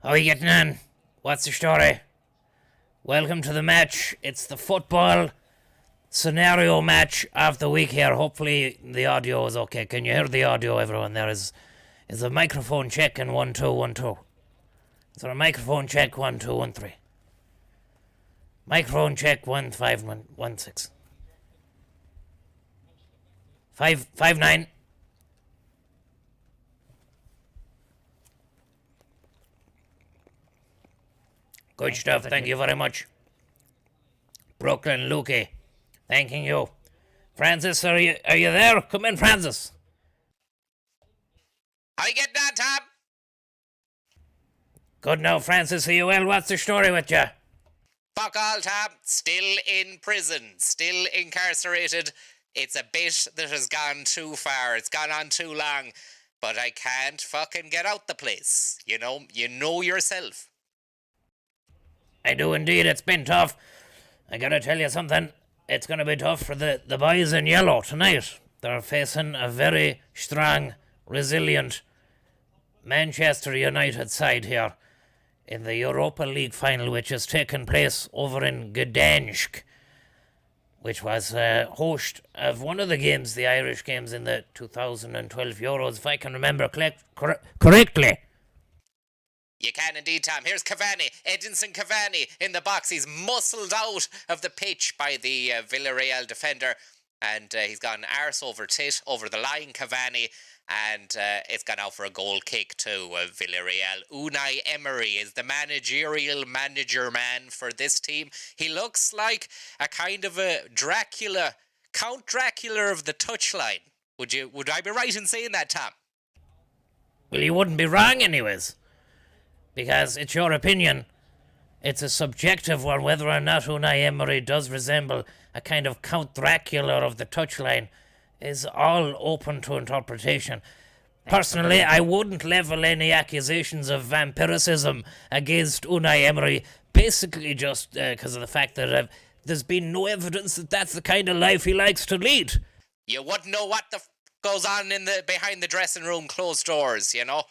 How are you getting on? What's the story? Welcome to the match. It's the football scenario match of the week here. Hopefully the audio is okay. Can you hear the audio, everyone? There is a microphone check in 1 2 1 2. Is there a microphone check 1 2 1 3? Microphone check 1 5 1 6. 5 5 9. Good stuff. Thank you very much. Brooklyn Lukey, thanking you. Francis, are you there? Come in, Francis. How you getting on, Tom? Good now, Francis. Are you well? What's the story with you? Fuck all, Tom. Still in prison. Still incarcerated. It's a bit that has gone too far. It's gone on too long. But I can't fucking get out the place. You know yourself. I do indeed. It's been tough. I gotta tell you something. It's gonna be tough for the boys in yellow tonight. They're facing a very strong, resilient Manchester United side here in the Europa League final, which has taken place over in Gdansk, which was host of one of the games, the Irish games in the 2012 Euros, if I can remember correctly. You can indeed, Tom. Here's Cavani, Edinson Cavani in the box. He's muscled out of the pitch by the Villarreal defender, and he's gone arse over tit over the line, Cavani, and it's gone out for a goal kick to Villarreal. Unai Emery is the managerial manager man for this team. He looks like a kind of a Dracula, Count Dracula of the touchline. Would I be right in saying that, Tom? Well, you wouldn't be wrong anyways. Because it's your opinion. It's a subjective one whether or not Unai Emery does resemble a kind of Count Dracula of the touchline is all open to interpretation. Personally, I wouldn't level any accusations of vampiricism against Unai Emery, basically just because of the fact that there's been no evidence that that's the kind of life he likes to lead. You wouldn't know what goes on in the behind the dressing room closed doors, you know?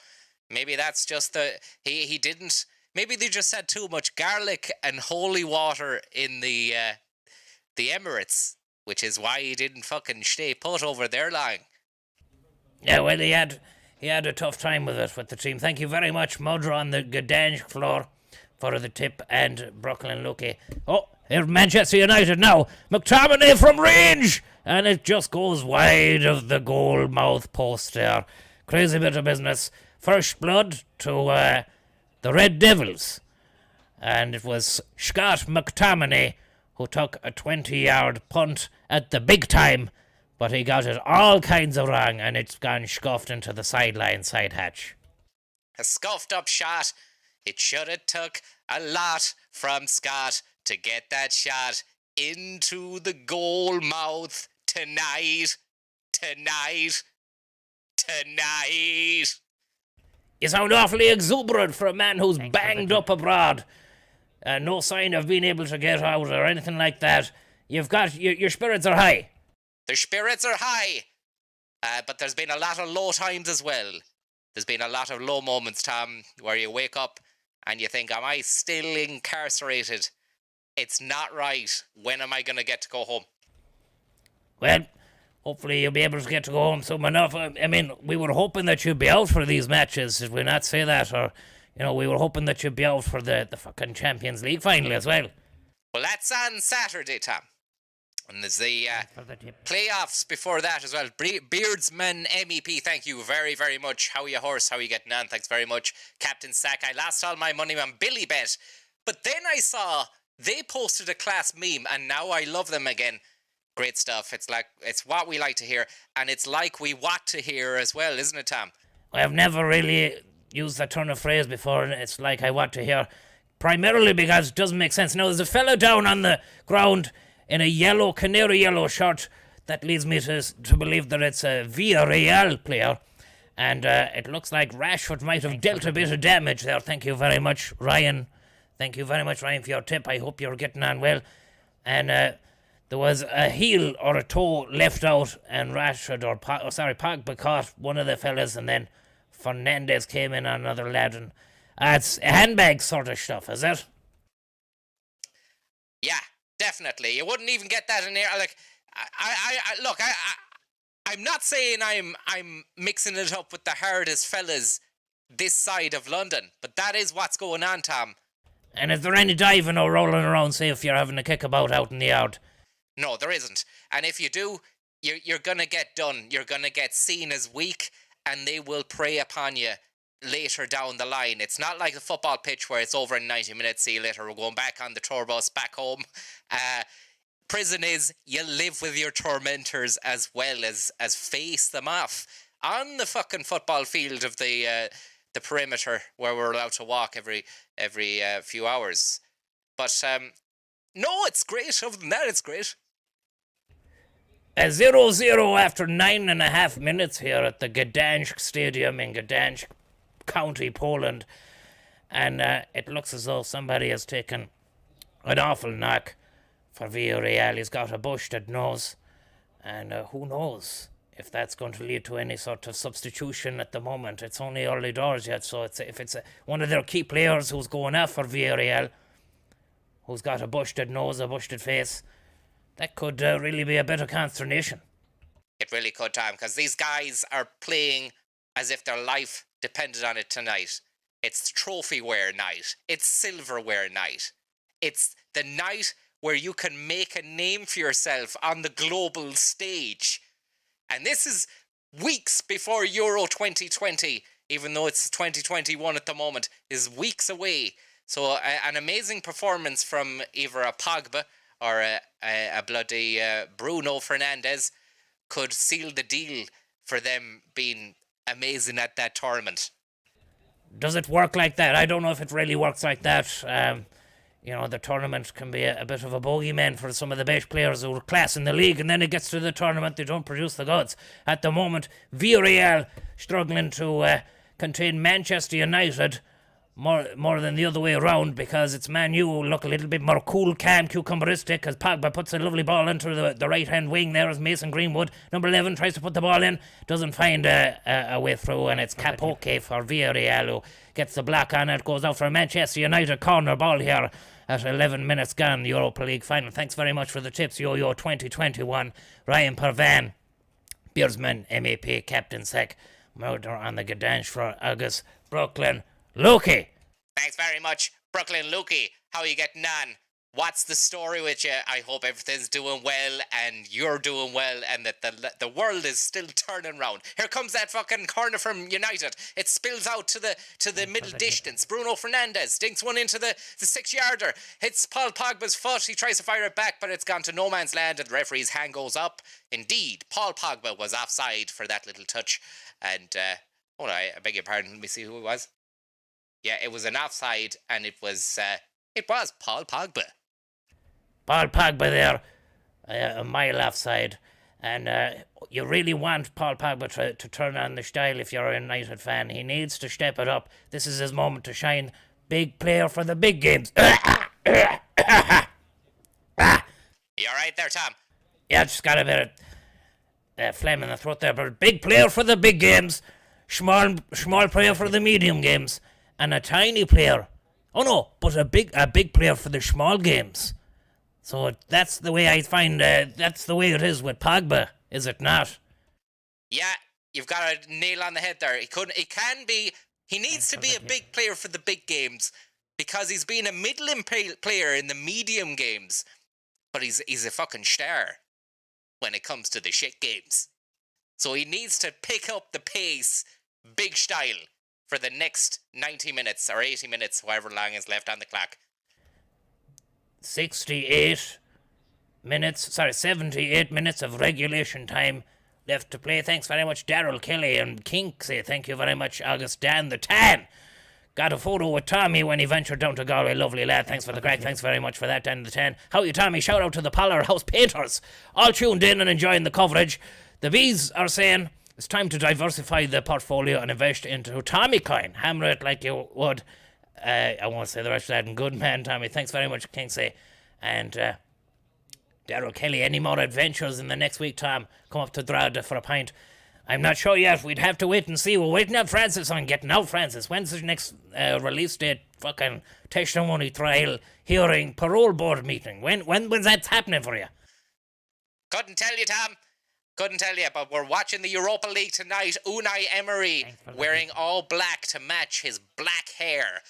Maybe that's just he didn't. Maybe they just had too much garlic and holy water in the Emirates, which is why he didn't fucking stay put over there long. Yeah, well, he had a tough time with it with the team. Thank you very much, Mudra on the Gdansk floor for the tip, and Brooklyn Lukey. Oh, here's Manchester United now. McTominay from range, and it just goes wide of the goal mouth post there. Crazy bit of business. First blood to the Red Devils. And it was Scott McTominay who took a 20-yard punt at the big time, but he got it all kinds of wrong, and it's gone scuffed into the sideline side hatch. A scuffed up shot. It should have took a lot from Scott to get that shot into the goal mouth tonight. You sound awfully exuberant for a man who's banged up abroad. No sign of being able to get out or anything like that. You've got, your spirits are high. Their spirits are high. But there's been a lot of low times as well. There's been a lot of low moments, Tom, where you wake up and you think, am I still incarcerated? It's not right. When am I going to get to go home? Well, hopefully you'll be able to get to go home soon enough. I mean, we were hoping that you'd be out for these matches. Did we not say that? Or, we were hoping that you'd be out for the fucking Champions League final as well. Well, that's on Saturday, Tom. And there's the playoffs before that as well. Beardsman MEP, thank you very, very much. How are you, horse? How are you getting on? Thanks very much. Captain Sack, I lost all my money on BILLYBET. But then I saw they posted a class meme, and now I love them again. Great stuff. It's what we like to hear, and it's like we want to hear as well, isn't it, Tom? I've never really used that turn of phrase before, and it's like I want to hear, primarily because it doesn't make sense. Now, there's a fella down on the ground in a canary yellow shirt that leads me to believe that it's a Villarreal player, and it looks like Rashford might have dealt a bit of damage there. Thank you very much, Ryan. Thank you very much, Ryan, for your tip. I hope you're getting on well. And there was a heel or a toe left out, and Rashford Pogba caught one of the fellas, and then Fernandes came in on another lad, and It's handbag sort of stuff, is it? Yeah, definitely. You wouldn't even get that in here. Like, look, I'm not saying I'm mixing it up with the hardest fellas this side of London, but that is what's going on, Tom. And is there any diving or rolling around, say, if you're having a kickabout out in the yard? No, there isn't. And if you do, you're gonna get done. You're gonna get seen as weak, and they will prey upon you later down the line. It's not like a football pitch where it's over in 90 minutes, see you later, we're going back on the tour bus back home. Prison is you live with your tormentors as well as face them off on the fucking football field of the perimeter where we're allowed to walk every few hours. But no, it's great. Other than that, it's great. 0-0 after 9.5 minutes here at the Gdansk Stadium in Gdansk County, Poland. And it looks as though somebody has taken an awful knock for Villarreal. He's got a busted nose. And who knows if that's going to lead to any sort of substitution at the moment. It's only early doors yet, so if it's one of their key players who's going off for Villarreal, who's got a busted nose, a busted face, that could really be a bit of consternation. It really could, Tom, because these guys are playing as if their life depended on it tonight. It's trophy-wear night. It's silverware night. It's the night where you can make a name for yourself on the global stage. And this is weeks before Euro 2020, even though it's 2021 at the moment, is weeks away. So an amazing performance from either a Pogba or a bloody Bruno Fernandes could seal the deal for them being amazing at that tournament. Does it work like that? I don't know if it really works like that. You know, the tournament can be a bit of a bogeyman for some of the best players who are class in the league, and then it gets to the tournament, they don't produce the goods. At the moment, Villarreal struggling to contain Manchester United more than the other way around, because it's Man U who look a little bit more cool, calm, cucumberistic, as Pogba puts a lovely ball into the right-hand wing there as Mason Greenwood. Number 11 tries to put the ball in, doesn't find a way through, and it's Capoke for Villarreal who gets the block on it, goes out for a Manchester United corner ball here at 11 minutes gone, the Europa League final. Thanks very much for the tips, Yo-Yo 2021, Ryan Pervan, Beersman, MAP, Captain Sec, murder on the Gdansk for August, Brooklyn, Loki. Thanks very much, Brooklyn Loki. How are you getting on? What's the story with you? I hope everything's doing well and you're doing well and that the world is still turning round. Here comes that fucking corner from United. It spills out to the middle distance. Bruno Fernandes dinks one into the 6-yarder. Hits Paul Pogba's foot. He tries to fire it back, but it's gone to no man's land and the referee's hand goes up. Indeed, Paul Pogba was offside for that little touch. And, I beg your pardon. Let me see who it was. Yeah, it was an offside and it was Paul Pogba. Paul Pogba there, a mile offside. And you really want Paul Pogba to turn on the style if you're a United fan. He needs to step it up. This is his moment to shine. Big player for the big games. You alright there, Tom? Yeah, just got a bit of phlegm in the throat there. But big player for the big games. Small player for the medium games. And a tiny player. Oh no, but a big player for the small games. So that's the way I find, that's the way it is with Pogba, is it not? Yeah, you've got a nail on the head there. He needs to be a big player for the big games because he's been a middling player in the medium games. But he's a fucking star when it comes to the shit games. So he needs to pick up the pace, big style, for the next 90 minutes or 80 minutes, however long is left on the clock. 78 minutes of regulation time left to play. Thanks very much, Daryl Kelly and Kink say thank you very much, August Dan the Tan. Got a photo with Tommy when he ventured down to Galway. Lovely lad. Thanks for the crack. Thanks very much for that, Dan the Tan. How are you, Tommy? Shout out to the Pollard House Painters. All tuned in and enjoying the coverage. The Bees are saying it's time to diversify the portfolio and invest into Tommy coin. Hammer it like you would. I won't say the rest of that. And good man, Tommy. Thanks very much, Kingsey. And Daryl Kelly, any more adventures in the next week, Tom? Come up to Drogheda for a pint. I'm not sure yet. We'd have to wait and see. We're waiting on Francis on getting out, Francis. When's the next release date? Fucking testimony trial, hearing, parole board meeting. When was that happening for you? Couldn't tell you, Tom. Couldn't tell you, but we're watching the Europa League tonight. Unai Emery wearing all black to match his black hair,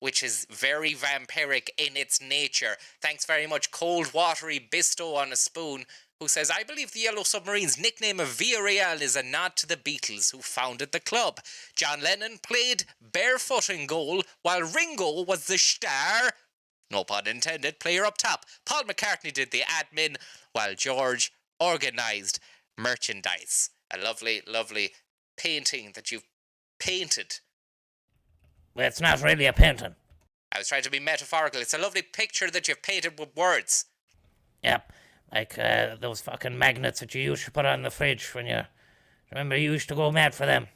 which is very vampiric in its nature. Thanks very much, Cold Watery Bisto on a Spoon, who says, I believe the Yellow Submarine's nickname of Villarreal is a nod to the Beatles who founded the club. John Lennon played barefoot in goal, while Ringo was the star, no pun intended, player up top. Paul McCartney did the admin, while George organised merchandise. A lovely, lovely painting that you've painted. Well, it's not really a painting. I was trying to be metaphorical. It's a lovely picture that you've painted with words. Yep. Like those fucking magnets that you used to put on the fridge when you... Remember, you used to go mad for them.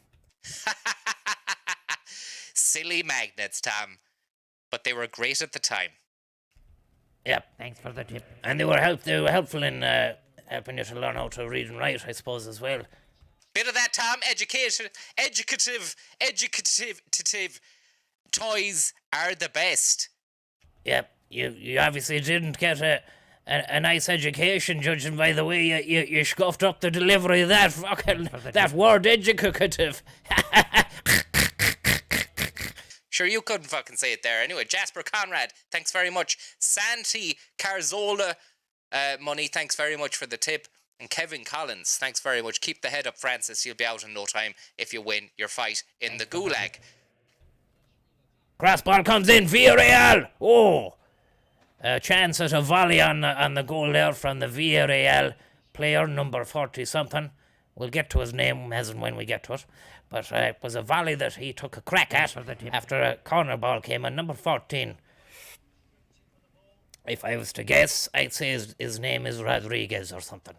Silly magnets, Tom. But they were great at the time. Yep. Thanks for the tip. And they were helpful in helping you to learn how to read and write, I suppose, as well. Bit of that, Tom. Educative toys are the best. Yep. You obviously didn't get a nice education, judging by the way you scuffed up the delivery of that fucking... that word educative. Sure, you couldn't fucking say it there. Anyway, Jasper Conrad, thanks very much. Santi Carzola, money, thanks very much for the tip. And Kevin Collins, thanks very much. Keep the head up, Francis. You'll be out in no time if you win your fight in the Gulag. Crossball comes in, Villarreal! Oh! A chance at a volley on the goal there from the Villarreal player, number 40-something. We'll get to his name as and when we get to it. But it was a volley that he took a crack at after a corner ball came in, number 14. If I was to guess, I'd say his name is Rodriguez or something.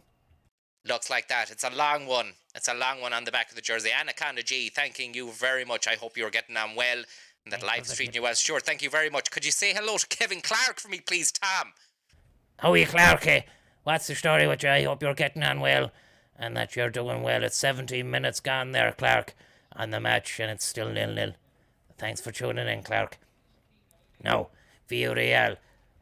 Looks like that. It's a long one. It's a long one on the back of the jersey. Anaconda G, thanking you very much. I hope you're getting on well and that life's treating you well. Sure, thank you very much. Could you say hello to Kevin Clark for me, please, Tom? How are you, Clarky? What's the story with you? I hope you're getting on well and that you're doing well. It's 17 minutes gone there, Clark, on the match, and it's still 0-0. Thanks for tuning in, Clark. Now, Villarreal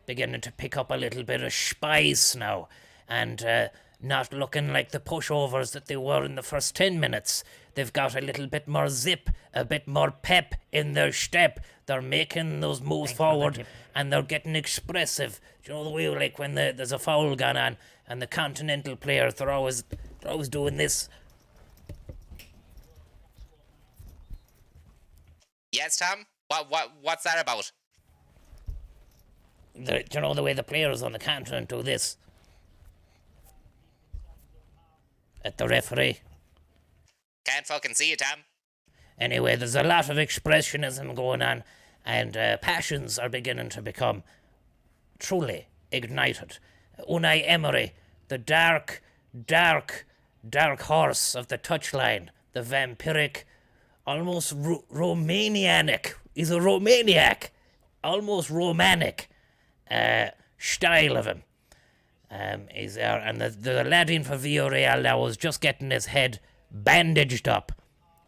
beginning to pick up a little bit of spice now, and not looking like the pushovers that they were in the first 10 minutes. They've got a little bit more zip, a bit more pep in their step. They're making those moves forward, and they're getting expressive. Do you know the way, like when there's a foul gone on, and the continental players, they're always doing this. Yes, Tom? What's that about? Do you know the way the players on the continent do this? At the referee. Can't fucking see it, Tom. Anyway, there's a lot of expressionism going on, and passions are beginning to become truly ignited. Unai Emery, the dark horse of the touchline, the vampiric, almost Romanianic. He's a Romaniac, almost Romanic style of him. He's there, and the lad in for Villarreal now is just getting his head bandaged up.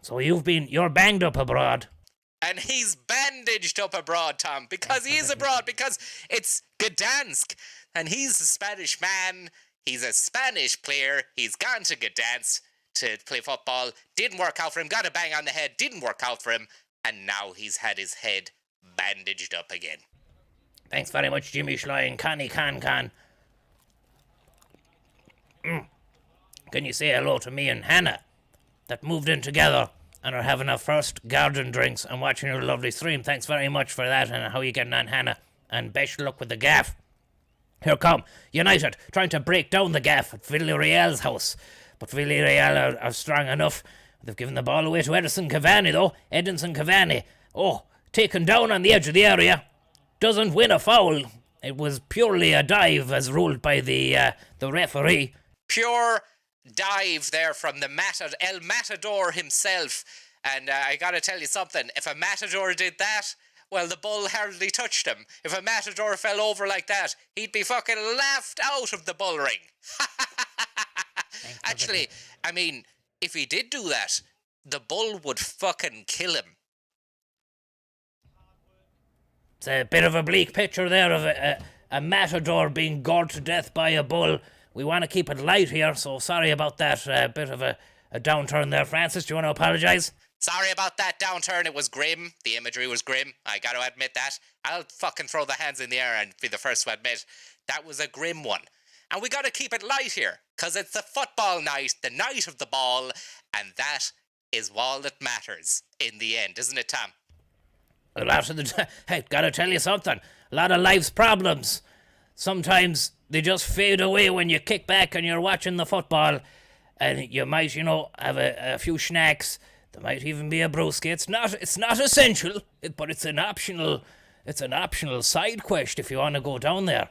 So you're banged up abroad. And he's bandaged up abroad, Tom, because he is abroad, because it's Gdansk, and he's a Spanish man, he's a Spanish player, he's gone to Gdansk to play football, didn't work out for him, got a bang on the head, didn't work out for him, and now he's had his head bandaged up again. Thanks very much, Jimmy Schlein, Connie Can. Can you say hello to me and Hannah, that moved in together and are having our first garden drinks and watching your lovely stream? Thanks very much for that, and how are you getting on, Hannah? And best luck with the gaff. Here come United, trying to break down the gaff at Villarreal's house. But Villarreal are strong enough. They've given the ball away to Edinson Cavani, though. Edinson Cavani, taken down on the edge of the area. Doesn't win a foul. It was purely a dive, as ruled by the referee. Pure dive there from the El Matador himself. And I gotta tell you something, if a Matador did that, well, the bull hardly touched him. If a Matador fell over like that, he'd be fucking laughed out of the bull ring. Actually, I mean, if he did do that, the bull would fucking kill him. It's a bit of a bleak picture there of a matador being gored to death by a bull. We want to keep it light here, so sorry about that. Bit of a downturn there, Francis. Do you want to apologise? Sorry about that downturn. It was grim. The imagery was grim. I got to admit that. I'll fucking throw the hands in the air and be the first to admit that was a grim one. And we got to keep it light here, because it's the football night, the night of the ball, and that is all that matters in the end, isn't it, Tom? A lot of the hey, gotta tell you something. A lot of life's problems. Sometimes they just fade away when you kick back and you're watching the football, and you might, have a few snacks. There might even be a brewski. It's not essential, but it's an optional side quest if you want to go down there.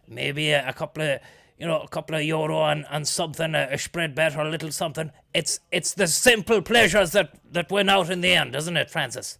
Maybe a couple of euro on something, a spread bet or a little something. It's the simple pleasures that win out in the end, isn't it, Francis?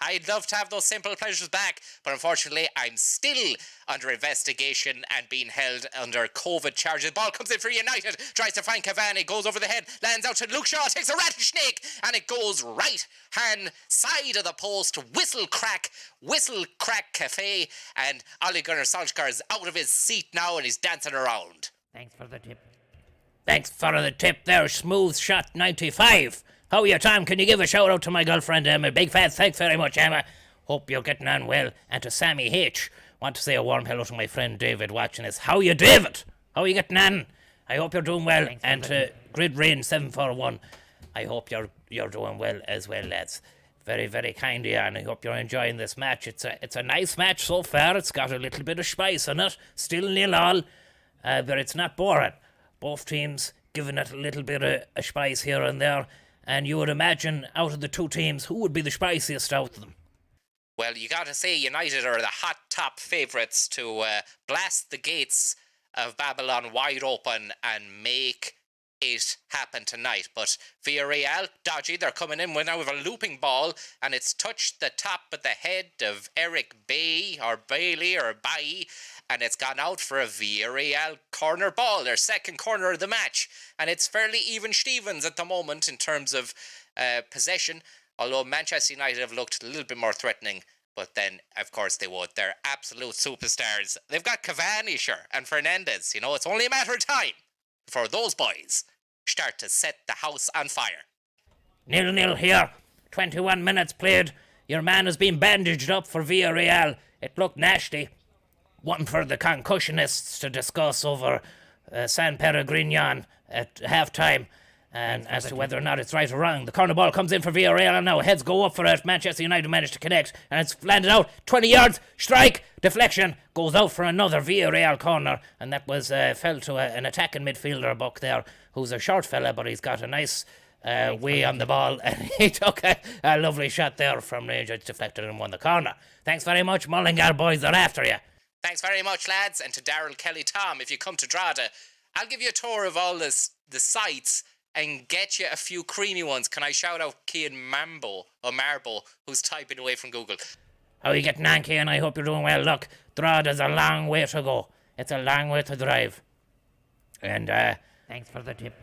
I'd love to have those simple pleasures back, but unfortunately I'm still under investigation and being held under COVID charges. Ball comes in for United, tries to find Cavani, goes over the head, lands out to Luke Shaw, takes a rattlesnake, and it goes right hand side of the post. Whistle crack cafe, and Ole Gunnar Solskjaer's out of his seat now and he's dancing around. Thanks for the tip there, Smooth Shot 95. How are you, Tom? Can you give a shout out to my girlfriend, Emma? Big fat thanks very much, Emma. Hope you're getting on well. And to Sammy H. Want to say a warm hello to my friend David watching this. How are you, David? How are you getting on? I hope you're doing well. Thanks, and to Grid Rain 741, I hope you're doing well as well, lads. Very, very kind of you, and I hope you're enjoying this match. It's a nice match so far. It's got a little bit of spice in it. Still 0-0, but it's not boring. Both teams giving it a little bit of a spice here and there. And you would imagine, out of the two teams, who would be the spiciest out of them? Well, you got to say United are the hot top favourites to blast the gates of Babylon wide open and make it happen tonight. But Villarreal, dodgy, they're coming in with a looping ball, and it's touched the top of the head of Eric Bailly, and it's gone out for a Villarreal corner ball, their second corner of the match. And it's fairly even Stevens at the moment in terms of possession, although Manchester United have looked a little bit more threatening. But then, of course, they would. They're absolute superstars. They've got Cavani, sure, and Fernandes. It's only a matter of time before those boys start to set the house on fire. 0-0 here. 21 minutes played. Your man has been bandaged up for Villarreal. It looked nasty. One for the concussionists to discuss over San Pellegrino at half-time. And as to whether or not it's right or wrong, the corner ball comes in for Villarreal, and now heads go up for it. Manchester United managed to connect, and it's landed out 20 yards. Strike, deflection, goes out for another Villarreal corner, and that was fell to an attacking midfielder, Buck there, who's a short fella, but he's got a nice way on the ball, and he took a lovely shot there from range. It's deflected and won the corner. Thanks very much, Mullingar boys. They're after you. Thanks very much, lads, and to Daryl Kelly Tom. If you come to Drogheda, I'll give you a tour of all the sites and get you a few creamy ones. Can I shout out Cian Marbo, who's typing away from Google? How are you getting on, Cian? I hope you're doing well. Look, Drogheda's a long way to go. It's a long way to drive. And, thanks for the tip.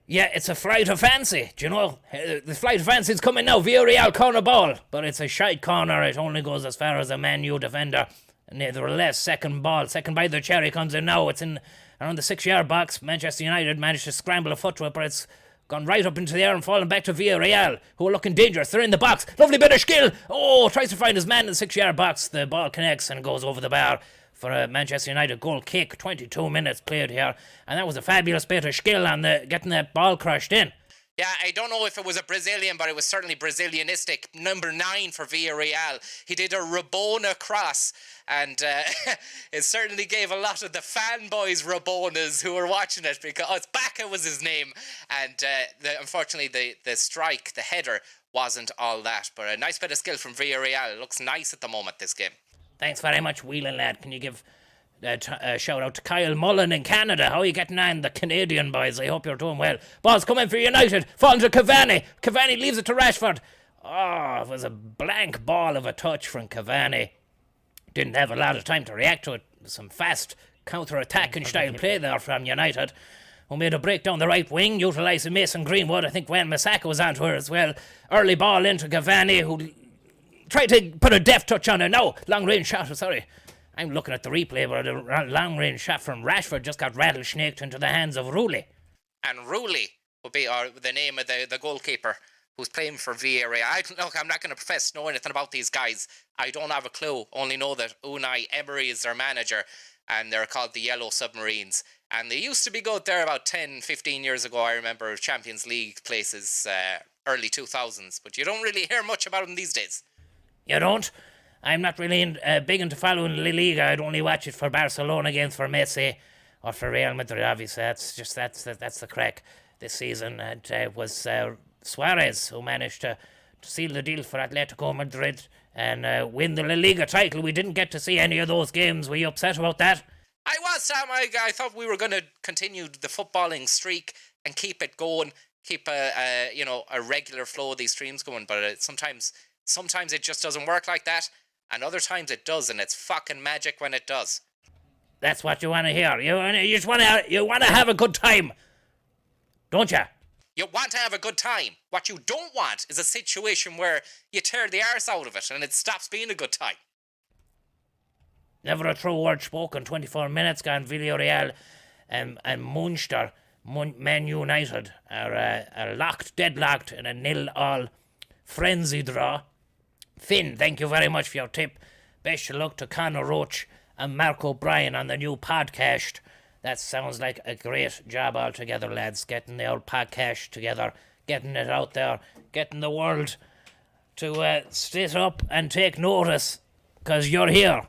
Yeah, it's a flight of fancy. Do you know? The flight of fancy's coming now. Villarreal corner ball. But it's a shite corner. It only goes as far as a Man U defender. Nevertheless, second by the cherry comes in now. It's in around the 6-yard box. Manchester United managed to scramble a foot to it, but it's gone right up into the air and fallen back to Villarreal, who are looking dangerous. They're in the box. Lovely bit of skill. Oh, tries to find his man in the 6-yard box. The ball connects and goes over the bar for a Manchester United goal kick. 22 minutes played here, and that was a fabulous bit of skill on getting that ball crushed in. Yeah, I don't know if it was a Brazilian, but it was certainly Brazilianistic. Number 9 for Villarreal. He did a Rabona cross, and it certainly gave a lot of the fanboys Rabonas who were watching it, because Bacca was his name. And unfortunately, the strike, the header, wasn't all that. But a nice bit of skill from Villarreal. It looks nice at the moment, this game. Thanks very much, Whelan lad. Can you give a shout out to Kyle Mullen in Canada? How are you getting on, the Canadian boys? I hope you're doing well. Ball's coming for United. Falling to Cavani. Cavani leaves it to Rashford. Oh, it was a blank ball of a touch from Cavani. Didn't have a lot of time to react to it. Some fast counter-attacking style play there from United. who made a break down the right wing, utilising Mason Greenwood. I think Wayne Masaka was onto her as well. Early ball into Cavani, who tried to put a deft touch on it. No, long-range shot, sorry. I'm looking at the replay, but the long-range shot from Rashford just got rattlesnaked into the hands of Rooley. And Rooley would be the name of the goalkeeper who's playing for Villarreal. I'm not going to profess to know anything about these guys. I don't have a clue. Only know that Unai Emery is their manager, and they're called the Yellow Submarines. And they used to be good there about 10, 15 years ago. I remember Champions League places, early 2000s. But you don't really hear much about them these days. You don't? I'm not really big into following La Liga. I'd only watch it for Barcelona games, for Messi, or for Real Madrid. Obviously, that's the crack this season. And it was Suarez who managed to seal the deal for Atletico Madrid and win the La Liga title. We didn't get to see any of those games. Were you upset about that? I was, Sam. I thought we were going to continue the footballing streak and keep it going, keep a regular flow of these streams going. But sometimes it just doesn't work like that, and other times it does, and it's fucking magic when it does. That's what you want to hear. You just want to have a good time, don't you? You want to have a good time. What you don't want is a situation where you tear the arse out of it and it stops being a good time. Never a true word spoken. 24 minutes gone. Villarreal and Munster, Man United are deadlocked in a 0-0 frenzy draw. Finn, thank you very much for your tip. Best of luck to Conor Roach and Mark O'Brien on the new podcast. That sounds like a great job altogether, lads. Getting the old podcast together, getting it out there, getting the world to sit up and take notice, because you're here.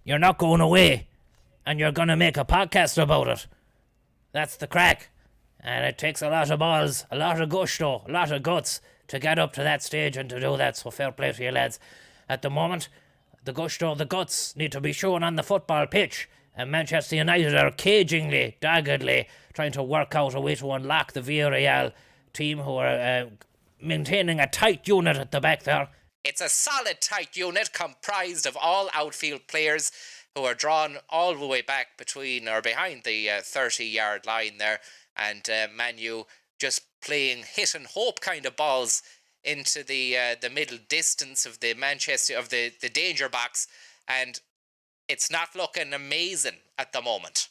You're not going away, and you're going to make a podcast about it. That's the crack. And it takes a lot of balls, a lot of gusto, a lot of guts to get up to that stage and to do that. So fair play to you, lads. At the moment, the gusto, the guts need to be shown on the football pitch. And Manchester United are cagingly, doggedly trying to work out a way to unlock the Villarreal team, who are maintaining a tight unit at the back there. It's a solid, tight unit comprised of all outfield players who are drawn all the way back behind the 30-yard line there, and Man U just playing hit and hope kind of balls into the middle distance of the danger box, and it's not looking amazing at the moment.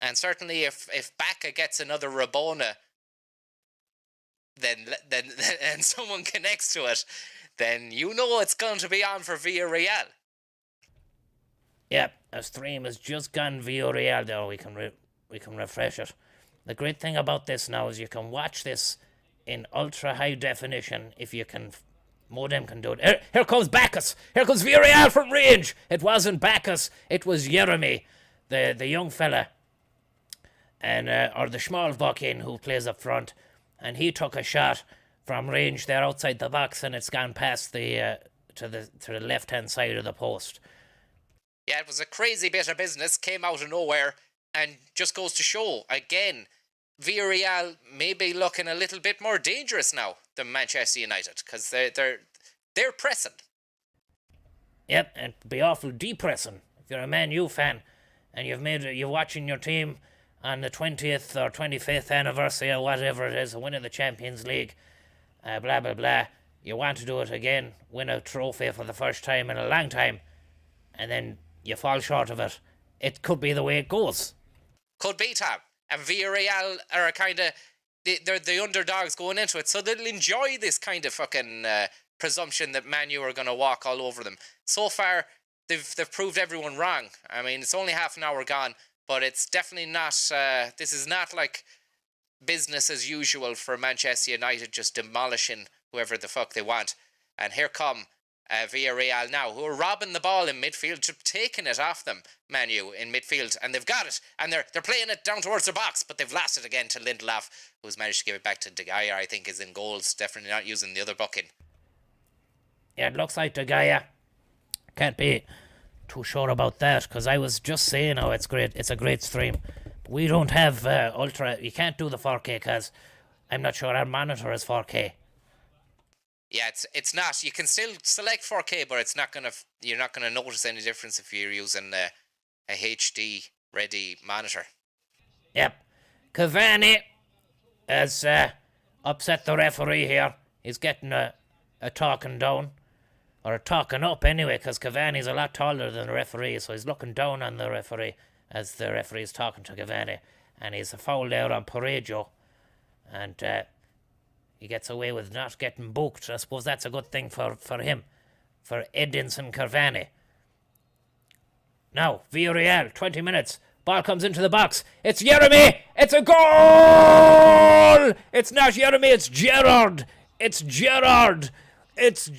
And certainly if Bacca gets another Rabona, then and someone connects to it, then you know it's going to be on for Villarreal. Yep, a stream has just gone Villarreal there. We can refresh it. The great thing about this now is you can watch this in ultra high definition if you can. Modem can do it. Here comes Bacchus. Here comes Villarreal from range. It wasn't Bacchus. It was Jeremy, the young fella, and or the small bucking who plays up front, and he took a shot from range there outside the box, and it's gone past the to the left hand side of the post. Yeah, it was a crazy bit of business. Came out of nowhere, and just goes to show again, Villarreal may be looking a little bit more dangerous now than Manchester United, because they're pressing. Yep, and it'd be awful depressing if you're a Man U fan and you're watching your team on the 20th or 25th anniversary or whatever it is of winning the Champions League, blah blah blah. You want to do it again, win a trophy for the first time in a long time, and then you fall short of it. It could be the way it goes. Could be, Tom. And Villarreal are a kind of, they're the underdogs going into it, so they'll enjoy this kind of fucking presumption that Man U are going to walk all over them. So far, they've proved everyone wrong. I mean, it's only half an hour gone, but it's definitely not, this is not like business as usual for Manchester United just demolishing whoever the fuck they want. And here come Villarreal now, who are robbing the ball in midfield, taking it off them, Man U, in midfield, and they've got it, and they're playing it down towards the box, but they've lost it again to Lindelof, who's managed to give it back to De Gea. I think is in goals, definitely not using the other bucking. Yeah, it looks like De Gea. Can't be too sure about that, because I was just saying how it's great. It's a great stream. But we don't have ultra. You can't do the 4K because I'm not sure our monitor is 4K. Yeah, it's not. You can still select 4K, but it's not you're not gonna notice any difference if you're using a HD ready monitor. Yep. Cavani has upset the referee here. He's getting a talking down. Or a talking up anyway, because Cavani's a lot taller than the referee, so he's looking down on the referee as the referee's talking to Cavani. And he's a foul there on Parejo. And he gets away with not getting booked. I suppose that's a good thing for him, for Edinson Cavani. Now, Villarreal, 20 minutes. Ball comes into the box. It's Jeremy! It's a goal! It's not Jeremy, it's Gerrard! It's Gerrard! It's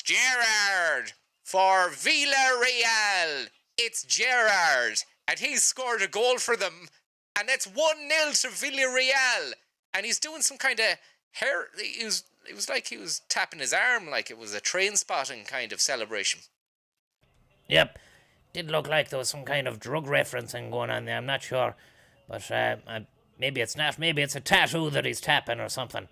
Gerrard for Villarreal. It's Gerrard. And he's scored a goal for them. And it's 1-0 to Villarreal. And he's doing some kind of hair. It was like he was tapping his arm like it was a train spotting kind of celebration. Yep. Did look like there was some kind of drug referencing going on there. I'm not sure. But maybe it's not. Maybe it's a tattoo that he's tapping or something.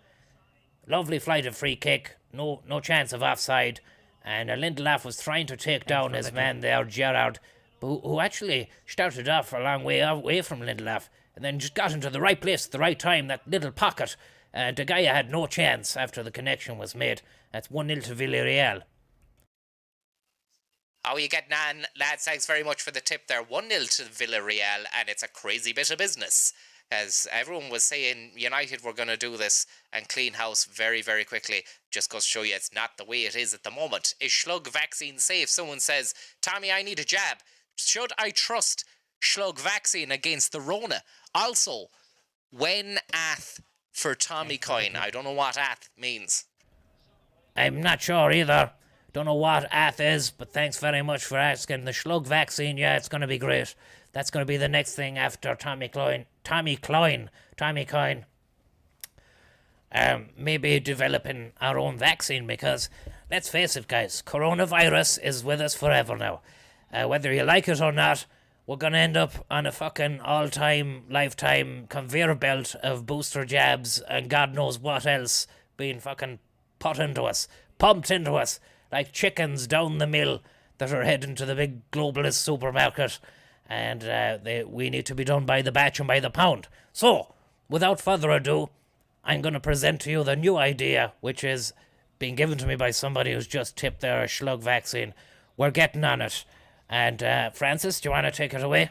Lovely flight of free kick. No chance of offside. And Lindelof was trying to take down his man there, Gerrard, who actually started off a long way away from Lindelof and then just got into the right place at the right time, that little pocket. De Gea had no chance after the connection was made. That's 1-0 to Villarreal. How are you getting on, lads? Thanks very much for the tip there. 1-0 to Villarreal, and it's a crazy bit of business. As everyone was saying, United were going to do this and clean house very, very quickly. Just goes to show you it's not the way it is at the moment. Is Schlug vaccine safe? Someone says, Tommy, I need a jab. Should I trust Schlug vaccine against the Rona? Also, when ath for Tommy Coyne? I don't know what ath means. I'm not sure either. Don't know what ath is, but thanks very much for asking. The Schlug vaccine, yeah, it's going to be great. That's going to be the next thing after Tommy Coyne. Maybe developing our own vaccine, because let's face it, guys, coronavirus is with us forever now. Whether you like it or not, we're going to end up on a fucking all-time, lifetime conveyor belt of booster jabs and God knows what else being fucking pumped into us, like chickens down the mill that are heading to the big globalist supermarket. And we need to be done by the batch and by the pound. So, without further ado, I'm going to present to you the new idea, which is being given to me by somebody who's just tipped their Schlug vaccine. We're getting on it. And Francis, do you want to take it away?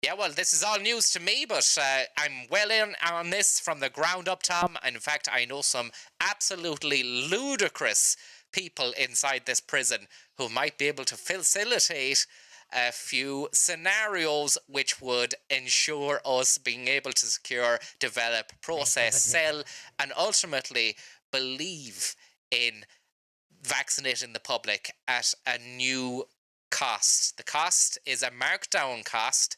Yeah, well, this is all news to me, but I'm well in on this from the ground up, Tom. And in fact, I know some absolutely ludicrous people inside this prison who might be able to facilitate a few scenarios which would ensure us being able to secure, develop, process, sell, and ultimately believe in vaccinating the public at a new cost. The cost is a markdown cost,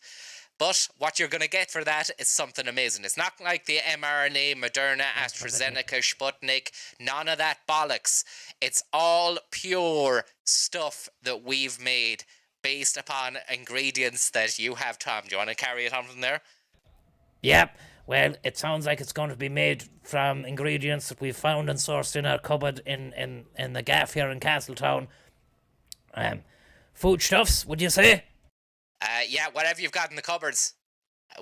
but what you're going to get for that is something amazing. It's not like the mRNA, Moderna, AstraZeneca, Sputnik, none of that bollocks. It's all pure stuff that we've made based upon ingredients that you have, Tom. Do you want to carry it on from there? Yep. Well, it sounds like it's going to be made from ingredients that we've found and sourced in our cupboard in the gaff here in Castletown. Foodstuffs, would you say? Yeah, whatever you've got in the cupboards.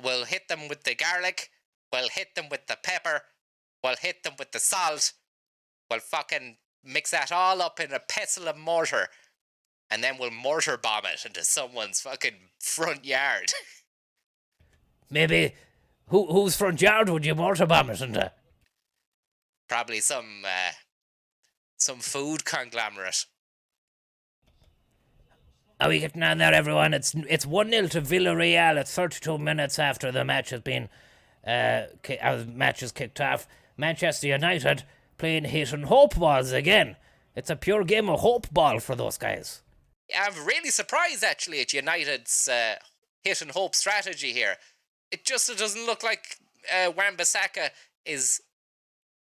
We'll hit them with the garlic. We'll hit them with the pepper. We'll hit them with the salt. We'll fucking mix that all up in a pestle and mortar. And then we'll mortar bomb it into someone's fucking front yard. Maybe, whose front yard would you mortar bomb it into? Probably some food conglomerate. Are we getting on there, everyone? It's 1-0 to Villarreal at 32 minutes after the match has been kicked off. Manchester United playing hit and hope balls again. It's a pure game of hope ball for those guys. Yeah, I'm really surprised actually at United's hit and hope strategy here. It doesn't look like Wan-Bissaka is,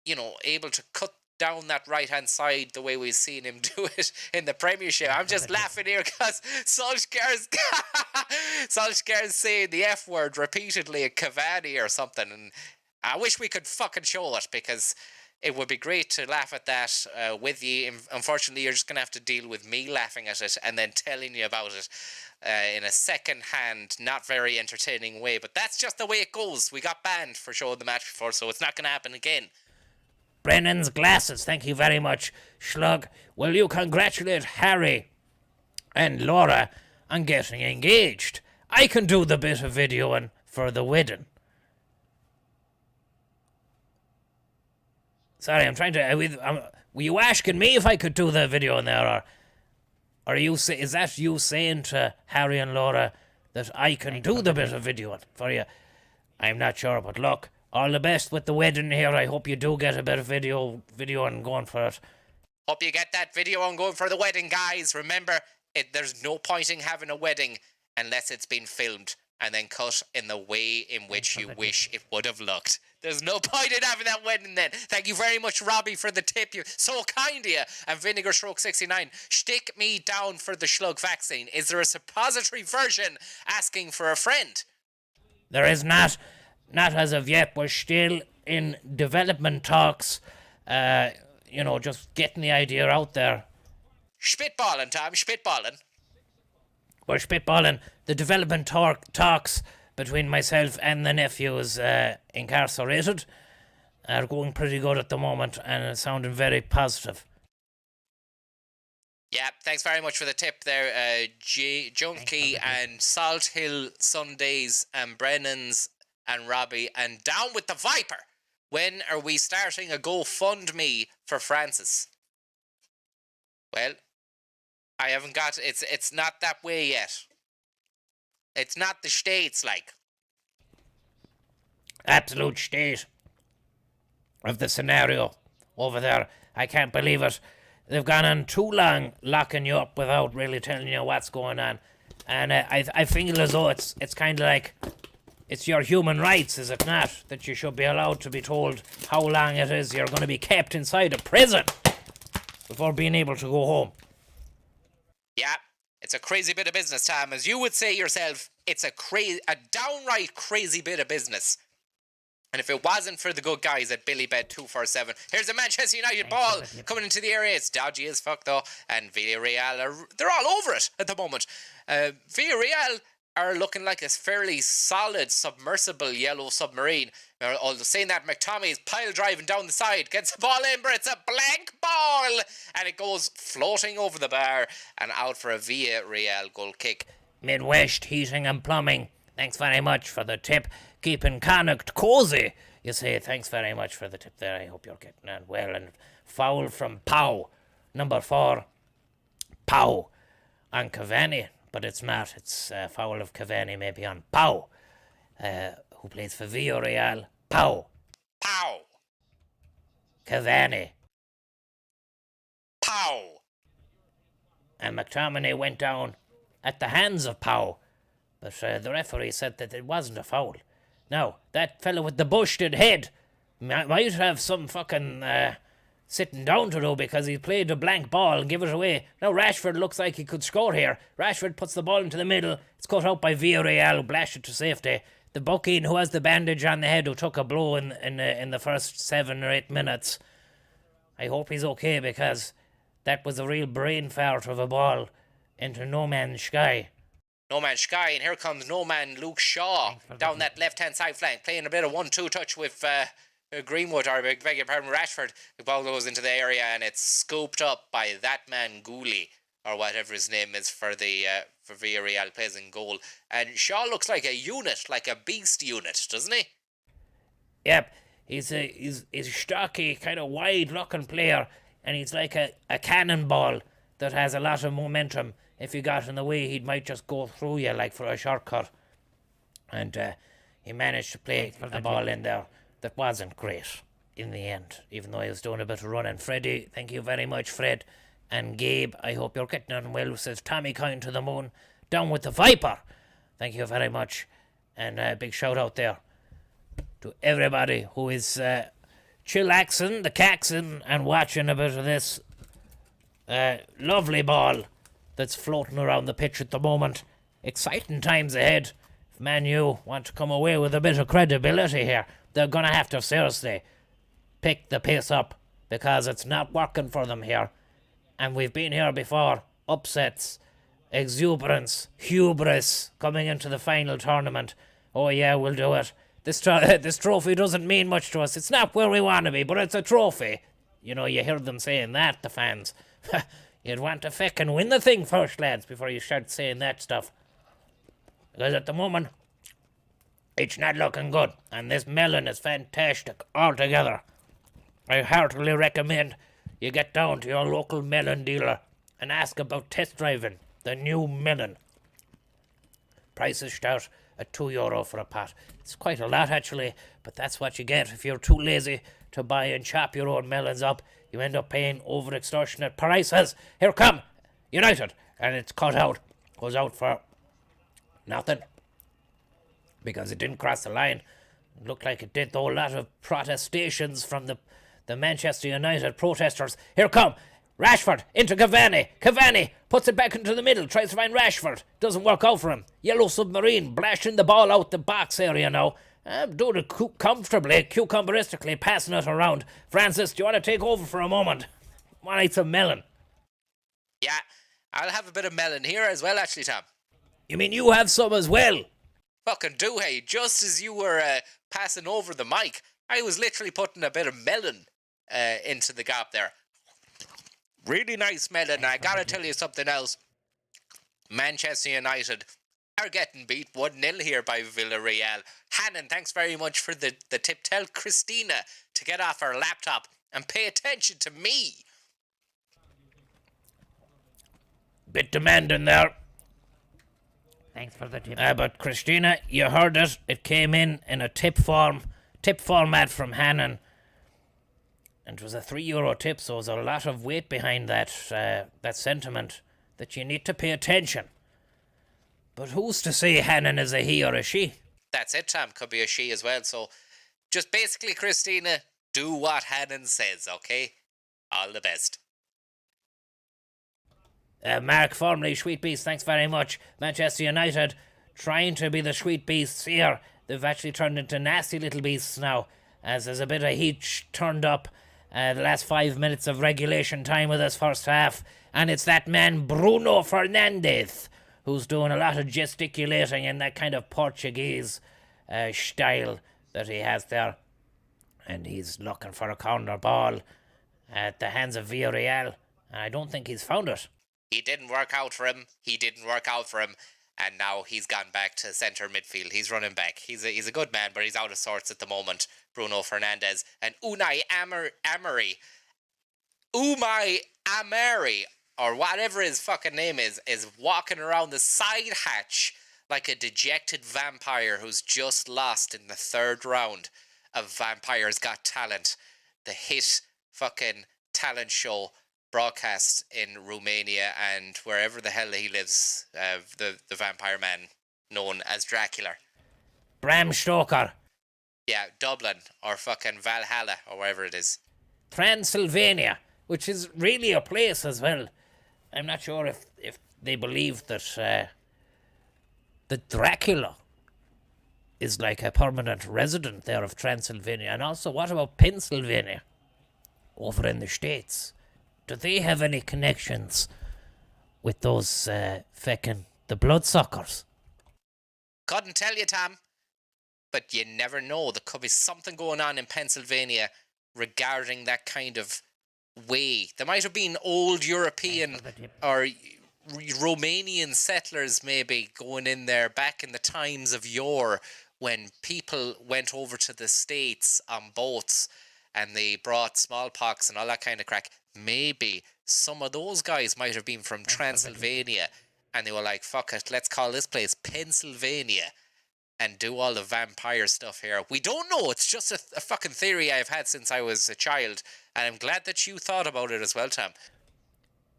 able to cut down that right-hand side the way we've seen him do it in the Premiership. I'm just laughing here because Solskjaer's saying the F word repeatedly at Cavani or something, and I wish we could fucking show it, because it would be great to laugh at that with you. Unfortunately, you're just going to have to deal with me laughing at it and then telling you about it in a second-hand, not very entertaining way. But that's just the way it goes. We got banned for showing the match before, so it's not going to happen again. Brennan's glasses, thank you very much, Slug. Will you congratulate Harry and Laura on getting engaged? I can do the bit of videoing for the wedding. Sorry, I'm trying to... were you asking me if I could do the video in there, or are you is that you saying to Harry and Laura that I can do the bit of videoing for you? I'm not sure, but look, all the best with the wedding here. I hope you do get a bit of video and going for it. Hope you get that video on going for the wedding, guys. Remember, there's no point in having a wedding unless it's been filmed and then cut in the way in which you wish it would have looked. There's no point in having that wedding then. Thank you very much, Robbie, for the tip. You're so kind of you. And Vinegar Stroke 69, stick me down for the slug vaccine. Is there a suppository version asking for a friend? There is not. Not as of yet. We're still in development talks. Just getting the idea out there. Spitballing, Tom, spitballing. We're spitballing. The development talks between myself and the nephews incarcerated are going pretty good at the moment, and it's sounding very positive. Yeah, thanks very much for the tip there, Junkie and Salt Hill Sundays and Brennan's and Robbie, and down with the Viper. When are we starting a GoFundMe for Francis? Well, I haven't got... It's not that way yet. It's not the States, like. Absolute state of the scenario over there. I can't believe it. They've gone on too long locking you up without really telling you what's going on. And I feel as though it's kind of like... It's your human rights, is it not? That you should be allowed to be told how long it is you're going to be kept inside a prison before being able to go home. Yeah, it's a crazy bit of business, Tom. As you would say yourself, it's a downright crazy bit of business. And if it wasn't for the good guys at BILLYBET247, here's a Manchester United ball coming into the area. It's dodgy as fuck, though. And Villarreal, they're all over it at the moment. Villarreal are looking like a fairly solid submersible yellow submarine. Although saying that, McTominay's pile driving down the side, gets the ball in, but it's a blank ball, and it goes floating over the bar and out for a Villarreal goal kick. Midwest Heating and Plumbing, thanks very much for the tip. Keeping Connacht cozy, you say. Thanks very much for the tip there. I hope you're getting on well. And foul from Pau, number 4, Pau on Cavani. But it's not. It's foul of Cavani maybe on Pau, who plays for Villarreal. Pau. Pau. Cavani. Pau. And McTominay went down at the hands of Pau. But the referee said that it wasn't a foul. Now, that fellow with the busted head might have some fucking... sitting down to do, because he played a blank ball and give it away. Now Rashford looks like he could score here. Rashford puts the ball into the middle. It's cut out by Villarreal, who blasted to safety. The Bucking, who has the bandage on the head, who took a blow in the first 7 or 8 minutes. I hope he's okay, because that was a real brain fart of a ball into no man's sky. No man's sky, and here comes no man Luke Shaw down that left-hand side flank, playing a bit of 1-2 touch with... Greenwood, or beg your pardon, Rashford. The ball goes into the area and it's scooped up by that man Gooley, or whatever his name is for Villarreal, plays in goal. And Shaw looks like a unit, like a beast unit, doesn't he? Yep, he's a stocky, kind of wide-looking player, and he's like a cannonball that has a lot of momentum. If you got in the way, he might just go through you like for a shortcut. And he managed to play a ball in there that wasn't great in the end, even though he was doing a bit of running. Freddie, thank you very much, Fred. And Gabe, I hope you're getting on well, says Tommy Coyne to the moon. Down with the Viper. Thank you very much. And a big shout out there to everybody who is chillaxing, the caxing, and watching a bit of this lovely ball that's floating around the pitch at the moment. Exciting times ahead. If Man U want to come away with a bit of credibility here, they're going to have to seriously pick the pace up, because it's not working for them here. And we've been here before. Upsets exuberance, hubris coming into the final tournament. Oh yeah, we'll do it. This trophy doesn't mean much to us. It's not where we want to be, but it's a trophy. You know, you hear them saying that, the fans. You'd want to feckin' win the thing first, lads, before you start saying that stuff. Because at the moment, it's not looking good, and this melon is fantastic altogether. I heartily recommend you get down to your local melon dealer and ask about test driving the new melon. Prices start at €2 for a pot. It's quite a lot, actually, but that's what you get if you're too lazy to buy and chop your own melons up. You end up paying over extortionate prices. Here come United, and it's cut out. Goes out for nothing because it didn't cross the line. It looked like it did, though. A lot of protestations from the Manchester United protesters. Here come Rashford into Cavani. Cavani puts it back into the middle, tries to find Rashford. Doesn't work out for him. Yellow Submarine blashing the ball out the box area now. Doing it comfortably, cucumberistically, passing it around. Francis, do you want to take over for a moment? Want to eat some melon? Yeah, I'll have a bit of melon here as well, actually, Tom. You mean you have some as well? Fucking do, hey. Just as you were passing over the mic, I was literally putting a bit of melon into the gap there. Really nice melon. I gotta tell you something else. Manchester United are getting beat 1-0 here by Villarreal. Hannon, thanks very much for the tip. Tell Christina to get off her laptop and pay attention to me. Bit demanding there. Thanks for the tip. But Christina, you heard it. It came in a tip format from Hannon. And it was a €3 tip, so there's a lot of weight behind that sentiment that you need to pay attention. But who's to say Hannon is a he or a she? That's it, Tom. Could be a she as well. So just basically, Christina, do what Hannon says, okay? All the best. Mark, formerly Sweet Beast, thanks very much. Manchester United trying to be the Sweet Beasts here. They've actually turned into nasty little beasts now, as there's a bit of heat turned up the last 5 minutes of regulation time of this first half. And it's that man Bruno Fernandes who's doing a lot of gesticulating in that kind of Portuguese style that he has there. And he's looking for a corner ball at the hands of Villarreal. And I don't think he's found it. He didn't work out for him. And now he's gone back to centre midfield. He's running back. He's a good man, but he's out of sorts at the moment. Bruno Fernandes and Unai Emery, or whatever his fucking name is walking around the side hatch like a dejected vampire who's just lost in the third round of Vampire's Got Talent, the hit fucking talent show broadcast in Romania and wherever the hell he lives, the vampire man known as Dracula. Bram Stoker. Yeah, Dublin or fucking Valhalla or wherever it is. Transylvania, which is really a place as well. I'm not sure if they believe that Dracula is like a permanent resident there of Transylvania. And also, what about Pennsylvania over in the States? Do they have any connections with those the bloodsuckers? Couldn't tell you, Tom. But you never know. There could be something going on in Pennsylvania regarding that kind of way. There might have been old European or Romanian settlers maybe going in there back in the times of yore when people went over to the States on boats and they brought smallpox and all that kind of crack. Maybe some of those guys might have been from Transylvania and they were like, fuck it, let's call this place Pennsylvania and do all the vampire stuff here. We don't know. It's just a fucking theory I've had since I was a child, and I'm glad that you thought about it as well, Tom.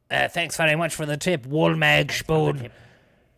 Thanks very much for the tip, Woolmag Spoon.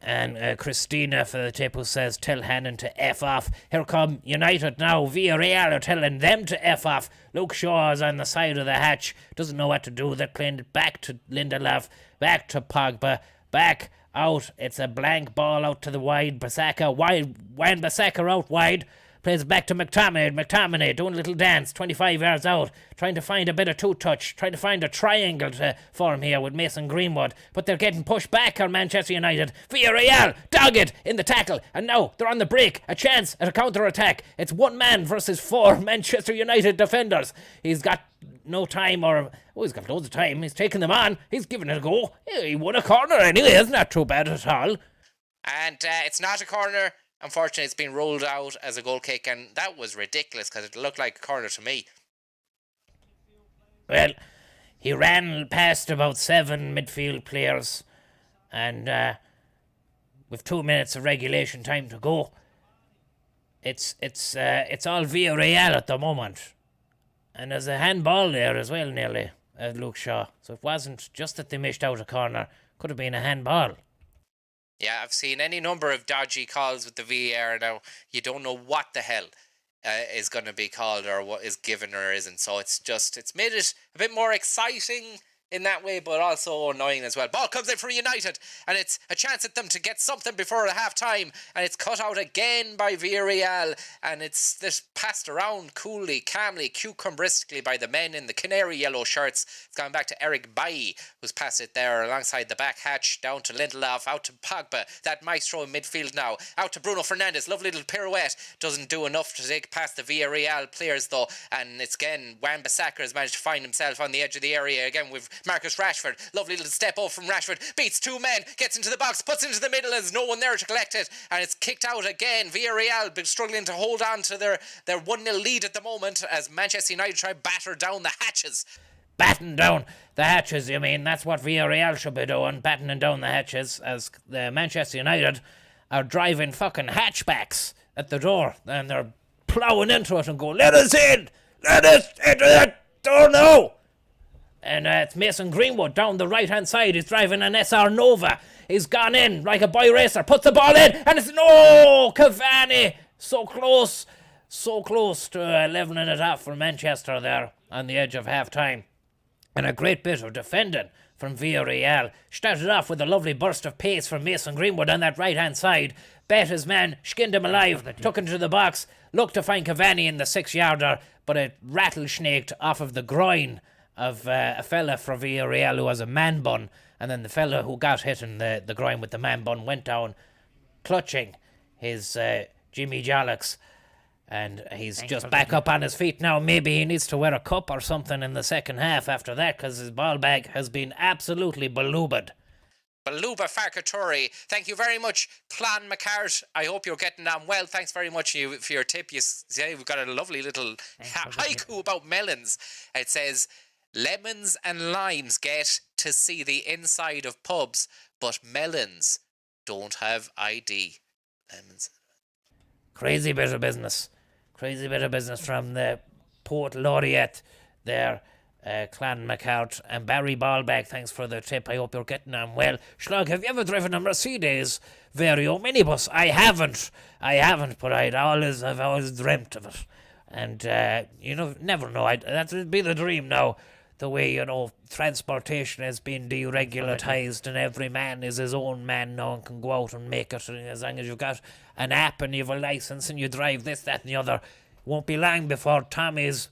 And Christina for the tip, who says, tell Hannon to F off. Here come United now. Villarreal are telling them to F off. Luke Shaw is on the side of the hatch. Doesn't know what to do. They're playing it back to Lindelof, back to Pogba, back out. It's a blank ball out to the wide. Wan Bissaka out wide. Plays back to McTominay. McTominay doing a little dance, 25 yards out, trying to find a bit of two-touch, trying to find a triangle for him here with Mason Greenwood. But they're getting pushed back on Manchester United. Villarreal, dogged in the tackle. And now they're on the break. A chance at a counter-attack. It's one man versus 4 Manchester United defenders. He's got no time he's got loads of time. He's taking them on. He's giving it a go. He won a corner anyway. It's not too bad at all. And it's not a corner. Unfortunately, it's been rolled out as a goal kick, and that was ridiculous because it looked like a corner to me. Well, he ran past about 7 midfield players, and with 2 minutes of regulation time to go, it's all Villarreal at the moment. And there's a handball there as well, nearly, Luke Shaw. So it wasn't just that they missed out a corner. Could have been a handball. Yeah, I've seen any number of dodgy calls with the VAR now. You don't know what the hell is going to be called or what is given or isn't. So it's made it a bit more exciting in that way, but also annoying as well. Ball comes in for United, and it's a chance at them to get something before a half-time, and it's cut out again by Villarreal, and it's this passed around coolly, calmly, cucumberistically by the men in the canary yellow shirts. It's gone back to Eric Bailly, who's passed it there alongside the back hatch, down to Lindelof, out to Pogba, that maestro in midfield now, out to Bruno Fernandes, lovely little pirouette, doesn't do enough to take past the Villarreal players though, and it's again, Wan-Bissaka has managed to find himself on the edge of the area again with Marcus Rashford, lovely little step up from Rashford, beats 2 men, gets into the box, puts it into the middle, there's no one there to collect it, and it's kicked out again. Villarreal been struggling to hold on to their 1-0 lead at the moment as Manchester United try to batter down the hatches. Batten down the hatches, you mean? That's what Villarreal should be doing, battening down the hatches, as the Manchester United are driving fucking hatchbacks at the door, and they're ploughing into it and go, let us in! Let us into that door now! And it's Mason Greenwood down the right-hand side. He's driving an SR Nova. He's gone in like a boy racer. Puts the ball in. And it's no! Cavani! So close to 11 and a half for Manchester there on the edge of half-time. And a great bit of defending from Villarreal. Started off with a lovely burst of pace from Mason Greenwood on that right-hand side. Bet his man, skinned him alive, took him to the box. Looked to find Cavani in the 6-yarder, but it rattlesnaked off of the groin of a fella from Villarreal who has a man bun, and then the fella who got hit in the groin with the man bun went down clutching his Jimmy Jollicks, and he's just back up on his feet now. Maybe he needs to wear a cup or something in the second half after that, because his ball bag has been absolutely belubbed. Beluba Farkatori, thank you very much, Clan McCart. I hope you're getting on well. Thanks very much for your tip. You say we've got a lovely little haiku about melons. It says, lemons and limes get to see the inside of pubs, but melons don't have ID. Lemons. Crazy bit of business from the Port Laureate there, Clan McCart. And Barry Ballback, thanks for the tip. I hope you're getting on well. Schlug, have you ever driven a Mercedes Vario minibus? I haven't, but I've always dreamt of it. And never know. That would be the dream now. The way, transportation has been deregulatised and every man is his own man now and can go out and make it. And as long as you've got an app and you have a licence and you drive this, that and the other, won't be long before Tommy's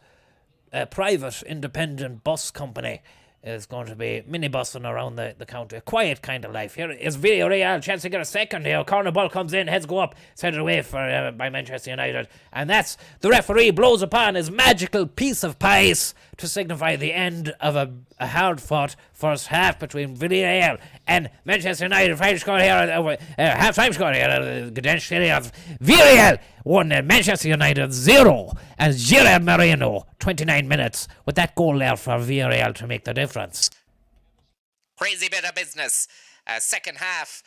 private independent bus company is going to be minibusing around the county. A quiet kind of life. Here is Villarreal, chance to get a second here. Corner ball comes in, heads go up, set it away by Manchester United. And that's the referee blows upon his magical piece of pies to signify the end of a hard-fought first half between Villarreal and Manchester United. Final score here, half-time score here at the Gdansk Stadium. Villarreal 1 and Manchester United 0. And Gerard Moreno, 29 minutes, with that goal there for Villarreal to make the difference. Crazy bit of business. Second half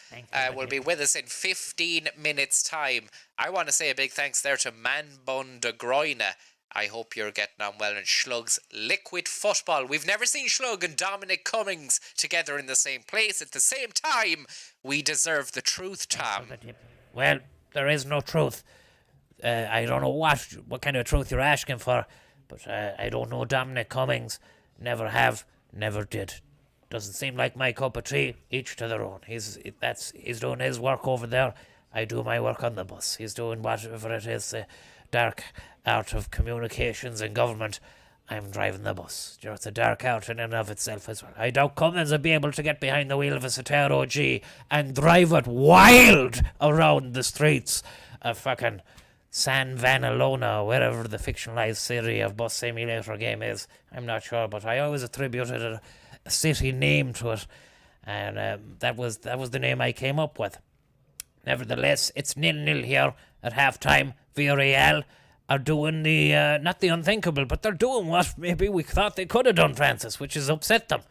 will be with us in 15 minutes' time. I want to say a big thanks there to Manbun de Groine. I hope you're getting on well. And Schlug's Liquid Football. We've never seen Schlug and Dominic Cummings together in the same place at the same time. We deserve the truth, Tom. Well, there is no truth. I don't know what kind of truth you're asking for, but I don't know Dominic Cummings. Never have, never did. Doesn't seem like my cup of tea. Each to their own. He's doing his work over there. I do my work on the bus. He's doing whatever it is, the dark art of communications and government. I'm driving the bus. You know, it's a dark art in and of itself as well. I doubt Cummins will be able to get behind the wheel of a Citaro G and drive it wild around the streets of fucking San Vanalona, wherever the fictionalized city of bus simulator game is. I'm not sure, but I always attributed a city name to it, and that was the name I came up with. Nevertheless, it's 0-0 here at half-time. Villarreal are doing the, not the unthinkable, but they're doing what maybe we thought they could have done, Francis, which is upset them.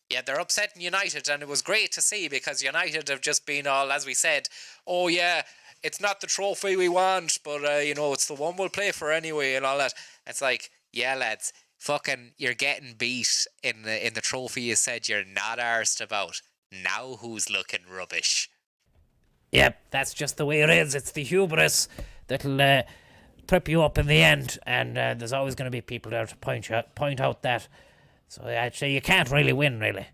Yeah, they're upsetting United, and it was great to see because United have just been all, as we said, oh yeah, it's not the trophy we want, but, it's the one we'll play for anyway and all that. It's like, yeah, lads, fucking, you're getting beat in the trophy you said you're not arsed about. Now who's looking rubbish? Yep, that's just the way it is. It's the hubris that'll trip you up in the end, and there's always going to be people there to point out that. So I'd say you can't really win, really.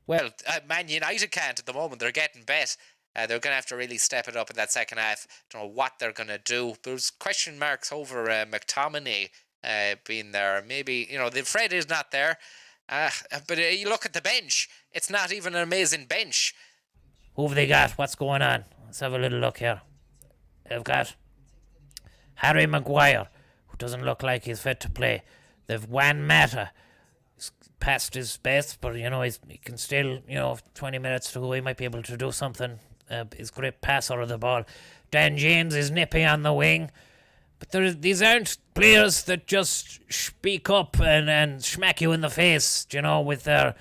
Well, Man United can't at the moment. They're getting bet. They're going to have to really step it up in that second half. Don't know what they're going to do. There's question marks over McTominay being there. Maybe, the Fred is not there. But you look at the bench. It's not even an amazing bench. Who have they got? What's going on? Let's have a little look here. They've got Harry Maguire, who doesn't look like he's fit to play. They've Juan Mata. He's past his best, but, he can still, 20 minutes to go, he might be able to do something. He's a great passer of the ball. Dan James is nippy on the wing. But these aren't players that just speak up and smack you in the face, with the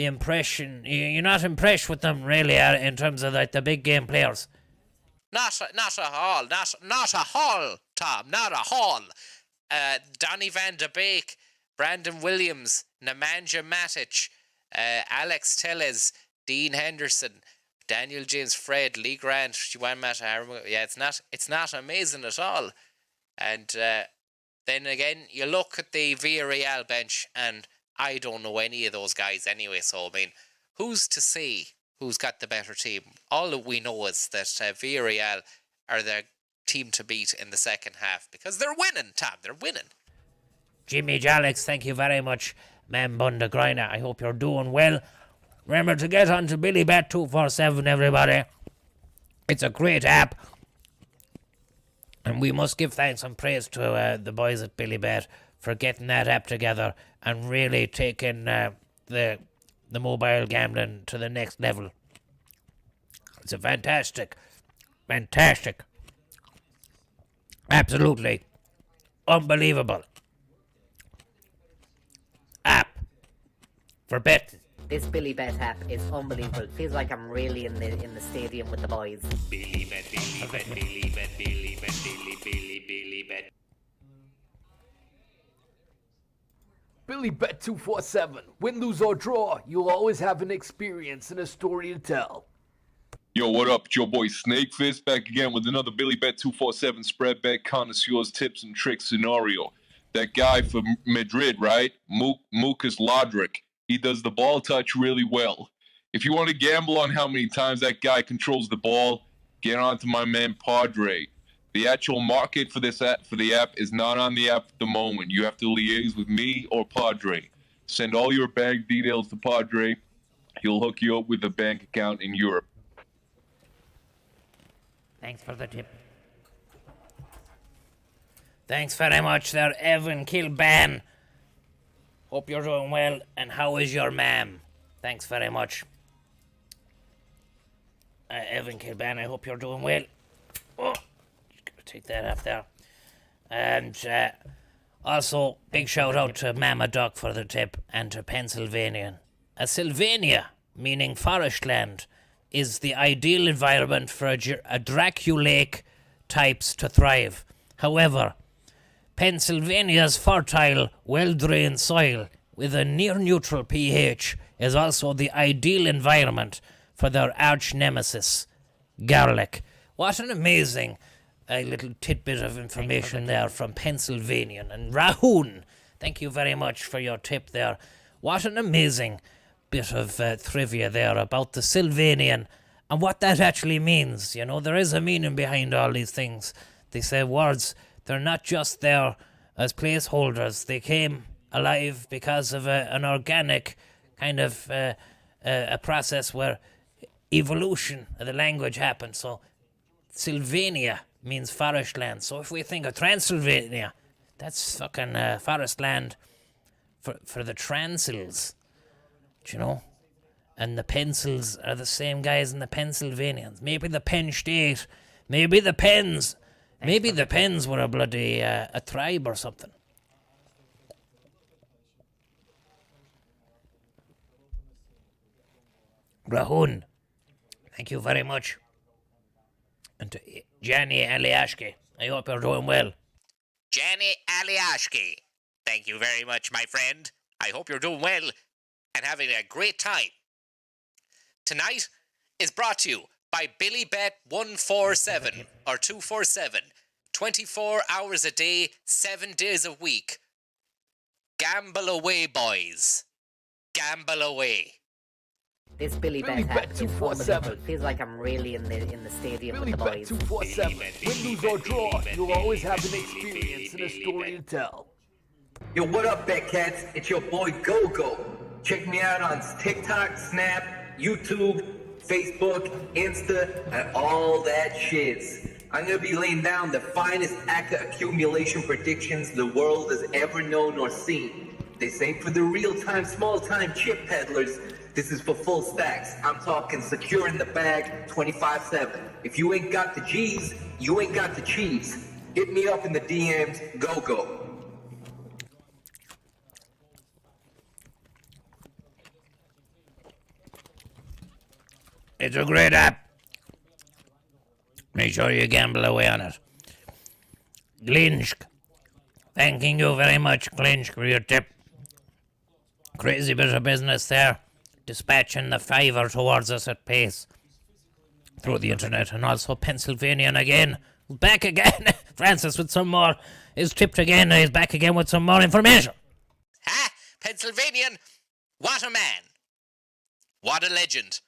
impression. You're not impressed with them, really, in terms of the big game players. Not a all, Tom, not a all. Donny van de Beek, Brandon Williams, Nemanja Matic, Alex Telles, Dean Henderson, Daniel James, Fred, Lee Grant, Juan Mata. Yeah, it's not amazing at all. And then again, you look at the Villarreal bench, and I don't know any of those guys anyway. So I mean, who's to say who's got the better team? All that we know is that Villarreal are the team to beat in the second half because they're winning, Tom. They're winning. Jimmy Jalix, thank you very much, man Bunda Griner. I hope you're doing well. Remember to get on to BILLYBET247, everybody. It's a great app. And we must give thanks and praise to the boys at BILLYBET for getting that app together and really taking the mobile gambling to the next level. It's a fantastic, absolutely unbelievable app for betting. This BILLYBET app is unbelievable. It feels like I'm really in the stadium with the boys. BILLYBET. BILLYBET247. Win, lose, or draw, you'll always have an experience and a story to tell. Yo, what up? It's your boy Snakefist back again with another BILLYBET247 spread bet connoisseurs tips and tricks scenario. That guy from Madrid, right? Mukas Lodric. He does the ball touch really well. If you want to gamble on how many times that guy controls the ball, get on to my man Padre. The actual market for this app, for the app, is not on the app at the moment. You have to liaise with me or Padre. Send all your bank details to Padre. He'll hook you up with a bank account in Europe. Thanks for the tip. Thanks very much there, Evan Kilban. Hope you're doing well, and how is your mam? Thanks very much. Evan Kilban, I hope you're doing well. Oh, just gotta take that off there. And also, big shout out to Mama Duck for the tip, and to Pennsylvania. A Sylvania, meaning forest land, is the ideal environment for a Draculake types to thrive. However, Pennsylvania's fertile, well-drained soil with a near-neutral pH is also the ideal environment for their arch-nemesis, garlic. What an amazing little tidbit of information there from Pennsylvania. And Rahun, thank you very much for your tip there. What an amazing bit of trivia there about the Sylvanian and what that actually means. You know, there is a meaning behind all these things. They say words, they're not just there as placeholders. They came alive because of an organic kind of a process where evolution of the language happened. So Sylvania means forest land. So if we think of Transylvania, that's fucking forest land for the Transils, do you know? And the pencils are the same guys in the Pennsylvanians. Maybe the Penn State, maybe the Pens, maybe the Pens were a bloody a tribe or something. Rahun, thank you very much. And to Jenny Aliashki, I hope you're doing well. Jenny Aliashki, thank you very much, my friend. I hope you're doing well and having a great time. Tonight is brought to you by BILLYBET147 or 247. 24 hours a day, 7 days a week. Gamble away, boys. Gamble away. This Billy Bet hat is unbelievable. Feels like I'm really in the stadium with the boys. BILLYBET247. Win, lose, or draw, you'll always have an experience and a story to tell. Yo, what up, Betcats? It's your boy Go-Go. Check me out on TikTok, Snap, YouTube, Facebook, Insta, and all that shiz. I'm gonna be laying down the finest ACCA accumulation predictions the world has ever known or seen. This ain't for the real-time, small-time chip peddlers. This is for full stacks. I'm talking secure in the bag 25/7. If you ain't got the G's, you ain't got the cheese. Hit me up in the DMs, Go-Go. It's a great app. Make sure you gamble away on it. Glinsk, thanking you very much, Glinsk, for your tip. Crazy bit of business there. Dispatching the fiver towards us at pace through the internet. And also Pennsylvanian again. Back again. Francis with some more. Is tipped again. He's back again with some more information. Ha! Pennsylvanian, what a man. What a legend.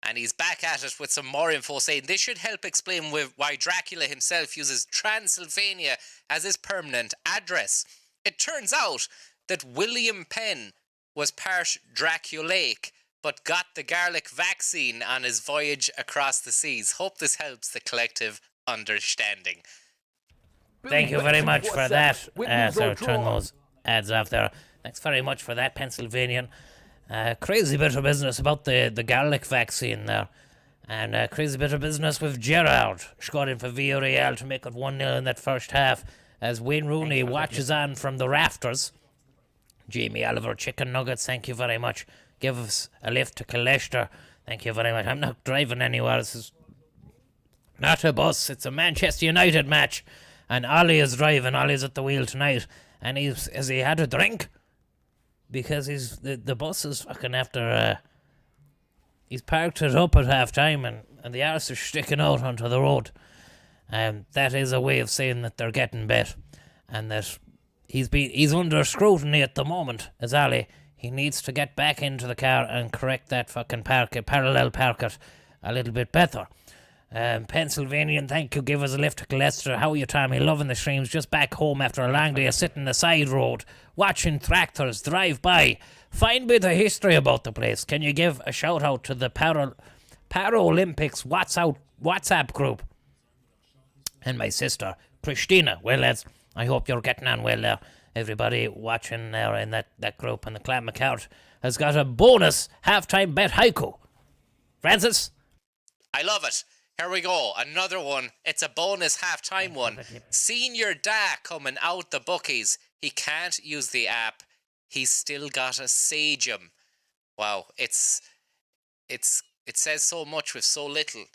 And he's back at it with some more info, saying this should help explain why Dracula himself uses Transylvania as his permanent address. It turns out that William Penn was part Draculaic, but got the garlic vaccine on his voyage across the seas. Hope this helps the collective understanding. Thank you very much for that. So turn those ads off there. Thanks very much for that, Pennsylvanian. Crazy bit of business about the garlic vaccine there. And crazy bit of business with Gerrard scoring for Villarreal to make it 1-0 in that first half as Wayne Rooney watches on from the rafters. Jamie Oliver, chicken nuggets, thank you very much. Give us a lift to Colchester. Thank you very much. I'm not driving anywhere. This is not a bus. It's a Manchester United match. And Ollie is driving. Ollie's at the wheel tonight. And has he had a drink? Because the bus is fucking after... he's parked it up at half time and the arse is sticking out onto the road. That is a way of saying that they're getting bet. And that he's under scrutiny at the moment, as Ali. He needs to get back into the car and correct that fucking parallel park it a little bit better. Pennsylvanian, thank you. Give us a lift to Leicester. How are you, Tommy? Loving the streams. Just back home after a long day of sitting on the side road, watching tractors drive by. Fine bit of history about the place. Can you give a shout out to the Paralympics WhatsApp group? And my sister, Pristina. Well, lads, I hope you're getting on well there. Everybody watching there in that group. And the Clan McCart has got a bonus halftime bet haiku. Francis? I love it. Here we go. Another one. It's a bonus half-time one. Senior Da coming out the bookies. He can't use the app. He's still got a Sagem. Wow. It says so much with so little.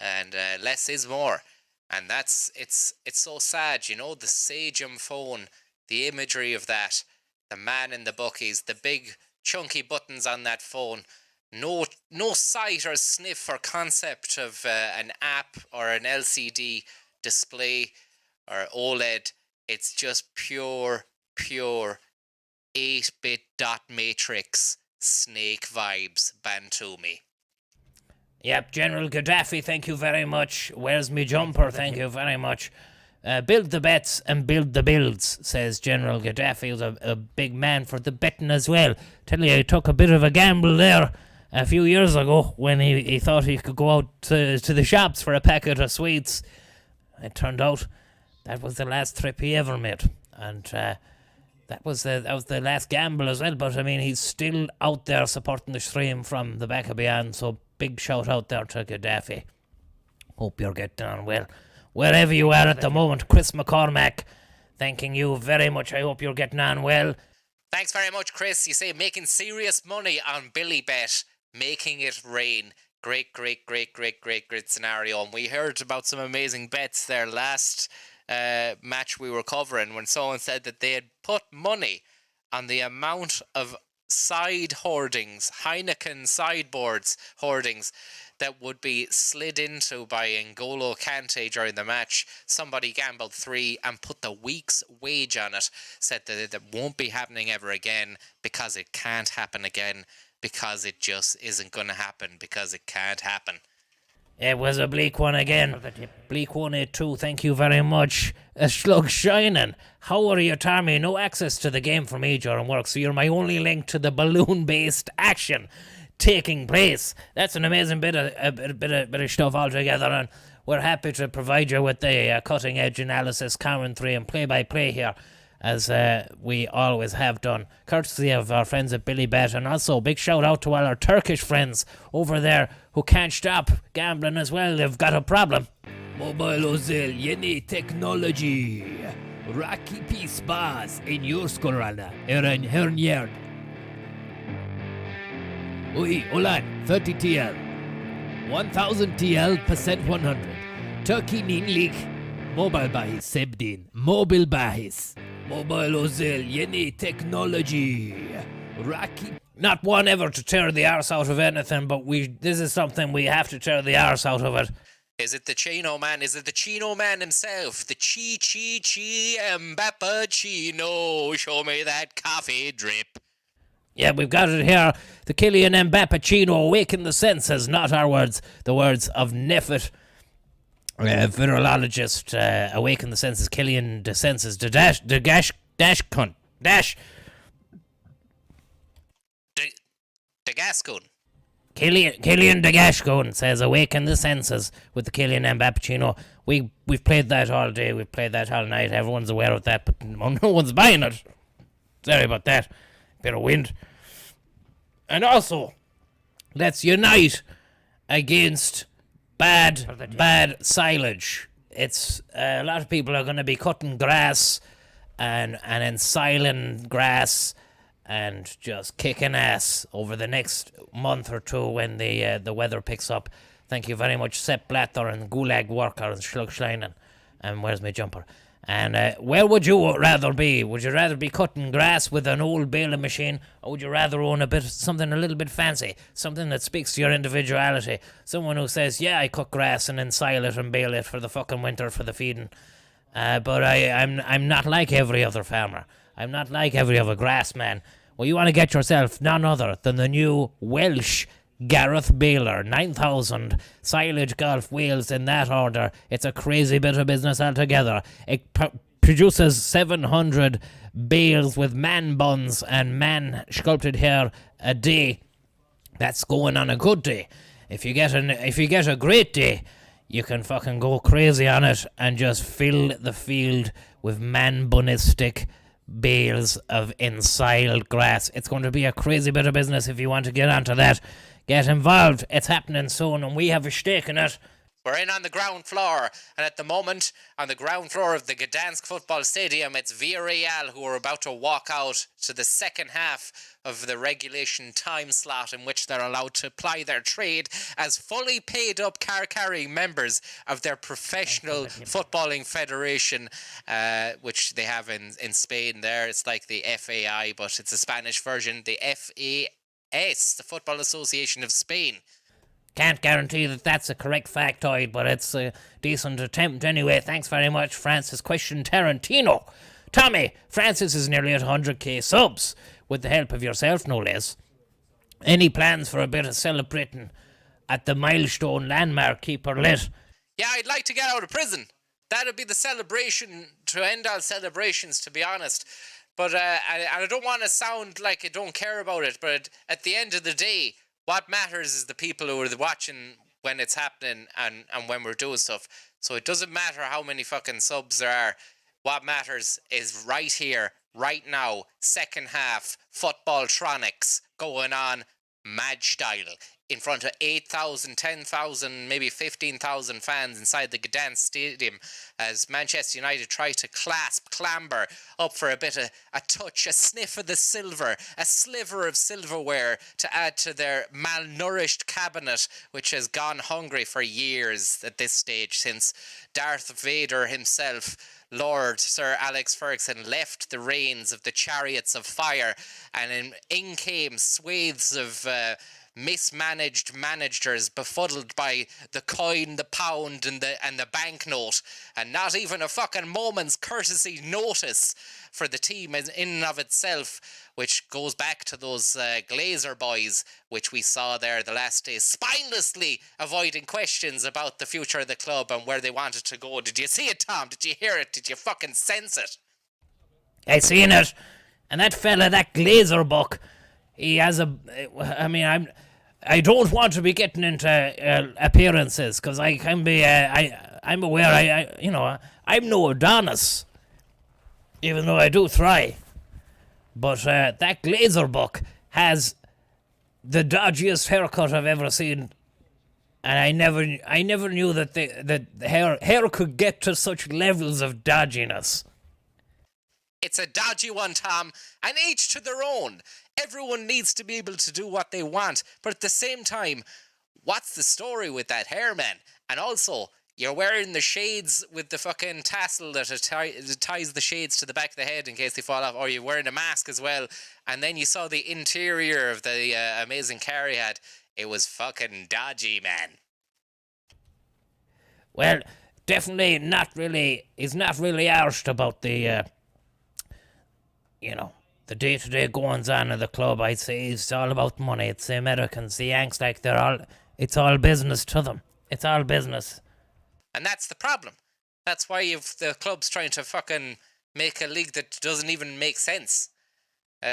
And less is more. And it's so sad, you know, the Sagem phone, the imagery of that, the man in the bookies, the big chunky buttons on that phone. No sight or sniff or concept of an app or an LCD display or OLED. It's just pure 8-bit dot matrix snake vibes. Bantoomy. Yep, General Gaddafi, thank you very much. Where's me jumper? Thank you very much. Build the bets and build the builds, says General Gaddafi. He's a big man for the betting as well. Tell you, he took a bit of a gamble there a few years ago when he thought he could go out to the shops for a packet of sweets. It turned out that was the last trip he ever made. And that was the last gamble as well. But, I mean, he's still out there supporting the stream from the back of beyond. So, big shout out there to Gaddafi. Hope you're getting on well. Wherever you are at the moment, Chris McCormack, thanking you very much. I hope you're getting on well. Thanks very much, Chris. You say making serious money on Billy Bet, making it rain. Great scenario. And we heard about some amazing bets there last match we were covering when someone said that they had put money on the amount of side hoardings, Heineken sideboards hoardings, that would be slid into by N'Golo Kante during the match. Somebody gambled 3 and put the week's wage on it. Said that it won't be happening ever again because it can't happen again, because it just isn't going to happen, because it can't happen. It was a bleak one again. Bleak 182, thank you very much. A slug shining. How are you, Tommy? No access to the game for me during work, so you're my only link to the balloon-based action taking place. That's an amazing bit of stuff altogether, and we're happy to provide you with the cutting edge analysis, commentary, and play-by-play here, as we always have done, courtesy of our friends at BILLYBET. And also big shout out to all our Turkish friends over there who can't stop gambling as well. They've got a problem. Mobile özel yeni teknoloji. Rakibi spas in your skorana. Eren hörnjärn. Oi, ulan, 30 TL. 1000 TL percent 100. Turkey ninlik. Mobile bahis sebdin. Mobile bahis. Mobile özel yeni teknoloji. Rakip. Not one ever to tear the arse out of anything, but this is something we have to tear the arse out of it. Is it the Chino man? Is it the Chino man himself? The Mbappe Chino. Show me that coffee drip. Yeah, we've got it here. The Kylian Mbappe Chino, awaken the senses, not our words. The words of Neffet, virologist. Awaken the senses, Kylian the senses, the dash cunt. The Gascon. Kylian de Gascon says, awaken the senses with the Kylian Mbappe Chino. We've played that all day, we've played that all night, everyone's aware of that, but no one's buying it. Sorry about that. Bit of wind. And also, let's unite against bad silage. It's a lot of people are going to be cutting grass and ensiling grass and just kicking ass over the next month or two when the weather picks up. Thank you very much, Sepp Blatter and Gulag Worker and Schlug Schleinen. And where's my jumper? And where would you rather be? Would you rather be cutting grass with an old baling machine, or would you rather own something a little bit fancy, something that speaks to your individuality? Someone who says, yeah, I cut grass and ensile it and bale it for the fucking winter for the feeding. But I'm not like every other farmer. I'm not like every other grass man. Well, you want to get yourself none other than the new Welsh Gareth Baylor 9000 silage golf wheels in that order. It's a crazy bit of business altogether. It produces 700 bales with man buns and man sculpted hair a day. That's going on a good day. If you get a great day, you can fucking go crazy on it and just fill the field with man bunistic bales of ensiled grass. It's going to be a crazy bit of business. If you want to get onto that, get involved. It's happening soon and we have a stake in it. We're in on the ground floor, and at the moment, on the ground floor of the Gdansk football stadium, it's Villarreal who are about to walk out to the second half of the regulation time slot in which they're allowed to ply their trade as fully paid up car-carrying members of their professional footballing federation, which they have in Spain there. It's like the FAI, but it's a Spanish version, the FAS, the Football Association of Spain. Can't guarantee that that's a correct factoid, but it's a decent attempt anyway. Thanks very much, Francis Question Tarantino. Tommy, Francis is nearly at 100k subs, with the help of yourself, no less. Any plans for a bit of celebrating at the milestone landmark keeper lit. Yeah, I'd like to get out of prison. That'd be the celebration to end all celebrations, to be honest. But I don't want to sound like I don't care about it, but at the end of the day, what matters is the people who are watching when it's happening and when we're doing stuff. So it doesn't matter how many fucking subs there are. What matters is right here, right now, second half, footballtronics going on match style in front of 8,000, 10,000, maybe 15,000 fans inside the Gdansk Stadium as Manchester United try to clamber up for a bit of a touch, a sniff of the silver, a sliver of silverware to add to their malnourished cabinet, which has gone hungry for years at this stage since Darth Vader himself, Lord Sir Alex Ferguson, left the reins of the chariots of fire, and in came swathes of mismanaged managers befuddled by the coin, the pound, and the banknote, and not even a fucking moment's courtesy notice for the team in and of itself, which goes back to those Glazer boys, which we saw there the last day, spinelessly avoiding questions about the future of the club and where they wanted to go. Did you see it, Tom? Did you hear it? Did you fucking sense it? I seen it. And that fella, that Glazer buck, he has I don't want to be getting into appearances, because I can be, I'm aware, I'm no Adonis, even though I do try. But that Glazer buck has the dodgiest haircut I've ever seen, and I never knew that the hair could get to such levels of dodginess. It's a dodgy one, Tom, and each to their own. Everyone needs to be able to do what they want, but at the same time, what's the story with that hair, man? And also, you're wearing the shades with the fucking tassel that ties the shades to the back of the head in case they fall off, or you're wearing a mask as well, and then you saw the interior of the amazing car he had. It was fucking dodgy, man. Well, definitely not really, he's not really arsed about the, the day-to-day goings-on of the club. I'd say it's all about money. It's the Americans, the Yanks, it's all business to them. It's all business. And that's the problem. That's why the club's trying to fucking make a league that doesn't even make sense.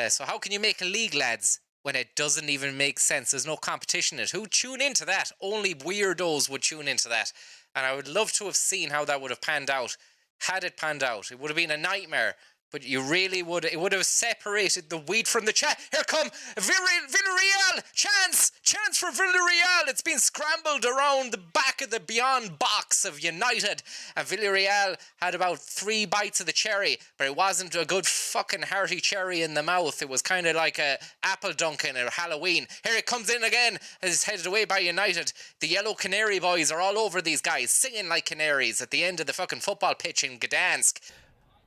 So how can you make a league, lads, when it doesn't even make sense? There's no competition in it. Who'd tune into that? Only weirdos would tune into that. And I would love to have seen how that would have panned out. Had it panned out, it would have been a nightmare. But you really would. It would have separated the wheat from the chaff. Here come Villarreal. Chance for Villarreal. It's been scrambled around the back of the beyond box of United. And Villarreal had about 3 bites of the cherry, but it wasn't a good fucking hearty cherry in the mouth. It was kind of like a apple dunking or Halloween. Here it comes in again. It's headed away by United. The Yellow Canary boys are all over these guys, singing like canaries at the end of the fucking football pitch in Gdansk.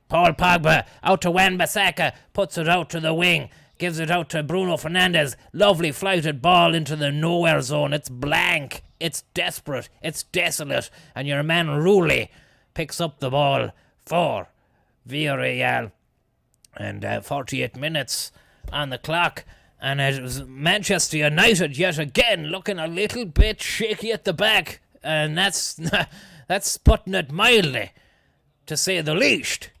Paul Pogba out to Wan-Bissaka, puts it out to the wing, gives it out to Bruno Fernandes. Lovely flighted ball into the nowhere zone. It's blank, it's desperate, it's desolate, and your man Rooley picks up the ball for Villarreal. And 48 minutes on the clock, and it was Manchester United yet again looking a little bit shaky at the back, and that's putting it mildly, to say the least.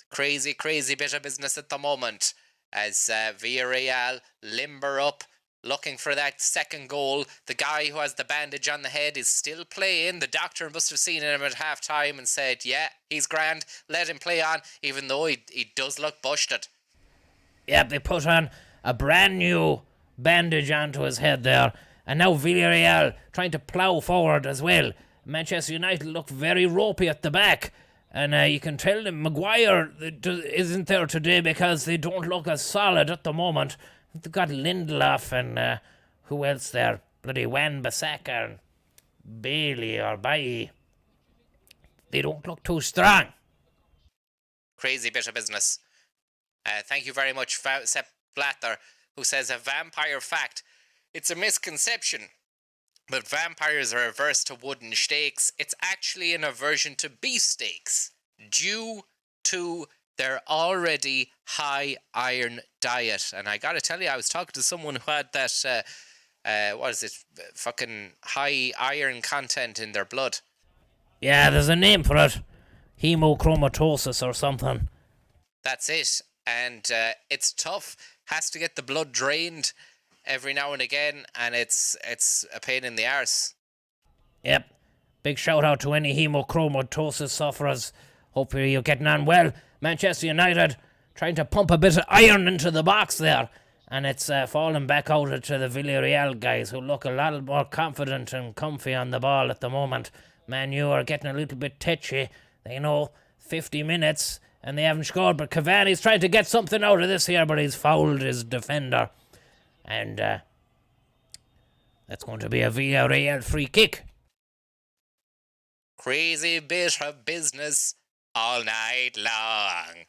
Crazy bit of business at the moment as Villarreal limber up, looking for that second goal. The guy who has the bandage on the head is still playing. The doctor must have seen him at half-time and said, yeah, he's grand, let him play on, even though he does look busted. Yeah, they put on a brand new bandage onto his head there, and now Villarreal trying to plough forward as well. Manchester United look very ropey at the back. And you can tell them Maguire isn't there today because they don't look as solid at the moment. They've got Lindelof and who else there? Bloody Wan-Bissaka and Bailey or Bailly. They don't look too strong. Crazy bit of business. Thank you very much, Sepp Blatter, who says a vampire fact. It's a misconception. But vampires are averse to wooden stakes. It's actually an aversion to beefsteaks due to their already high iron diet. And I gotta tell you, I was talking to someone who had that what is it? Fucking high iron content in their blood. Yeah, there's a name for it. Hemochromatosis or something. That's it. And it's tough. Has to get the blood drained every now and again, and it's a pain in the arse. Yep. Big shout out to any hemochromatosis sufferers. Hopefully you're getting on well. Manchester United trying to pump a bit of iron into the box there. And it's falling back out to the Villarreal guys, who look a lot more confident and comfy on the ball at the moment. Man U are getting a little bit tetchy. They know 50 minutes and they haven't scored, but Cavani's trying to get something out of this here, but he's fouled his defender. And that's going to be a Villarreal free kick. Crazy bit of business all night long.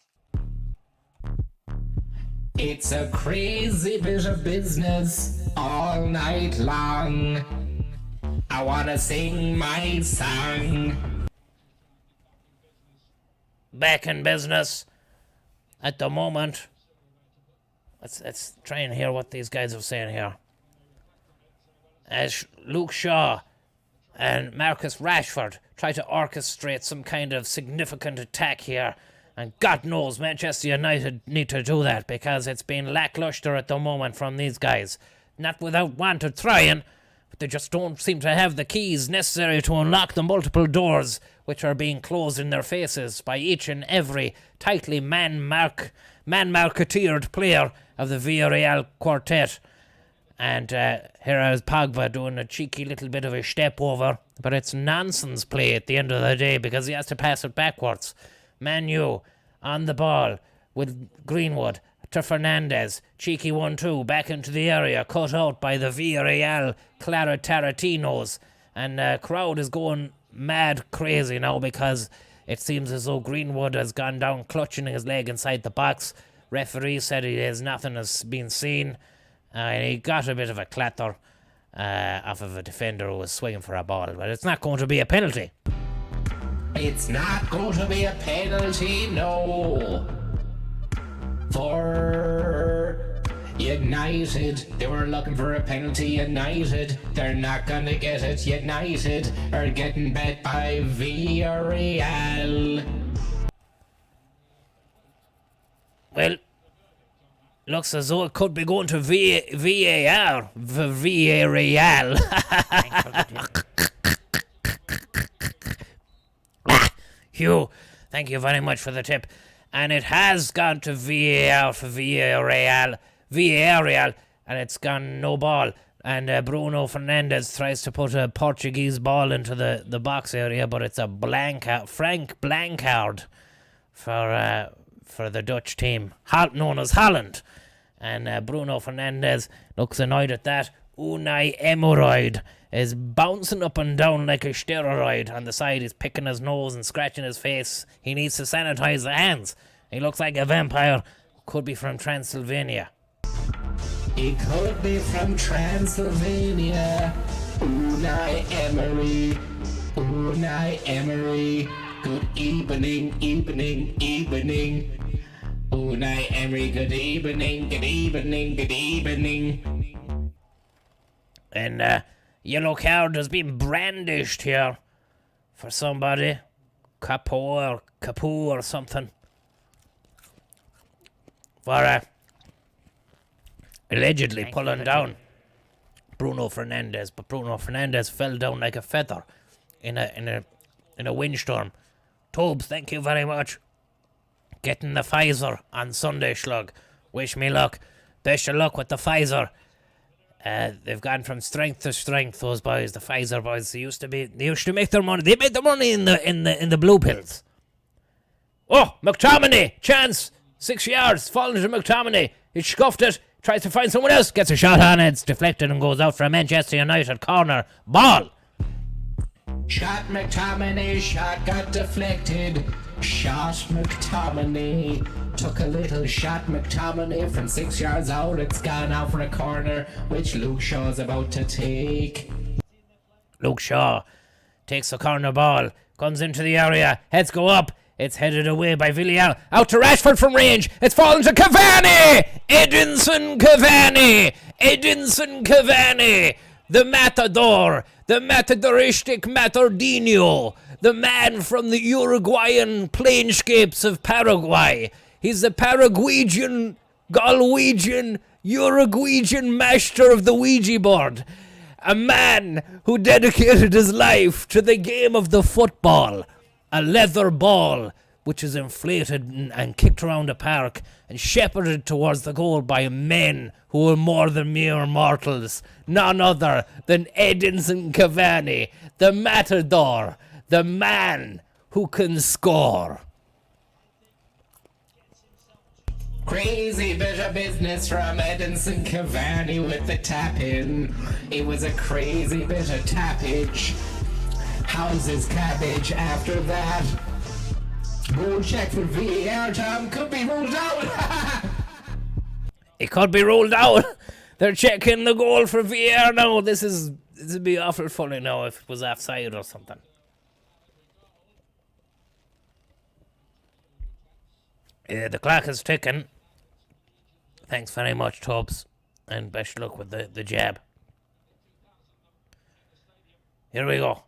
It's a crazy bit of business all night long. I wanna sing my song. Back in business at the moment. Let's try and hear what these guys are saying here. As Luke Shaw and Marcus Rashford try to orchestrate some kind of significant attack here. And God knows Manchester United need to do that, because it's been lackluster at the moment from these guys. Not without want of trying, but they just don't seem to have the keys necessary to unlock the multiple doors which are being closed in their faces by each and every tightly man-marketeered player of the Villarreal quartet. And here is Pogba doing a cheeky little bit of a step over, but it's nonsense play at the end of the day because he has to pass it backwards. Man U on the ball with Greenwood to Fernandes. Cheeky 1-2 back into the area, cut out by the Villarreal Taratinos. And the crowd is going mad crazy now because it seems as though Greenwood has gone down clutching his leg inside the box. Referee said nothing has been seen. And he got a bit of a clatter off of a defender who was swinging for a ball. But it's not going to be a penalty. It's not going to be a penalty, no. For United, they were looking for a penalty. United, they're not gonna get it. United are getting bet by Villarreal. Well, looks as though it could be going to VAR. Villarreal. Thanks for the tip. Hugh, thank you very much for the tip. And it has gone to VAR for Villarreal, and it's gone no ball. And Bruno Fernandes tries to put a Portuguese ball into the box area, but it's a Frank Blancard for the Dutch team, known as Holland. And Bruno Fernandes looks annoyed at that. Unai Emery is bouncing up and down like a steroid on the side. He's picking his nose and scratching his face. He needs to sanitize the hands. He looks like a vampire. Could be from Transylvania. He could be from Transylvania. Unai Emery. Unai Emery. Good evening. Unai Emery, good evening. And yellow card has been brandished here for somebody. Capo or something. For allegedly pulling down Bruno Fernandes. But Bruno Fernandes fell down like a feather in a windstorm. Tobes, thank you very much. Getting the Pfizer on Sunday, Slug. Wish me luck. Best of luck with the Pfizer. They've gone from strength to strength, those boys, the Pfizer boys. They used to make their money. They made their money in the blue pills. Oh, McTominay, chance, 6 yards, falling to McTominay. He scuffed it, tries to find someone else, gets a shot on it, it's deflected and goes out for a Manchester United corner. Ball. Shot McTominay, shot got deflected. Shot McTominay. Took a little shot McTominay from 6 yards out. It's gone out for a corner, which Luke Shaw's about to take. Luke Shaw takes the corner ball, comes into the area, heads go up. It's headed away by Villarreal. Out to Rashford from range. It's fallen to Cavani! Edinson Cavani! Edinson Cavani, the matador, the matadoristic Matardino, the man from the Uruguayan planescapes of Paraguay. He's the Paraguayan, Galwegian, Uruguayan master of the Ouija board. A man who dedicated his life to the game of the football, a leather ball which is inflated and kicked around a park and shepherded towards the goal by men who are more than mere mortals, none other than Edinson Cavani, the matador, the man who can score. Crazy bit of business from Edinson Cavani with the tap-in. It was a crazy bit of tappage. How's his cabbage after that? Goal check for VAR, Tom. Could be ruled out. It could be ruled out. They're checking the goal for VAR now. This would be awful funny now if it was offside or something. The clock is ticking. Thanks very much, Tubbs, and best luck with the jab. Here we go.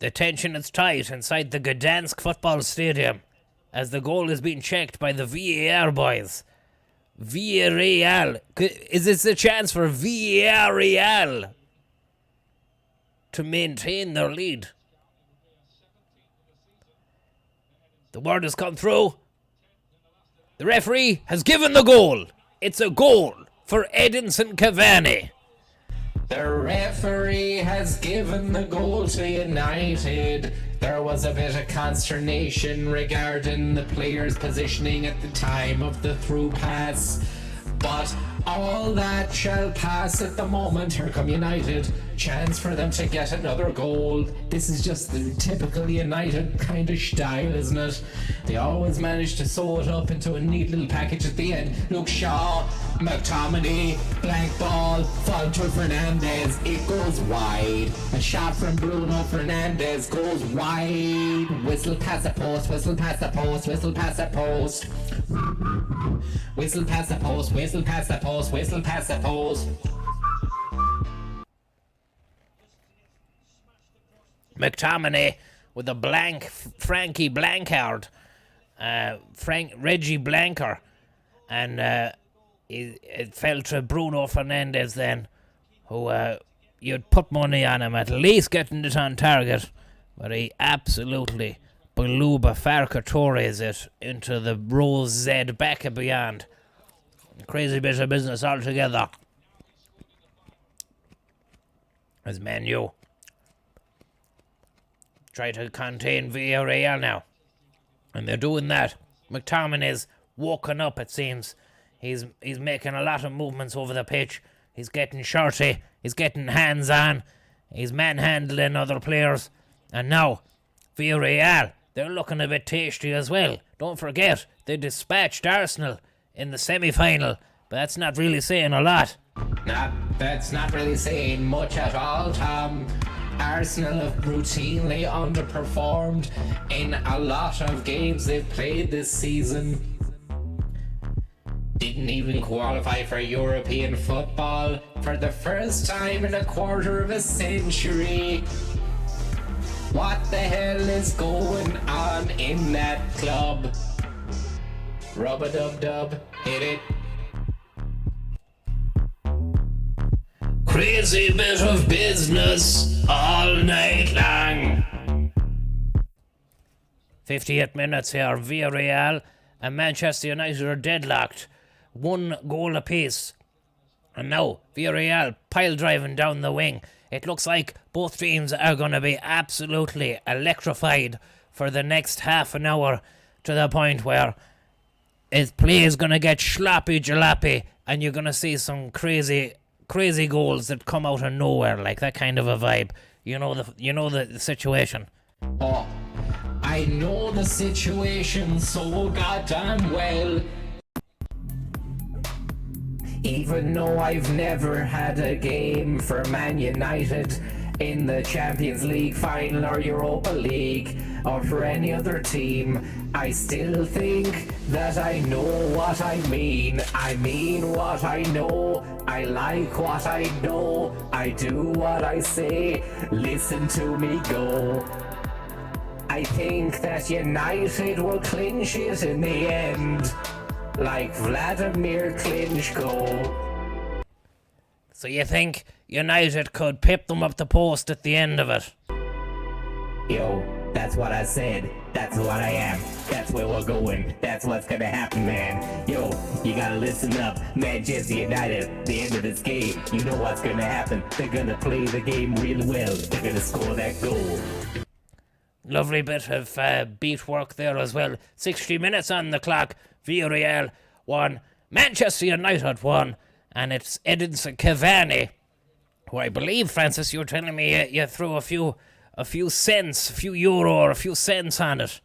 The tension is tight inside the Gdansk football stadium as the goal is being checked by the VAR boys. VAR. Is this a chance for VAR to maintain their lead? The word has come through. The referee has given the goal. It's a goal for Edinson Cavani. The referee has given the goal to United. There was a bit of consternation regarding the players' positioning at the time of the through pass. But all that shall pass at the moment. Here come United. Chance for them to get another goal. This is just the typical United kind of style, isn't it? They always manage to sew it up into a neat little package at the end. Look, Shaw, McTominay, blank ball, fall to Fernandez. It goes wide. A shot from Bruno Fernandez goes wide. Whistle past the post, whistle past the post, whistle past the post. Whistle past the post, whistle past the post, whistle past the post. McTominay with a blank, Frankie Blankard, Reggie Blanker, and it fell to Bruno Fernandez then, who you'd put money on him at least getting it on target, but he absolutely Baluba Farcatores it into the Rose Z back and beyond. Crazy bit of business altogether. As Man U try to contain Villarreal now, and they're doing that. McTominay's woken up, it seems. He's making a lot of movements over the pitch. He's getting shorty. He's getting hands on. He's manhandling other players. And now, Villarreal, they're looking a bit tasty as well. Don't forget, they dispatched Arsenal in the semi-final, but that's not really saying a lot. That's not really saying much at all, Tom. Arsenal have routinely underperformed in a lot of games they've played this season. Didn't even qualify for European football for the first time in a quarter of a century. What the hell is going on in that club? Rub-a-dub-dub, hit it. Crazy bit of business all night long. 58 minutes here. Villarreal and Manchester United are deadlocked. 1 goal apiece. And now Villarreal pile driving down the wing. It looks like both teams are going to be absolutely electrified for the next half an hour, to the point where his play is going to get sloppy jalopy and you're going to see some crazy goals that come out of nowhere, like that kind of a vibe. You know the situation. Oh, I know the situation so goddamn well. Even though I've never had a game for Man United, in the Champions League final or Europa League or for any other team, I still think that I know what I mean. I mean what I know. I like what I know. I do what I say. Listen to me go. I think that United will clinch it in the end, like Vladimir Klitschko. So you think United could pip them up the post at the end of it? Yo, that's what I said. That's what I am. That's where we're going. That's what's gonna happen, man. Yo, you gotta listen up. Manchester United, the end of this game, you know what's gonna happen. They're gonna play the game really well. They're gonna score that goal. Lovely bit of beat work there as well. 60 minutes on the clock. Villarreal 1, Manchester United 1, and it's Edinson Cavani, who I believe, Francis, you were telling me you threw a few cents, a few euro or a few cents on it.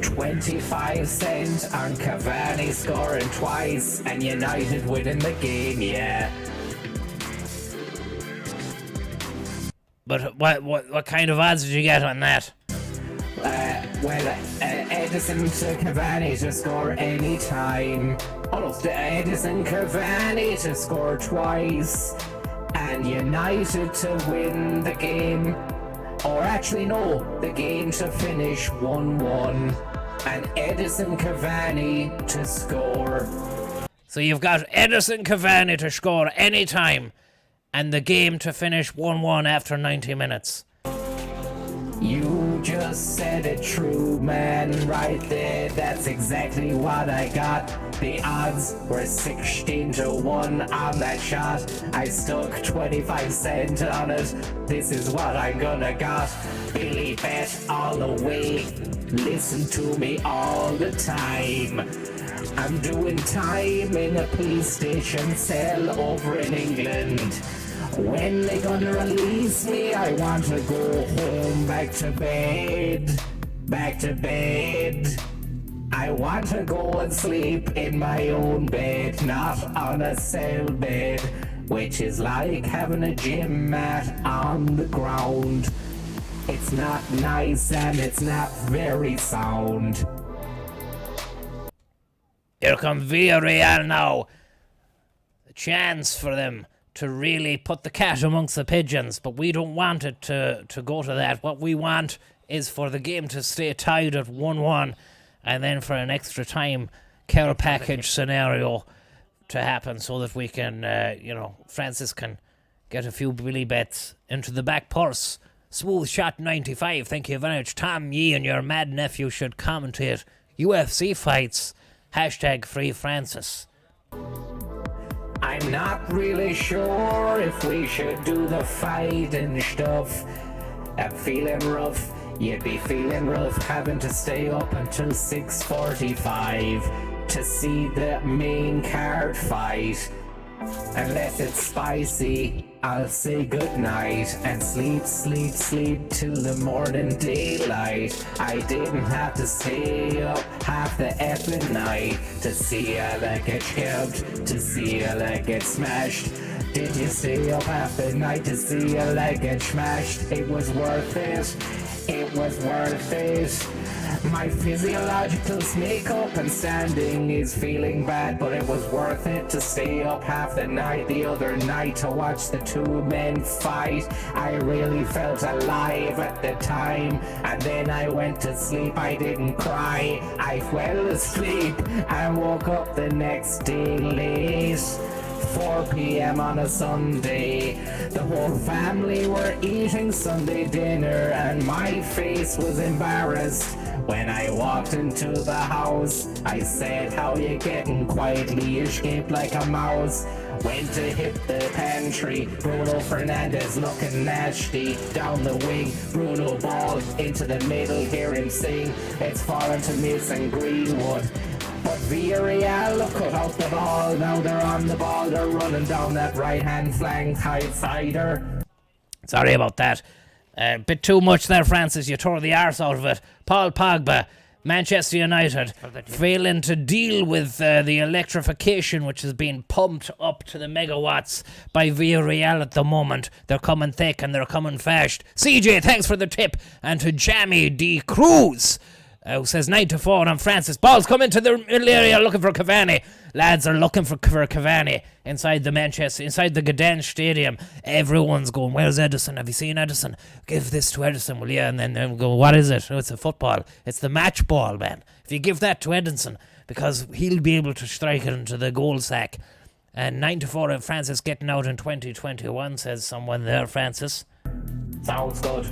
25 cents on Cavani scoring twice and United winning the game, yeah. But what kind of odds did you get on that? Edison to Cavani to score any time. Edison Cavani to score twice and United to win the game. Or actually no, the game to finish 1-1 and Edison Cavani to score. So you've got Edison Cavani to score any time and the game to finish 1-1 after 90 minutes. You just said it true, man, right there. That's exactly what I got. The odds were 16-1 on that shot. I stuck 25 cents on it. This is what I'm gonna got. Billy bet all the way. Listen to me all the time. I'm doing time in a police station cell over in England. When they gonna release me, I want to go home, back to bed, back to bed. I want to go and sleep in my own bed, not on a cell bed, which is like having a gym mat on the ground. It's not nice and it's not very sound. Here come Villarreal now. The chance for them to really put the cat amongst the pigeons, but we don't want it to go to that. What we want is for the game to stay tied at 1-1 and then for an extra time care package scenario to happen so that we can, Francis can get a few Billy bets into the back purse. Smooth Shot 95, thank you very much. Tom Yee and your mad nephew should commentate UFC fights. #Free Francis. I'm not really sure if we should do the fight and stuff. I'm feeling rough. You'd be feeling rough having to stay up until 6:45 to see the main card fight. Unless it's spicy, I'll say goodnight and sleep till the morning daylight. I didn't have to stay up half the effing night to see a leg get scabbed, to see a leg get smashed. Did you stay up half the night to see a leg get smashed? It was worth it. It was worth it. My physiological snake up and standing is feeling bad, but it was worth it to stay up half the night the other night to watch the two men fight. I really felt alive at the time, and then I went to sleep. I didn't cry, I fell asleep and woke up the next day late. 4 p.m. on a Sunday. The whole family were eating Sunday dinner and my face was embarrassed. When I walked into the house, I said, "How you getting?" Quietly escaped like a mouse. Went to hit the pantry, Bruno Fernandes looking nasty. Down the wing, Bruno ball into the middle, hear him sing. It's fallen to Mason Greenwood. But Villarreal cut out the ball, now they're on the ball, they're running down that right-hand flank, high-sider. Sorry about that. A bit too much there, Francis. You tore the arse out of it. Paul Pogba Manchester United failing to deal with the electrification which is being pumped up to the megawatts by Villarreal at the moment. They're coming thick and they're coming fast. CJ, thanks for the tip. And to Jamie D. Cruz, who says 9-4 on Francis. Ball's coming to the middle area looking for Cavani. Lads are looking for Cavani inside the Gdansk Stadium. Everyone's going, where's Edison? Have you seen Edison? Give this to Edison, will you? And then they go, what is it? Oh, it's a football. It's the match ball, man. If you give that to Edison, because he'll be able to strike it into the goal sack. And 9-4 and Francis getting out in 2021, says someone there, Francis. Sounds good.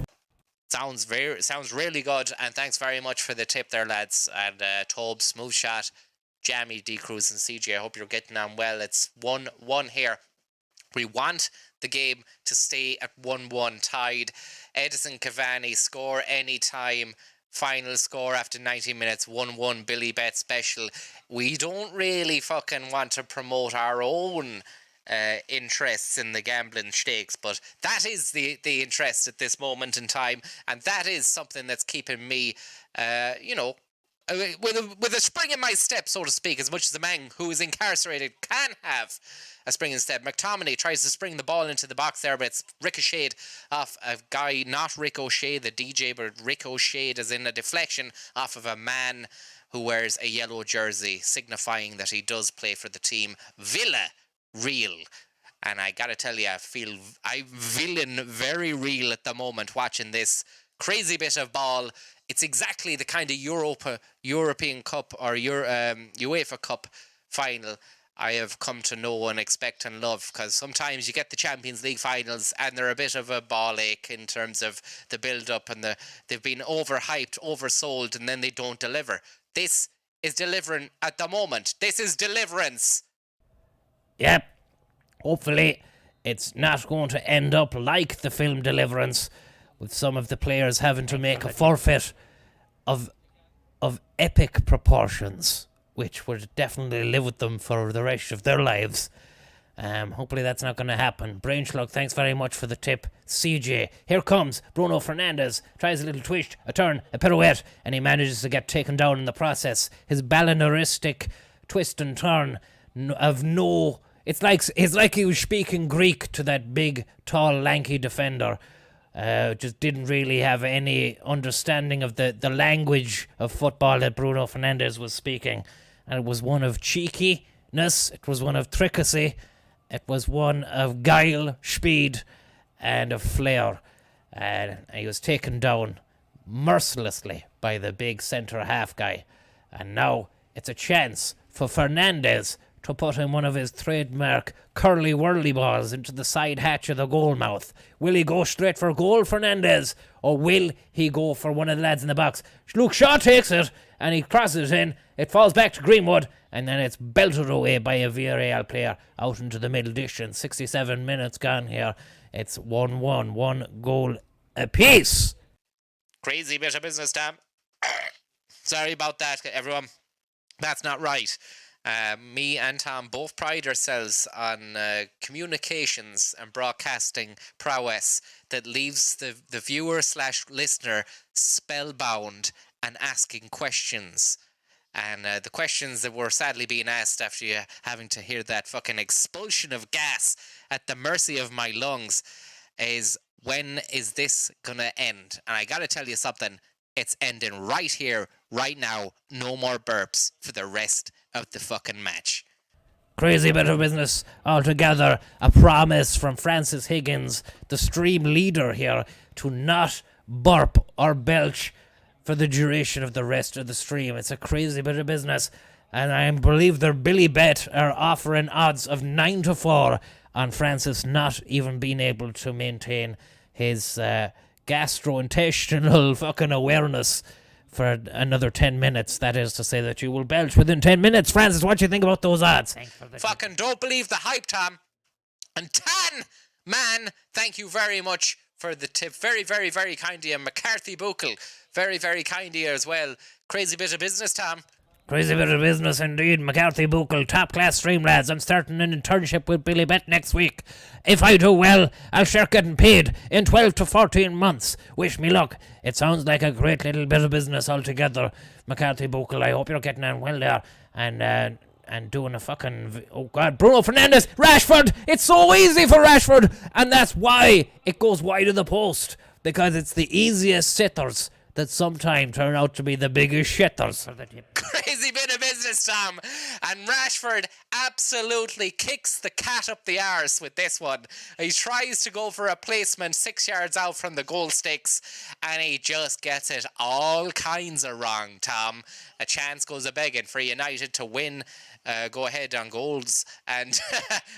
Sounds really good, and thanks very much for the tip there, lads. And Tobes, smooth shot, Jamie, D. Cruz and CJ, I hope you're getting on well. It's 1-1 here. We want the game to stay at 1-1 tied. Edison Cavani score any time. Final score after 90 minutes, 1-1 Billy Bet special. We don't really fucking want to promote our own interests in the gambling stakes, but that is the interest at this moment in time, and that is something that's keeping me with a spring in my step, so to speak, as much as a man who is incarcerated can have a spring in step. McTominay tries to spring the ball into the box there, but it's ricocheted off a guy, not Ricochet the DJ, but ricocheted as in a deflection off of a man who wears a yellow jersey, signifying that he does play for the team Villa Real. And I gotta tell you, I'm feeling very real at the moment watching this crazy bit of ball. It's exactly the kind of European Cup or UEFA Cup final I have come to know and expect and love, because sometimes you get the Champions League finals and they're a bit of a ball ache in terms of the build-up, and they've been overhyped, oversold, and then they don't deliver. This is delivering at the moment. This is deliverance. Yep. Hopefully it's not going to end up like the film Deliverance, with some of the players having to make a forfeit of epic proportions, which would definitely live with them for the rest of their lives. Hopefully that's not going to happen. Brainslug, thanks very much for the tip. CJ, here comes Bruno Fernandes. Tries a little twist, a turn, a pirouette, and he manages to get taken down in the process. His ballinaristic twist and turn of no... It's like he was speaking Greek to that big, tall, lanky defender. Just didn't really have any understanding of the language of football that Bruno Fernandes was speaking. And it was one of cheekiness, it was one of trickery, it was one of guile, speed, and of flair. And he was taken down mercilessly by the big centre-half guy. And now it's a chance for Fernandes to put in one of his trademark curly-whirly balls into the side hatch of the goal mouth. Will he go straight for goal, Fernandes? Or will he go for one of the lads in the box? Luke Shaw takes it, and he crosses it in. It falls back to Greenwood, and then it's belted away by a Villarreal player out into the middle distance. 67 minutes gone here. It's 1-1, 1 goal apiece. Crazy bit of business, Tom. Sorry about that, everyone. That's not right. Me and Tom both pride ourselves on communications and broadcasting prowess that leaves the viewer/listener spellbound and asking questions. And the questions that were sadly being asked after you having to hear that fucking expulsion of gas at the mercy of my lungs is, when is this gonna end? And I gotta tell you something, it's ending right here, right now. No more burps for the rest of the fucking match. Crazy bit of business altogether. A promise from Francis Higgins, the stream leader here, to not burp or belch for the duration of the rest of the stream. It's a crazy bit of business. And I believe their Billy Bet are offering odds of 9-4 on Francis not even being able to maintain his gastrointestinal fucking awareness for another 10 minutes. That is to say that you will belch within 10 minutes. Francis, what do you think about those odds? Fucking don't believe the hype, Tom. And Tan, man, thank you very much for the tip. Very, very, very kind of you. McCarthy Buchel, very, very kind of you as well. Crazy bit of business, Tom. Crazy bit of business indeed. McCarthy Buchel, top class stream lads. I'm starting an internship with Billy Bet next week. If I do well, I'll start getting paid in 12 to 14 months. Wish me luck. It sounds like a great little bit of business altogether. McCarthy Buchel, I hope you're getting on well there. And doing a fucking... Oh, God. Bruno Fernandes. Rashford. It's so easy for Rashford. And that's why it goes wide of the post. Because it's the easiest sitters that sometimes turn out to be the biggest shitters. Crazy bit of business, Tom. And Rashford absolutely kicks the cat up the arse with this one. He tries to go for a placement 6 yards out from the goal sticks, and he just gets it all kinds of wrong, Tom. A chance goes a-begging for United to win. Go ahead on goals. And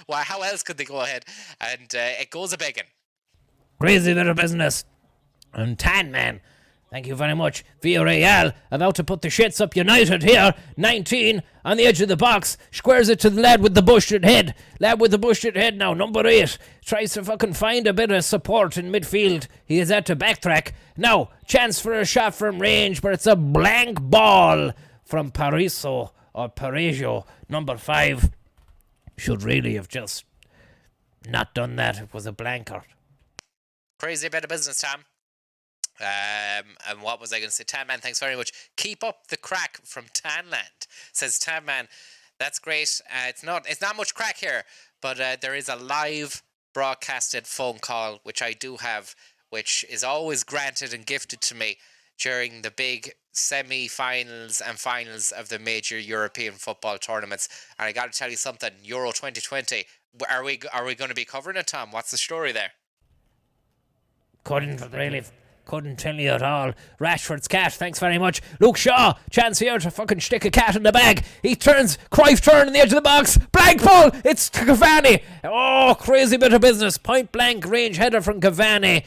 well, how else could they go ahead? And it goes a-begging. Crazy bit of business. And Tan Man. Thank you very much. Villarreal about to put the shits up United here. 19 on the edge of the box. Squares it to the lad with the busted head. Lad with the busted head now. Number 8. Tries to fucking find a bit of support in midfield. He has had to backtrack. Now, chance for a shot from range, but it's a blank ball from Parisio. Number 5. Should really have just not done that. It was a blanker. Crazy bit of business, Tom. And what was I going to say? Tan Man, thanks very much. Keep up the crack from Tanland, says Tan Man. That's great. It's not much crack here, but there is a live broadcasted phone call, which I do have, which is always granted and gifted to me during the big semi-finals and finals of the major European football tournaments. And I got to tell you something, Euro 2020, are we going to be covering it, Tom? What's the story there? Couldn't tell you at all. Rashford's cat, thanks very much. Luke Shaw, chance here to fucking stick a cat in the bag. He turns, Cruyff turn in the edge of the box. Blank ball, it's Cavani. Oh, crazy bit of business. Point blank range header from Cavani.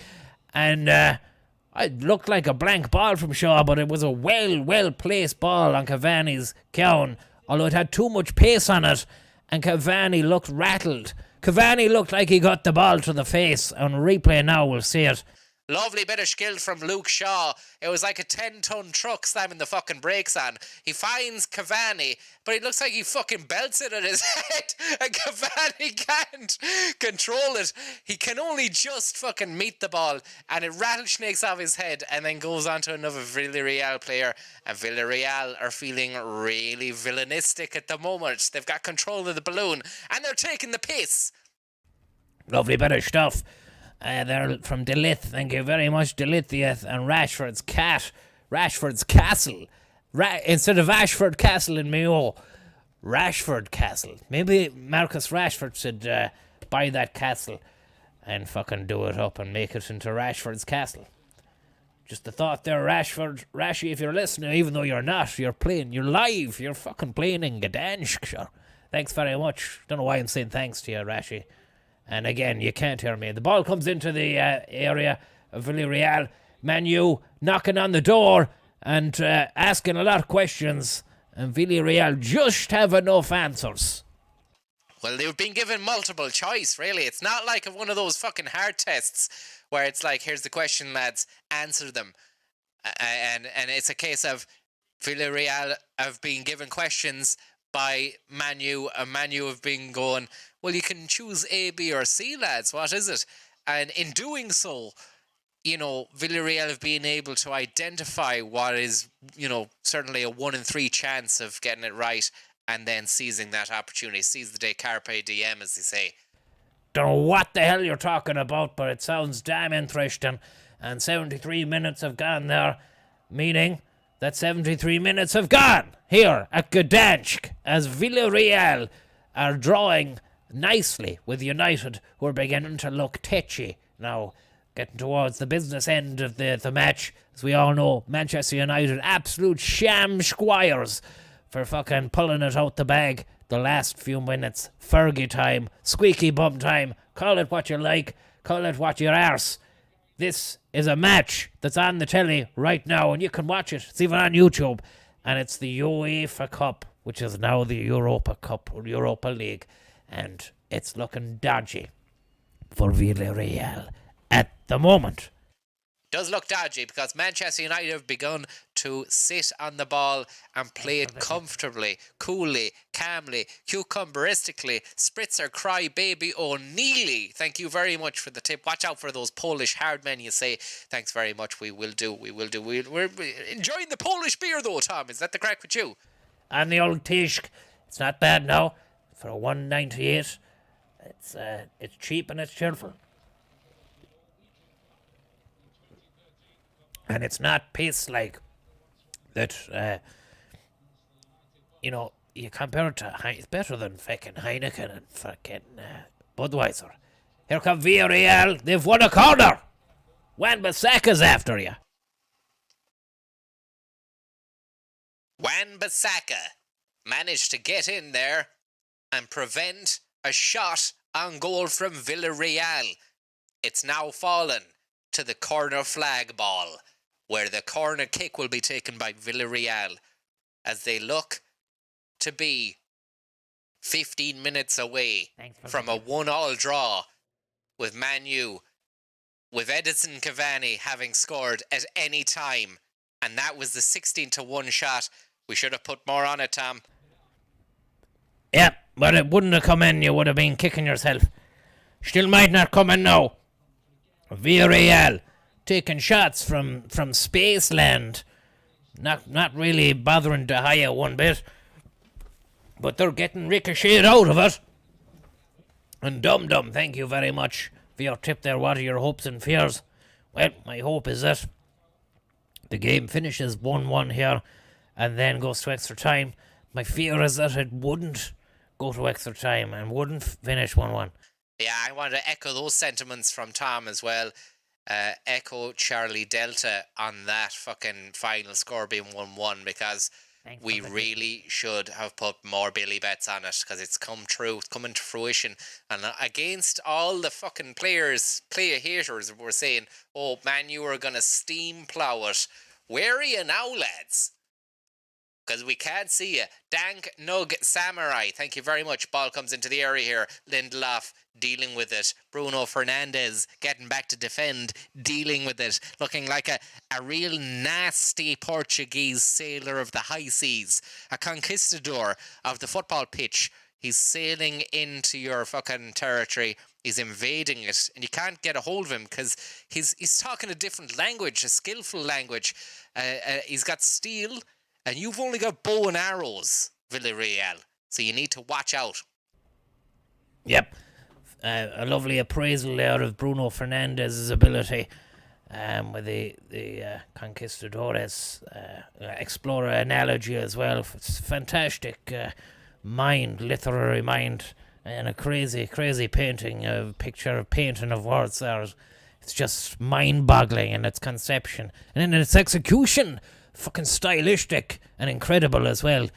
And it looked like a blank ball from Shaw, but it was a well placed ball on Cavani's cown. Although it had too much pace on it, and Cavani looked rattled. Cavani looked like he got the ball to the face. On replay now, we'll see it. Lovely bit of skill from Luke Shaw. It was like a 10-ton truck slamming the fucking brakes on. He finds Cavani, but it looks like he fucking belts it at his head, and Cavani can't control it. He can only just fucking meet the ball, and it rattlesnakes off his head and then goes on to another Villarreal player. And Villarreal are feeling really villainistic at the moment. They've got control of the balloon, and they're taking the piss. Lovely bit of stuff. They're from Delith. Thank you very much, Delithiath. And Rashford's Castle. Instead of Ashford Castle in Mayo, Rashford Castle. Maybe Marcus Rashford should buy that castle and fucking do it up and make it into Rashford's Castle. Just a thought there, Rashi, if you're listening, even though you're not, you're live, you're fucking playing in Gdansk, sure. Thanks very much. Don't know why I'm saying thanks to you, Rashi. And again, you can't hear me. The ball comes into the area of Villarreal. Manu knocking on the door and asking a lot of questions. And Villarreal just have enough answers. Well, they've been given multiple choice, really. It's not like one of those fucking hard tests where it's like, here's the question, lads, answer them. And it's a case of Villarreal have been given questions by Manu, and Manu have been going, well, you can choose A, B, or C, lads. What is it? And in doing so, Villarreal have been able to identify what is, certainly a 1 in 3 chance of getting it right, and then seizing that opportunity. Seize the day, carpe diem, as they say. Don't know what the hell you're talking about, but it sounds damn interesting. And 73 minutes have gone there, meaning that 73 minutes have gone here at Gdansk as Villarreal are drawing nicely with United, who are beginning to look tetchy now, getting towards the business end of the match. As we all know, Manchester United, absolute sham squires for fucking pulling it out the bag the last few minutes. Fergie time, squeaky bum time, call it what you like, call it what your arse. This is a match that's on the telly right now, and you can watch it. It's even on YouTube. And it's the UEFA Cup, which is now the Europa Cup, or Europa League. And it's looking dodgy for Villarreal at the moment. does look dodgy because Manchester United have begun to sit on the ball and play it comfortably, coolly, calmly, cucumberistically. Spritzer, cry, baby, O'Neilly. Thank you very much for the tip. Watch out for those Polish hard men, you say. Thanks very much. We will do. We're enjoying the Polish beer, though, Tom. Is that the crack with you? And the old Tishk, it's not bad now. For a 1.98, it's cheap and it's cheerful. And it's not piss like that, you compare it to it's better than fucking Heineken and fucking Budweiser. Here come Villarreal, they've won a corner. Wan-Bissaka's after you. Wan-Bissaka managed to get in there and prevent a shot on goal from Villarreal. It's now fallen to the corner flag ball, where the corner kick will be taken by Villarreal as they look to be 15 minutes away from a 1-1 draw with Man U, with Edinson Cavani having scored at any time. And that was the 16-1 shot. We should have put more on it, Tom. Yeah, but it wouldn't have come in. You would have been kicking yourself. Still might not come in now. Villarreal taking shots from Spaceland. Not really bothering De Gea one bit. But they're getting ricocheted out of it. And Dum Dum, thank you very much for your tip there. What are your hopes and fears? Well, my hope is that the game finishes 1-1 here and then goes to extra time. My fear is that it wouldn't go to extra time and wouldn't finish 1-1. Yeah, I want to echo those sentiments from Tom as well. Echo Charlie Delta on that fucking final score being 1-1 because we really should have put more Billy bets on it because it's come true, it's coming to fruition. And against all the fucking player haters were saying, oh man, you are going to steam plow it. Where are you now, lads? Because we can't see you. Dank Nug Samurai, thank you very much. Ball comes into the area here. Lindelof dealing with it. Bruno Fernandes getting back to defend, dealing with it. Looking like a real nasty Portuguese sailor of the high seas. A conquistador of the football pitch. He's sailing into your fucking territory. He's invading it. And you can't get a hold of him because he's talking a different language, a skillful language. He's got steel. And you've only got bow and arrows, Villarreal. So you need to watch out. Yep. A lovely appraisal there of Bruno Fernandes' ability with the Conquistadores Explorer analogy as well. It's fantastic literary mind, and a crazy, crazy painting, a picture of painting of words there. It's just mind-boggling in its conception. And in its execution, fucking stylistic and incredible as well.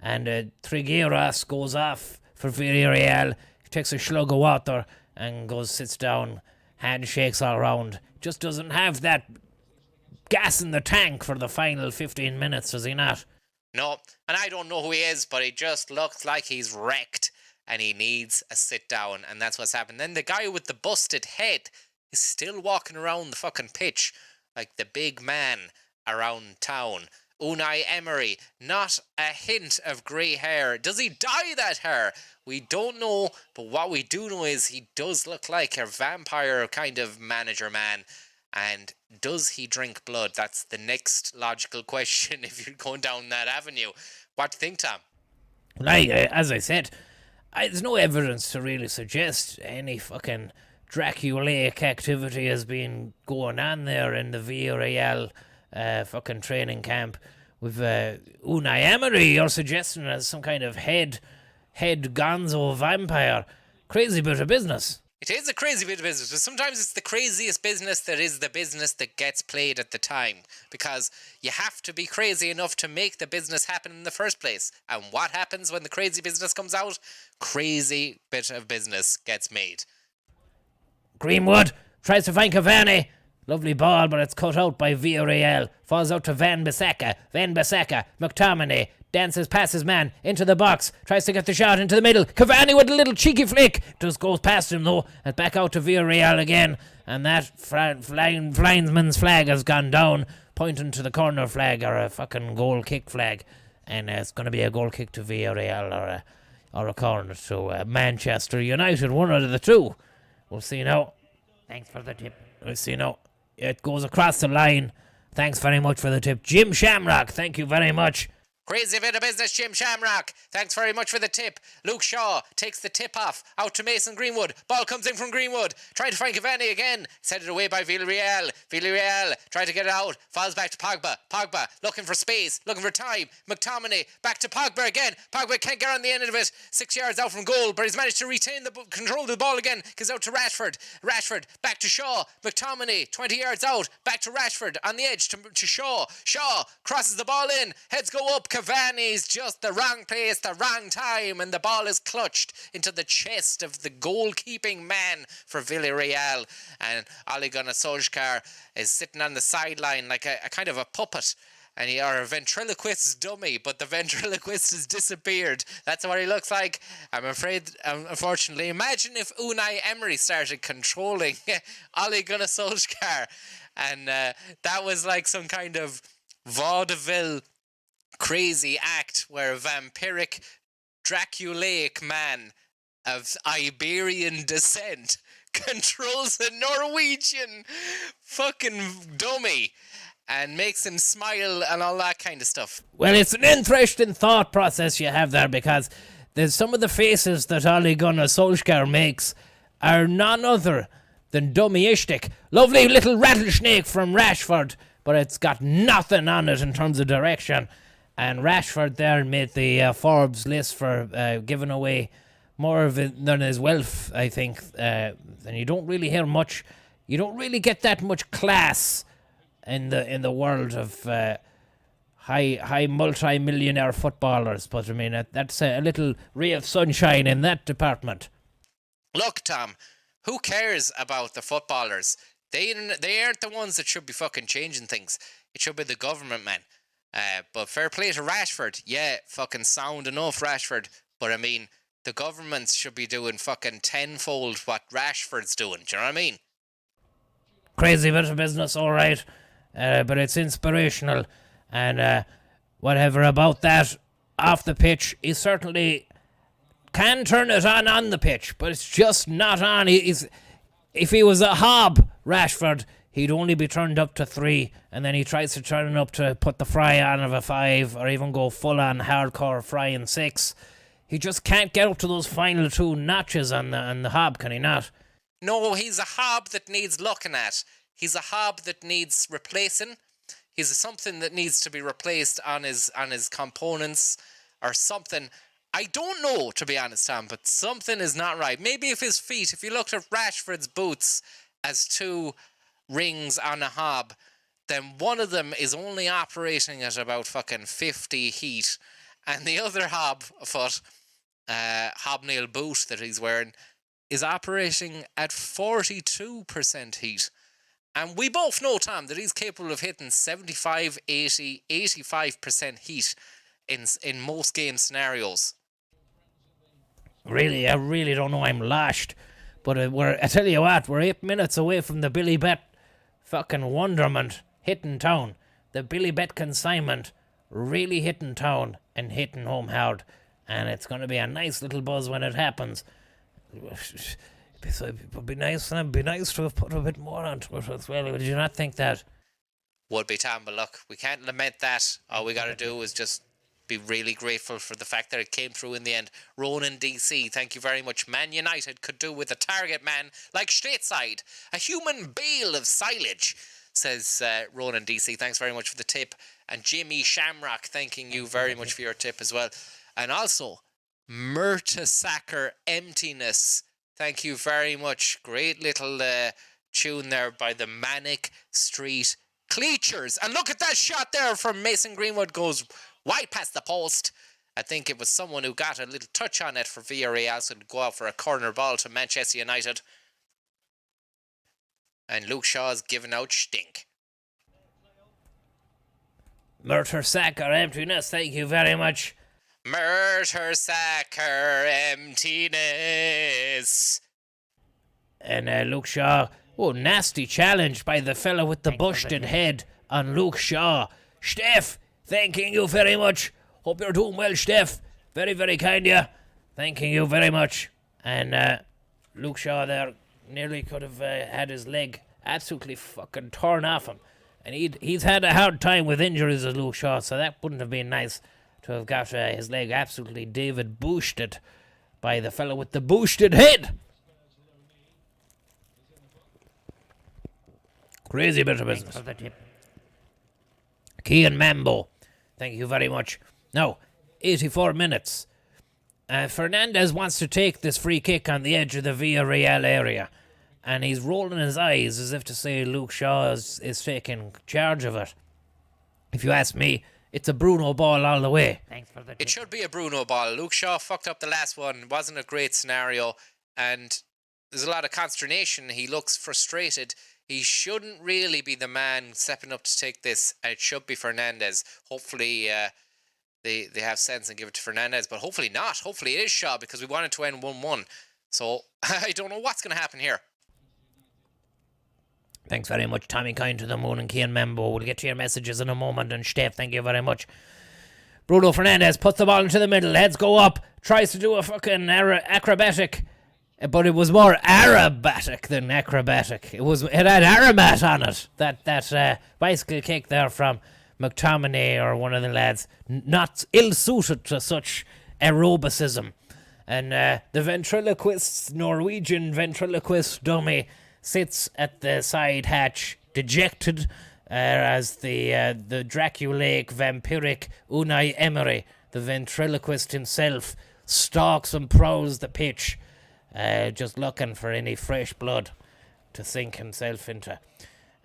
And Trigueros goes off for Villarreal. He takes a slug of water and sits down, handshakes all around. Just doesn't have that gas in the tank for the final 15 minutes, does he not? No, and I don't know who he is, but he just looks like he's wrecked and he needs a sit down, and that's what's happened. Then the guy with the busted head is still walking around the fucking pitch like the big man around town. Unai Emery, not a hint of grey hair. Does he dye that hair? We don't know, but what we do know is he does look like a vampire kind of manager man. And does he drink blood? That's the next logical question if you're going down that avenue. What do you think, Tom? As I said, there's no evidence to really suggest any fucking Draculaic activity has been going on there in the Villarreal fucking training camp. With Unai Emery, you're suggesting as some kind of head gonzo vampire. Crazy bit of business. It is a crazy bit of business, but sometimes it's the craziest business that is the business that gets played at the time. Because you have to be crazy enough to make the business happen in the first place. And what happens when the crazy business comes out? Crazy bit of business gets made. Greenwood tries to find Cavani. Lovely ball, but it's cut out by Villarreal. Falls out to Wan-Bissaka. Wan-Bissaka. McTominay dances past his man into the box. Tries to get the shot into the middle. Cavani with a little cheeky flick. Just goes past him though. And back out to Villarreal again. and that linesman's flag has gone down, pointing to the corner flag or a fucking goal kick flag, and it's going to be a goal kick to Villarreal or a corner to Manchester United, one out of the two. We'll see now. Thanks for the tip. We'll see now. It goes across the line. Thanks very much for the tip. Jim Shamrock, thank you very much. Crazy bit of business, Jim Shamrock. Thanks very much for the tip. Luke Shaw takes the tip off. Out to Mason Greenwood. Ball comes in from Greenwood. Trying to find Cavani again. Set it away by Villarreal. Villarreal trying to get it out. Falls back to Pogba. Pogba looking for space. Looking for time. McTominay back to Pogba again. Pogba can't get on the end of it. 6 yards out from goal. But he's managed to retain the control of the ball again. Goes out to Rashford. Rashford back to Shaw. McTominay 20 yards out. Back to Rashford on the edge to Shaw. Shaw crosses the ball in. Heads go up. Cavani's just the wrong place, the wrong time, and the ball is clutched into the chest of the goalkeeping man for Villarreal. And Ole Gunnar Solskjaer is sitting on the sideline like a kind of a puppet. And he are a ventriloquist's dummy, but the ventriloquist has disappeared. That's what he looks like. I'm afraid, unfortunately. Imagine if Unai Emery started controlling Ole Gunnar Solskjaer. And that was like some kind of vaudeville crazy act where a vampiric Draculaic man of Iberian descent controls a Norwegian fucking dummy and makes him smile and all that kind of stuff. Well, it's an interesting thought process you have there, because there's some of the faces that Ole Gunnar Solskjaer makes are none other than dummy-ishtic. Lovely little rattlesnake from Rashford, but it's got nothing on it in terms of direction. And Rashford there made the Forbes list for giving away more of it than his wealth, I think. And you don't really hear much. You don't really get that much class in the world of high multi-millionaire footballers. But I mean, that's a little ray of sunshine in that department. Look, Tom, who cares about the footballers? They aren't the ones that should be fucking changing things. It should be the government, man. But fair play to Rashford. Yeah, fucking sound enough, Rashford. But I mean, the governments should be doing fucking tenfold what Rashford's doing. Do you know what I mean? Crazy bit of business, all right. But it's inspirational. And whatever about that off the pitch, he certainly can turn it on the pitch. But it's just not on. If he was a hob, Rashford, he'd only be turned up to 3, and then he tries to turn it up to put the fry on of a 5, or even go full-on hardcore fry in 6. He just can't get up to those final 2 notches on the hob, can he not? No, he's a hob that needs looking at. He's a hob that needs replacing. He's something that needs to be replaced on his components or something. I don't know, to be honest, Tom, but something is not right. Maybe if his feet, if you looked at Rashford's boots as 2 rings on a hob, then one of them is only operating at about fucking 50 heat, and the other hobnail boot that he's wearing is operating at 42% heat. And we both know, Tom, that he's capable of hitting 75, 80, 85% heat in most game scenarios. Really, I really don't know. I'm lashed. But I tell you what, we're 8 minutes away from the Billy Bet fucking wonderment hitting town. The Billy Bet consignment really hitting town and hitting home hard. And it's going to be a nice little buzz when it happens. It would be nice to have put a bit more onto it as well. Would you not think that? Would be, Tom, but look, we can't lament that. All we got to do is just be really grateful for the fact that it came through in the end. Ronan DC, thank you very much. Man United could do with a target man like stateside. A human bale of silage, says Ronan DC. Thanks very much for the tip. And Jimmy Shamrock, thanking you very much for your tip as well. And also, Mertesacker Emptiness, thank you very much. Great little tune there by the Manic Street Cleachers. And look at that shot there from Mason Greenwood, goes wide past the post. I think it was someone who got a little touch on it for Villarreal, so to go out for a corner ball to Manchester United. And Luke Shaw's giving out stink. Mertesacker Emptiness, thank you very much. Mertesacker Emptiness. And Luke Shaw, Oh, nasty challenge by the fella with the busted head on Luke Shaw. Steph, thanking you very much. Hope you're doing well, Steph. Very, very kind of you. Thanking you very much. And Luke Shaw there nearly could have had his leg absolutely fucking torn off him. And he's had a hard time with injuries as Luke Shaw, so that wouldn't have been nice to have got his leg absolutely David boosted by the fella with the boosted head. Crazy bit of business. Thanks for the tip. Kean Mambo, thank you very much. Now, 84 minutes. Fernandez wants to take this free kick on the edge of the Villarreal area. And he's rolling his eyes as if to say Luke Shaw is taking charge of it. If you ask me, it's a Bruno ball all the way. Thanks for the tip. It should be a Bruno ball. Luke Shaw fucked up the last one. Wasn't a great scenario. And there's a lot of consternation. He looks frustrated. He shouldn't really be the man stepping up to take this. It should be Fernandez. Hopefully they have sense and give it to Fernandez. But hopefully not. Hopefully it is Shaw because we want it to end 1-1. So I don't know what's going to happen here. Thanks very much, Tommy Kind to the Moon and Kean Membo. We'll get to your messages in a moment. And Steph, thank you very much. Bruno Fernandez puts the ball into the middle. Heads go up. Tries to do a fucking acrobatic. But it was more aerobatic than acrobatic. It had Aramat on it. That bicycle kick there from McTominay or one of the lads. Not ill-suited to such aerobicism. And the ventriloquist, Norwegian ventriloquist dummy sits at the side hatch, dejected, as the Draculaic vampiric Unai Emery, the ventriloquist himself, stalks and prowls the pitch, just looking for any fresh blood to sink himself into.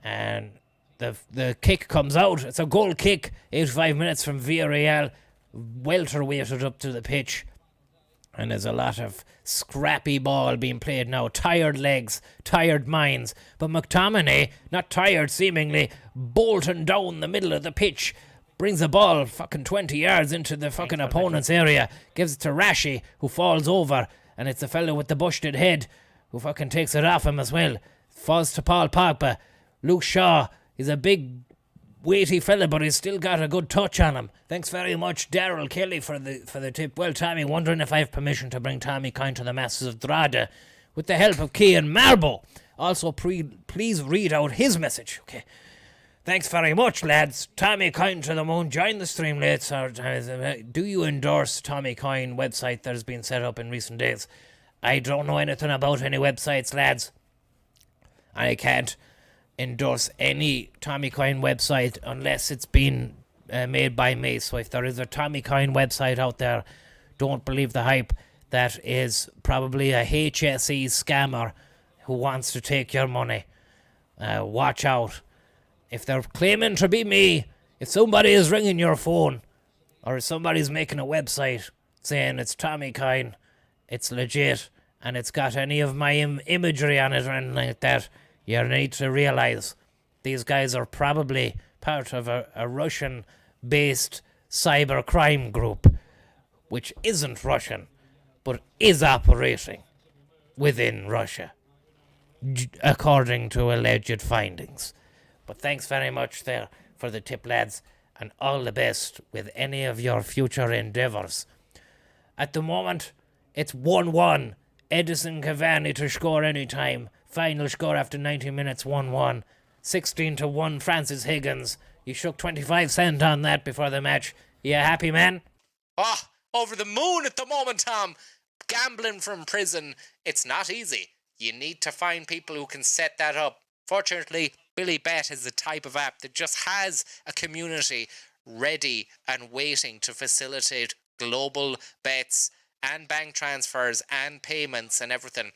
And the kick comes out. It's a goal kick, 85 minutes from Villarreal, welterweighted up to the pitch. And there's a lot of scrappy ball being played now. Tired legs, tired minds. But McTominay, not tired seemingly, bolting down the middle of the pitch, brings the ball fucking 20 yards into the fucking opponent's area, gives it to Rashi, who falls over, and it's the fellow with the busted head who fucking takes it off him as well. Falls to Paul Pogba. Luke Shaw is a big, weighty fella, but he's still got a good touch on him. Thanks very much, Daryl Kelly, for the tip. Well, Tommy, wondering if I have permission to bring Tommy Kind to the masses of Drada with the help of Kean Marble. Also, please read out his message. Okay. Thanks very much, lads. Tommy Kind to the Moon. Join the stream late. Do you endorse Tommy Kind website that has been set up in recent days? I don't know anything about any websites, lads. I can't endorse any Tommy Kind website unless it's been made by me. So if there is a Tommy Kind website out there, don't believe the hype. That is probably a HSE scammer who wants to take your money. Watch out. If they're claiming to be me, if somebody is ringing your phone, or if somebody's making a website saying it's Tommy Kind, it's legit, and it's got any of my imagery on it or anything like that, you need to realize these guys are probably part of a Russian-based cyber crime group, which isn't Russian, but is operating within Russia, according to alleged findings. But thanks very much there for the tip, lads, and all the best with any of your future endeavours. At the moment, it's 1-1. Edison Cavani to score any time. Final score after 90 minutes, 1-1. 16-1, Francis Higgins. You shook 25 cents on that before the match. You happy, man? Oh, over the moon at the moment, Tom. Gambling from prison, it's not easy. You need to find people who can set that up. Fortunately, BILLYBET is the type of app that just has a community ready and waiting to facilitate global bets and bank transfers and payments and everything.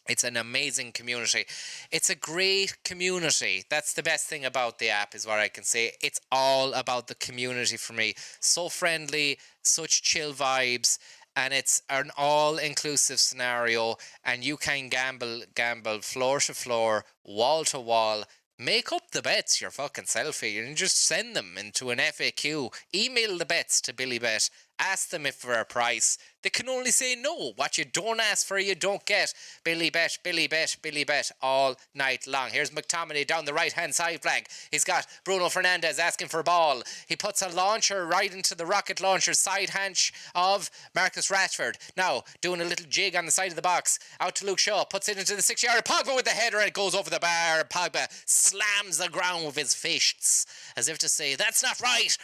It's an amazing community. It's a great community. That's the best thing about the app, is what I can say. It's all about the community for me. So friendly, such chill vibes, and it's an all-inclusive scenario, and you can gamble floor to floor, wall to wall. Make up the bets your fucking selfie and just send them into an FAQ. Email the bets to BILLYBET Ask them if for a price. They can only say no. What you don't ask for, you don't get. Billy Bet, Billy Bet, Billy Bet all night long. Here's McTominay down the right-hand side flank. He's got Bruno Fernandes asking for a ball. He puts a launcher right into the rocket launcher side hanch of Marcus Rashford. Now, doing a little jig on the side of the box. Out to Luke Shaw. Puts it into the 6-yard. Pogba with the header and it goes over the bar. Pogba slams the ground with his fists as if to say, that's not right.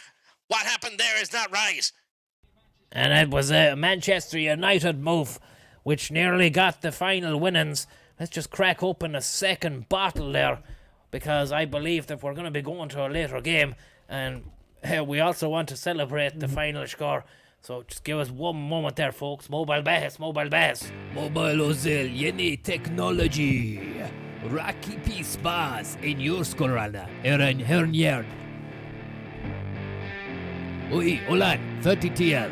What happened there is not right. And it was a Manchester United move which nearly got the final winnings. Let's just crack open a second bottle there, because I believe that we're going to be going to a later game, and we also want to celebrate the final score. So just give us one moment there, folks. Mobile Bass, Mobile Bass. Mobile Ozil, yeni technology. Rocky Peace Bars in your skorana. Her njern. Oi, Olan, 30 TL.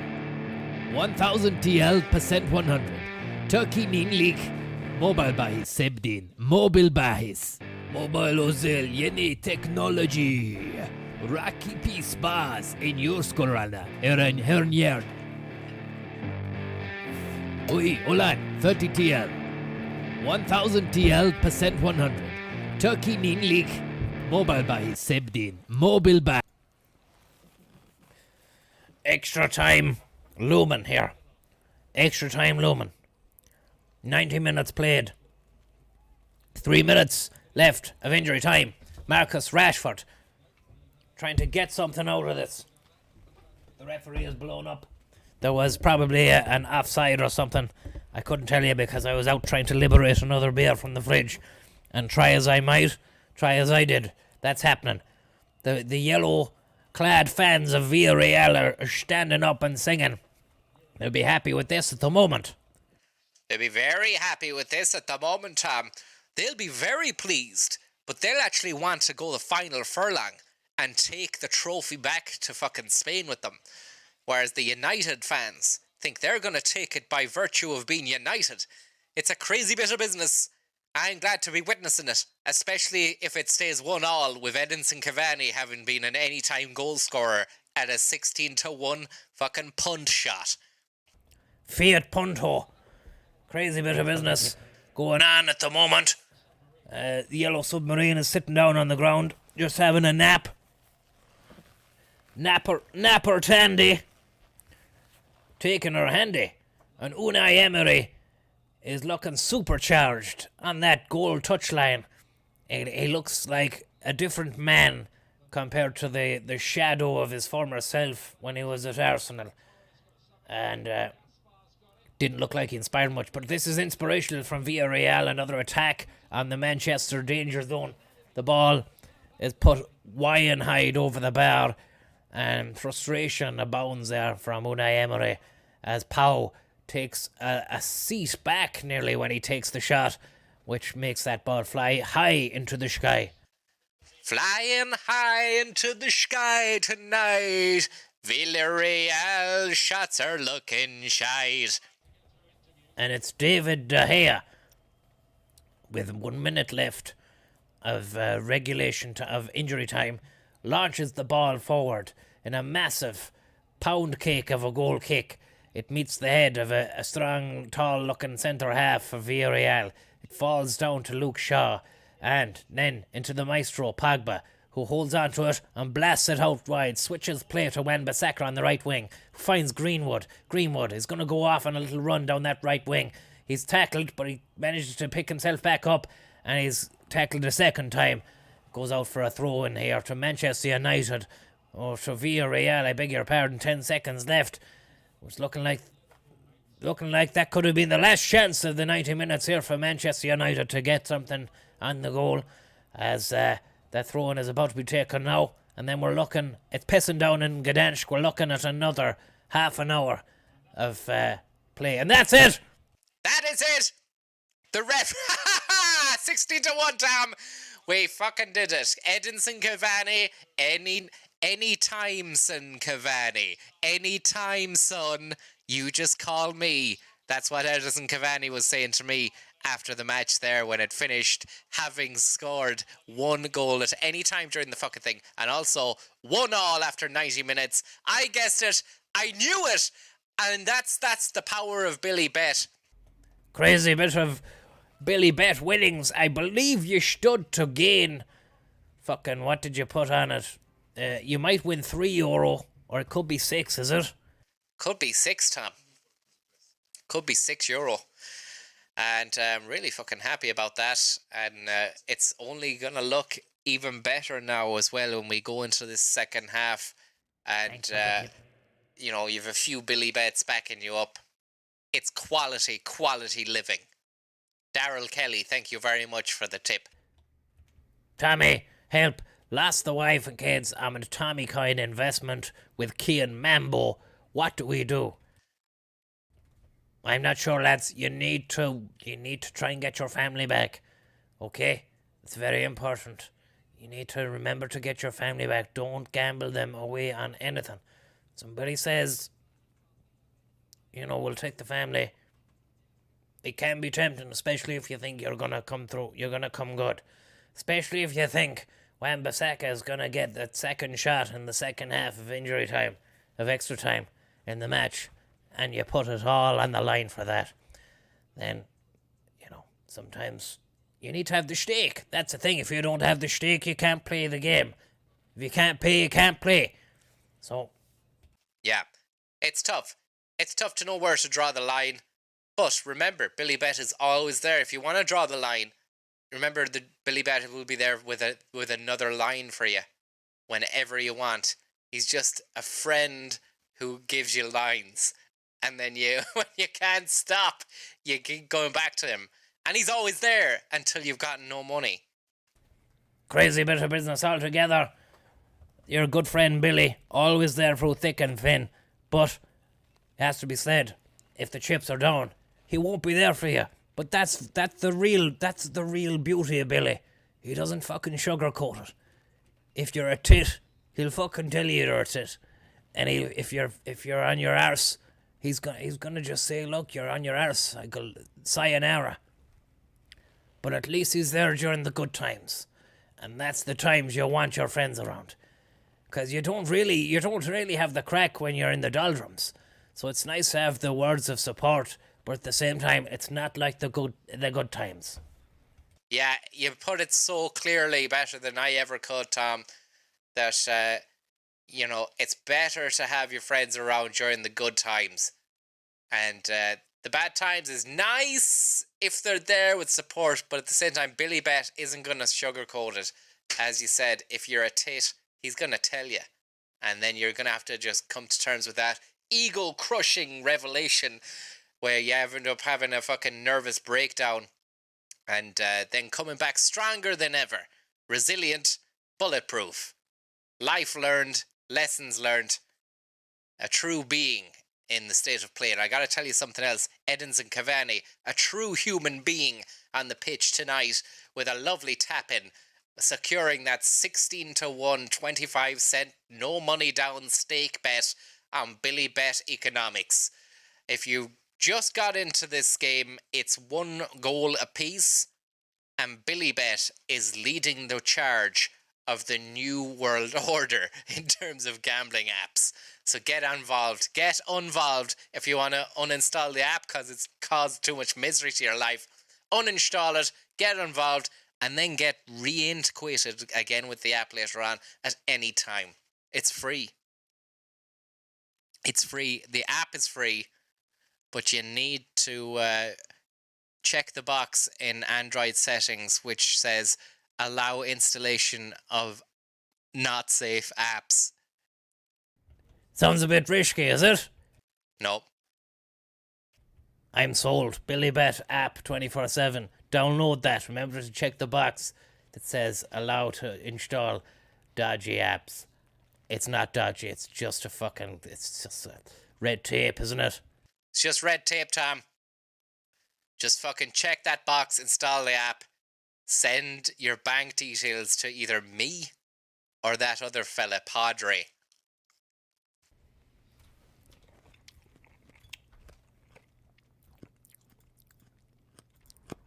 1000 TL percent 100. Turkey Ninlik. Mobile Bahis Sebdin. Mobile Bahis. Mobile Ozil, yeni technology. Rocky Peace Bars in your skorana. Her njern. Oi, Olan, 30 TL. 1000 TL percent 100. Turkey Ninlik. Mobile Bahis Sebdin. Mobile Bahis. Extra time looming here. Extra time looming. 90 minutes played. 3 minutes left of injury time. Marcus Rashford trying to get something out of this. The referee is blown up. There was probably an offside or something. I couldn't tell you because I was out trying to liberate another beer from the fridge. And try as I might, try as I did, that's happening. The yellow-clad fans of Villarreal are standing up and singing. They'll be happy with this at the moment. They'll be very happy with this at the moment, Tom. They'll be very pleased, but they'll actually want to go the final furlong and take the trophy back to fucking Spain with them. Whereas the United fans think they're going to take it by virtue of being United. It's a crazy bit of business. I'm glad to be witnessing it, especially if it stays 1-1 with Edinson Cavani having been an anytime goal scorer at a 16-1 fucking punt shot. Fiat Punto. Crazy bit of business going on at the moment. The yellow submarine is sitting down on the ground, just having a nap. Napper Tandy. Taking her handy. And Unai Emery is looking supercharged on that goal touchline. He looks like a different man compared to the shadow of his former self when he was at Arsenal. And didn't look like he inspired much. But this is inspirational from Villarreal. Another attack on the Manchester danger zone. The ball is put wide and high over the bar. And frustration abounds there from Unai Emery as Pau takes a seat back nearly when he takes the shot, which makes that ball fly high into the sky. Flying high into the sky tonight. Villarreal shots are looking shite. And it's David De Gea with 1 minute left of regulation of injury time, launches the ball forward in a massive pound cake of a goal kick. It meets the head of a strong, tall-looking centre-half for Villarreal. It falls down to Luke Shaw, and then into the maestro, Pogba, who holds on to it and blasts it out wide, switches play to Wan-Bissaka on the right wing, finds Greenwood. Greenwood is going to go off on a little run down that right wing. He's tackled, but he manages to pick himself back up, and he's tackled a second time. Goes out for a throw in here to Manchester United. Or to Villarreal, I beg your pardon, 10 seconds left. It's looking like that could have been the last chance of the 90 minutes here for Manchester United to get something on the goal, as that throw-in is about to be taken now. And then we're looking, it's pissing down in Gdansk. We're looking at another half an hour of play. And that's it! That is it! The ref... 60-1, Tom! We fucking did it. Edinson Cavani, anytime, son Cavani. Anytime, son. You just call me. That's what Edinson Cavani was saying to me after the match there when it finished, having scored 1 goal at any time during the fucking thing, and also 1-1 after 90 minutes. I guessed it. I knew it. And that's the power of Billy Bet. Crazy bit of Billy Bet winnings. I believe you stood to gain. Fucking, what did you put on it? You might win €3, or it could be 6, is it? Could be 6, Tom. Could be €6. And I'm really fucking happy about that. And it's only going to look even better now as well when we go into this second half. And, you know, you have a few Billy Bets backing you up. It's quality living. Daryl Kelly, thank you very much for the tip. Tommy, help. Lost the wife and kids. I'm in a Tommy Coin investment with Kian Mambo. What do we do? I'm not sure, lads. You need to try and get your family back. Okay? It's very important. You need to remember to get your family back. Don't gamble them away on anything. Somebody says, you know, we'll take the family. It can be tempting, especially if you think you're going to come through. You're going to come good. Especially if you think Wan-Bissaka is going to get that second shot in the second half of injury time, of extra time in the match, and you put it all on the line for that. Then, you know, sometimes you need to have the stake. That's the thing. If you don't have the stake, you can't play the game. If you can't pay, you can't play. So, yeah, it's tough. It's tough to know where to draw the line. But remember, Billy Bet is always there. If you want to draw the line, remember the Billy Bet will be there with another line for you whenever you want. He's just a friend who gives you lines. And then when you can't stop, you keep going back to him. And he's always there until you've gotten no money. crazy bit of business altogether. Your good friend Billy, always there through thick and thin. But, it has to be said, if the chips are down, he won't be there for you. But that's the real beauty of Billy. He doesn't fucking sugarcoat it. If you're a tit, he'll fucking tell you you're a tit. And if you're on your arse, he's gonna just say, look, you're on your arse. I go, sayonara. But at least he's there during the good times. And that's the times you want your friends around. Because you don't really have the crack when you're in the doldrums. So it's nice to have the words of support, but at the same time, it's not like the good times. Yeah, you put it so clearly, better than I ever could, Tom, that, it's better to have your friends around during the good times. And the bad times is nice if they're there with support, but at the same time, Billy Bet isn't going to sugarcoat it. As you said, if you're a tit, he's going to tell you. And then you're going to have to just come to terms with that ego-crushing revelation where you end up having a fucking nervous breakdown and then coming back stronger than ever. Resilient, bulletproof. Life learned, lessons learned. A true being in the state of play. And I got to tell you something else. Edinson Cavani, a true human being on the pitch tonight with a lovely tap-in, securing that 16-1, 25-cent, no money down stake bet on Billy Bet Economics. If you just got into this game, it's 1 goal apiece, and Billy Bet is leading the charge of the new world order in terms of gambling apps. So get involved. Get involved if you want to uninstall the app because it's caused too much misery to your life. Uninstall it, get involved, and then get reintegrated again with the app later on at any time. It's free. It's free. The app is free, but you need to check the box in Android settings which says allow installation of not safe apps. Sounds a bit risky, is it? Nope. I'm sold. Billy Bet app 24/7. Download that. Remember to check the box that says allow to install dodgy apps. It's not dodgy. It's just red tape, isn't it? It's just red tape, Tom. Just fucking check that box, install the app, send your bank details to either me or that other fella, Padre.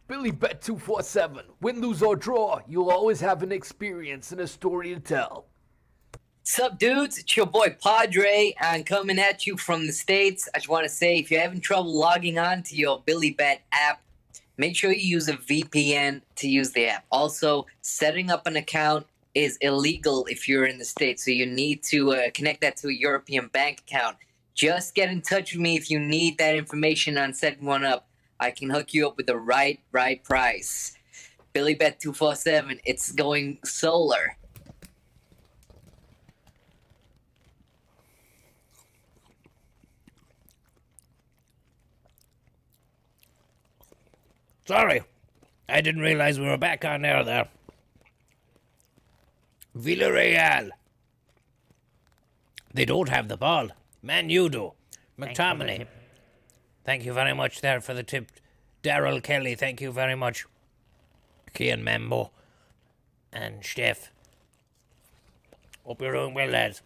BILLYBET247. Win, lose, or draw, you'll always have an experience and a story to tell. Sup, dudes? It's your boy Padre, and coming at you from the States. I just want to say, if you're having trouble logging on to your BILLYBET app, make sure you use a VPN to use the app. Also, setting up an account is illegal if you're in the States, so you need to connect that to a European bank account. Just get in touch with me if you need that information on setting one up. I can hook you up with the right price. BILLYBET247, it's going solar. Sorry, I didn't realize we were back on air there. Villarreal. They don't have the ball. Man, you do. McTominay. Thank you very much there for the tip. Daryl Kelly, thank you very much. Kian Mambo. And Steph. Hope you're doing well, lads.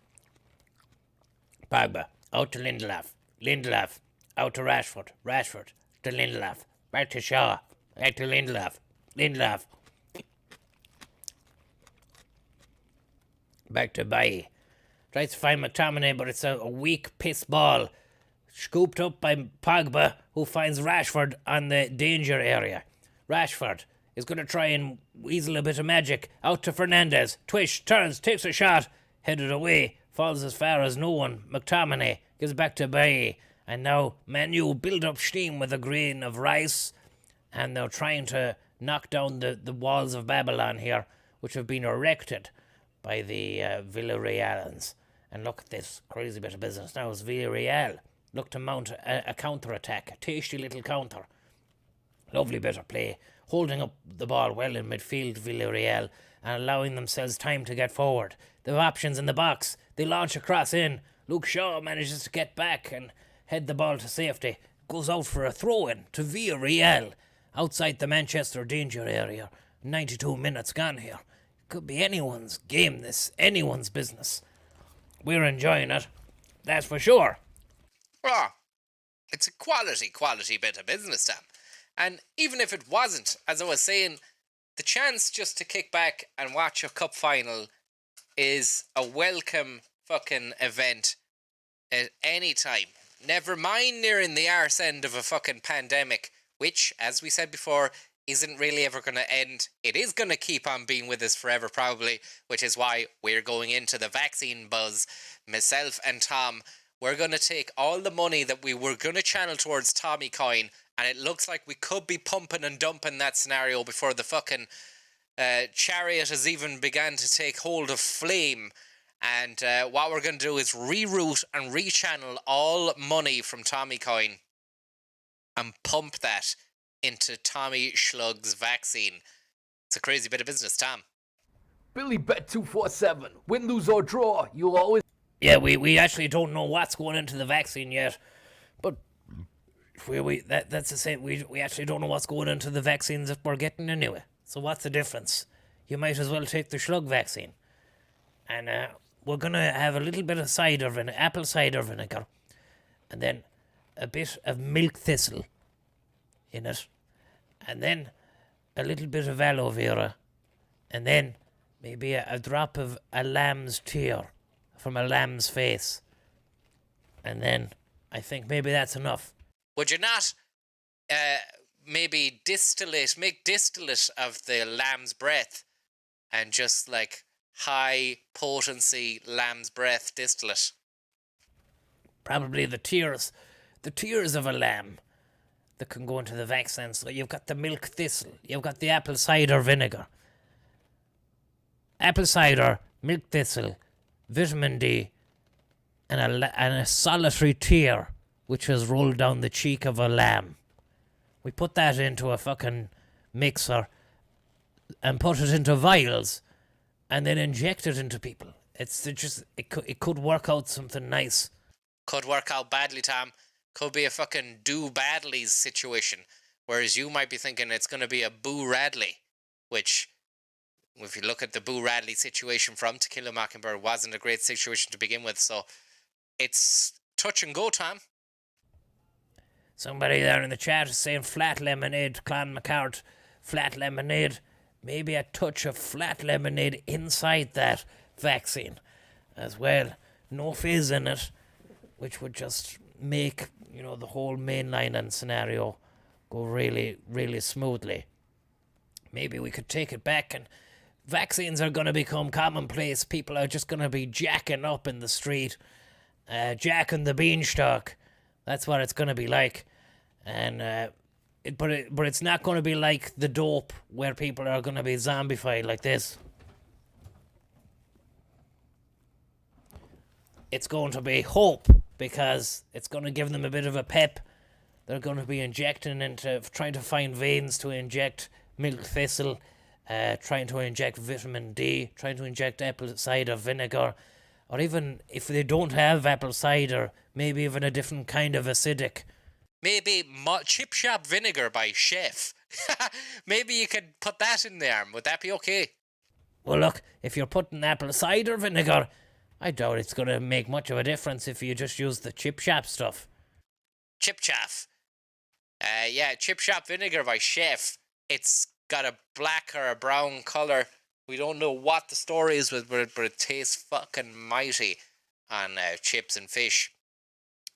Pogba. Out to Lindelof. Lindelof. Out to Rashford. Rashford. To Lindelof. Back to Shaw. Back to Lindelof. Lindelof. Back to Bailly. Tries to find McTominay, but it's a weak piss ball. Scooped up by Pogba, who finds Rashford on the danger area. Rashford is going to try and weasel a bit of magic. Out to Fernandez. Twish, turns, takes a shot. Headed away. Falls as far as no one. McTominay gives it back to Bailly. And now Man U build up steam with a grain of rice. And they're trying to knock down the walls of Babylon here, which have been erected by the Villarrealans. And look at this crazy bit of business. Now it's Villarreal. Look to mount a counter-attack. A tasty little counter. Lovely bit of play. Holding up the ball well in midfield, Villarreal, and allowing themselves time to get forward. They have options in the box. They launch a cross in. Luke Shaw manages to get back and head the ball to safety. Goes out for a throw-in to Villarreal. Outside the Manchester danger area. 92 minutes gone here. Could be anyone's game, this. Anyone's business. We're enjoying it. That's for sure. Oh, it's a quality bit of business, Sam. And even if it wasn't, as I was saying, the chance just to kick back and watch a cup final is a welcome fucking event at any time. Never mind nearing the arse end of a fucking pandemic, which, as we said before, isn't really ever going to end. It is going to keep on being with us forever, probably, which is why we're going into the vaccine buzz. Myself and Tom, we're going to take all the money that we were going to channel towards Tommy Coin, and it looks like we could be pumping and dumping that scenario before the fucking chariot has even begun to take hold of flame. And what we're going to do is reroute and rechannel all money from Tommy Coin and pump that into Tommy Schlug's vaccine. It's a crazy bit of business, Tom. BILLYBET247. Win, lose, or draw. You'll always... Yeah, we actually don't know what's going into the vaccine yet. But that's the same. We actually don't know what's going into the vaccines that we're getting anyway. So what's the difference? You might as well take the Schlug vaccine. And we're going to have a little bit of apple cider vinegar. And then a bit of milk thistle in it, and then a little bit of aloe vera, and then maybe a drop of a lamb's tear from a lamb's face, and then I think maybe that's enough. Would you not maybe make distillate of the lamb's breath and just like high potency lamb's breath distillate? Probably the tears of a lamb that can go into the vaccine. So you've got the milk thistle, you've got the apple cider vinegar. Apple cider, milk thistle, vitamin D, and a solitary tear which has rolled down the cheek of a lamb. We put that into a fucking mixer and put it into vials and then inject it into people. It could work out something nice. Could work out badly, Tom. Could be a fucking do badlies situation. Whereas you might be thinking it's going to be a Boo Radley. Which, if you look at the Boo Radley situation from To Kill a Mockingbird, wasn't a great situation to begin with. So, it's touch and go, Tom. Somebody there in the chat is saying flat lemonade, Clan McCart. Flat lemonade. Maybe a touch of flat lemonade inside that vaccine. as well. No fizz in it, which would just make, the whole mainlining scenario go really, really smoothly. Maybe we could take it back, and vaccines are going to become commonplace. People are just going to be jacking up in the street, jacking the beanstalk. That's what it's going to be like. And but it's not going to be like the dope where people are going to be zombified like this. It's going to be hope, because it's going to give them a bit of a pep. They're going to be injecting into, trying to find veins to inject milk thistle, trying to inject vitamin D, trying to inject apple cider vinegar, or even if they don't have apple cider, maybe even a different kind of acidic. Maybe chip shop vinegar by Chef. Maybe you could put that in there. Would that be okay? Well, look, if you're putting apple cider vinegar, I doubt it's going to make much of a difference if you just use the chip shop stuff. Chip chaff. Yeah, chip shop vinegar by Chef. It's got a black or a brown colour. We don't know what the story is with it, but it tastes fucking mighty on chips and fish.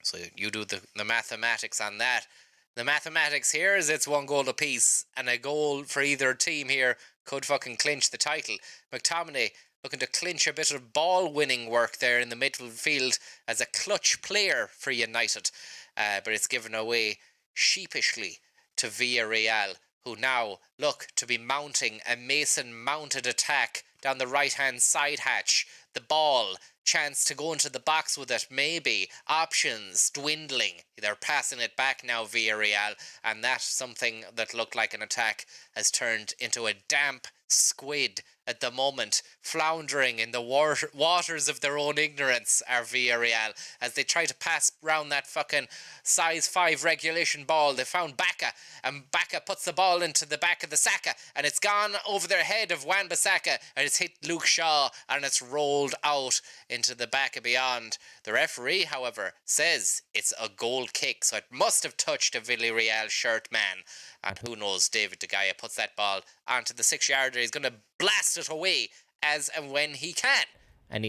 So you do the mathematics on that. The mathematics here is it's 1 goal apiece, and a goal for either team here could fucking clinch the title. McTominay looking to clinch a bit of ball-winning work there in the midfield as a clutch player for United. But it's given away sheepishly to Villarreal, who now look to be mounting a Mason-mounted attack down the right-hand side hatch. The ball, chance to go into the box with it, maybe. Options dwindling. They're passing it back now, Villarreal, and that something that looked like an attack has turned into a damp squid at the moment, floundering in the waters of their own ignorance, are Villarreal, as they try to pass round that fucking size 5 regulation ball. They found Bacca, and Bacca puts the ball into the back of the Saka, and it's gone over their head of Wan-Bissaka, and it's hit Luke Shaw, and it's rolled out into the back of beyond. The referee, however, says it's a goal kick, so it must have touched a Villarreal shirt man. And who knows, David De Gea puts that ball onto the 6-yarder. He's going to blast it away as and when he can. And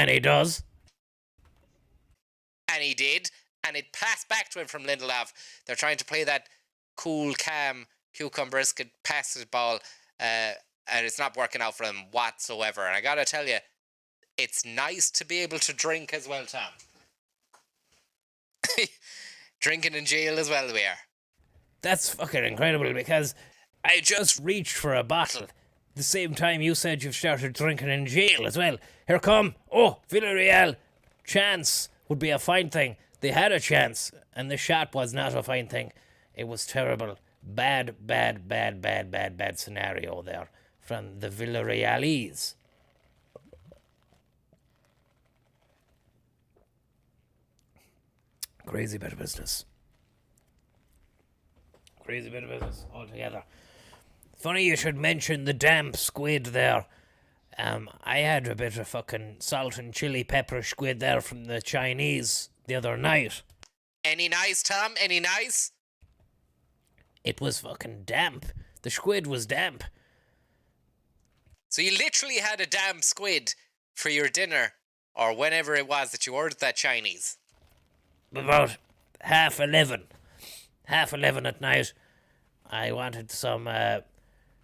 he does. And he did. And it passed back to him from Lindelof. They're trying to play that cool, calm, cucumberisque pass ball. And it's not working out for them whatsoever. And I got to tell you, it's nice to be able to drink as well, Tom. Drinking in jail as well, we are. That's fucking incredible, because I just reached for a bottle the same time you said you've started drinking in jail as well. Here come. Oh, Villarreal. Chance would be a fine thing. They had a chance, and the shot was not a fine thing. It was terrible. Bad scenario there from the Villarrealese. Crazy bit of business. Crazy bit of business altogether. Funny you should mention the damp squid there. I had a bit of fucking salt and chili pepper squid there from the Chinese the other night. Any nice, Tom? Any nice? It was fucking damp. The squid was damp. So you literally had a damn squid for your dinner, or whenever it was that you ordered that Chinese? About 11:30. 11:30 at night. I wanted some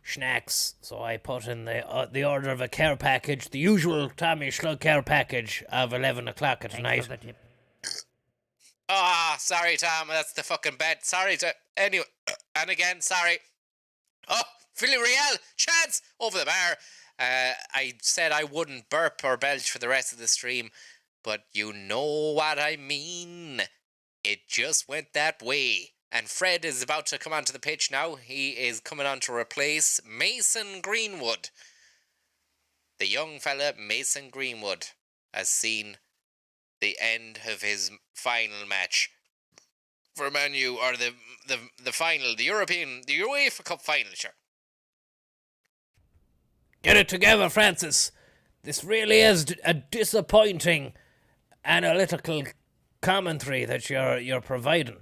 snacks, so I put in the order of a care package, the usual Tommy Schlug care package of 11 o'clock at night. Sorry, Tom, that's the fucking bet. Sorry to... Anyway, and again, sorry. Oh, Villarreal, chance over the bar. I said I wouldn't burp or belch for the rest of the stream, but you know what I mean. It just went that way. And Fred is about to come onto the pitch now. He is coming on to replace Mason Greenwood. The young fella, Mason Greenwood, has seen the end of his final match for Man U, or the final, the UEFA Cup final, sure. Get it together, Francis. This really is a disappointing analytical commentary that you're providing.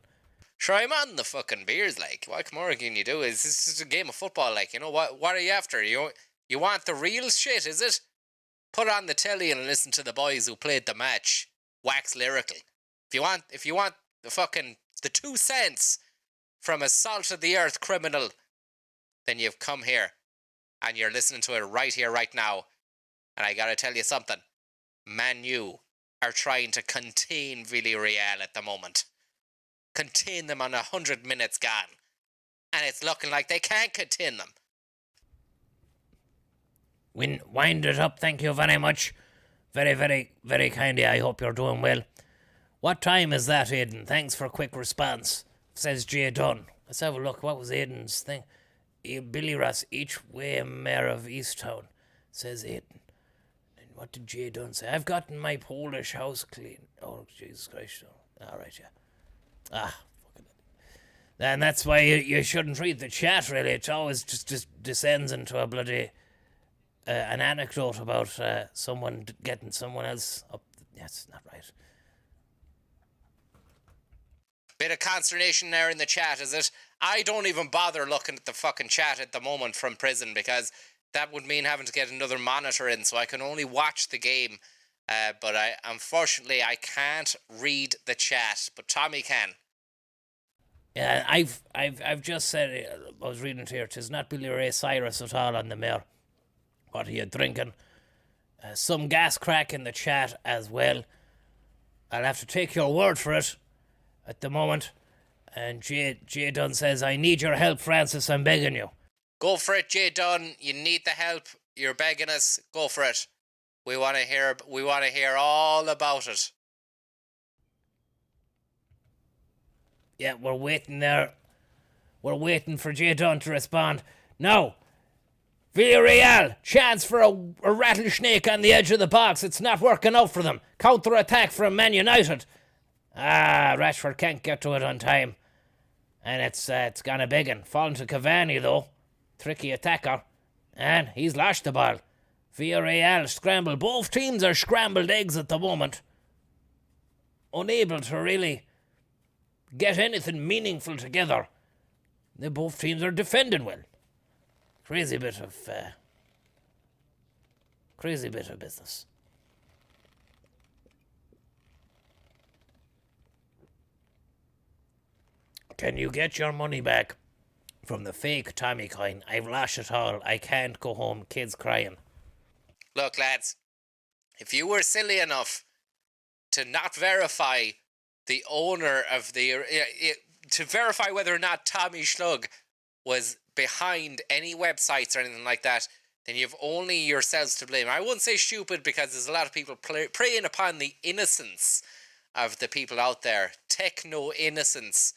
Sure, I'm on the fucking beers, like. What more can you do? This is a game of football, like, you know, what are you after? You want the real shit, is it? Put on the telly and listen to the boys who played the match. Wax lyrical. If you want the 2 cents from a salt of the earth criminal, then you've come here and you're listening to it right here, right now. And I gotta tell you something. Man U are trying to contain Villarreal at the moment. Contain them on 100 minutes gone. And it's looking like they can't contain them. Wind it up, thank you very much. Very, very, very kindly. I hope you're doing well. What time is that, Aidan? Thanks for a quick response, says Jay Dunn. Let's have a look. What was Aidan's thing? Billy Ross, each way mayor of Easttown, says Aidan. And what did Jay Dunn say? I've gotten my Polish house clean. Oh, Jesus Christ. All right, yeah. Fucking it. And that's why you shouldn't read the chat, really. It always just descends into a bloody... an anecdote about someone getting someone else up. That's not right. Bit of consternation there in the chat, is it? I don't even bother looking at the fucking chat at the moment from prison because that would mean having to get another monitor in, so I can only watch the game. But unfortunately I can't read the chat, but Tommy can. Yeah, I've just said, I was reading it here, 'tis not Billy Ray Cyrus at all on the mayor. What are you drinking? Some gas crack in the chat as well. I'll have to take your word for it at the moment. And Jay Dunn says, I need your help, Francis, I'm begging you. Go for it, Jay Dunn. You need the help. You're begging us. Go for it. We want to hear all about it. Yeah, we're waiting there. We're waiting for Jay Dunn to respond. Now, Villarreal, chance for a rattlesnake on the edge of the box. It's not working out for them. Counter-attack from Man United. Rashford can't get to it on time. And it's gone a big one. Falling to Cavani, though. Tricky attacker. And he's lashed the ball. Villarreal scramble. Both teams are scrambled eggs at the moment. Unable to really get anything meaningful together. Both teams are defending well. Crazy bit of business. Can you get your money back from the fake Tommy coin? I've lost it all. I can't go home. Kids crying. Look, lads, if you were silly enough to not verify the owner of to verify whether or not Tommy Schlug was behind any websites or anything like that, then you've only yourselves to blame. I wouldn't say stupid because there's a lot of people preying upon the innocence of the people out there. Techno innocence.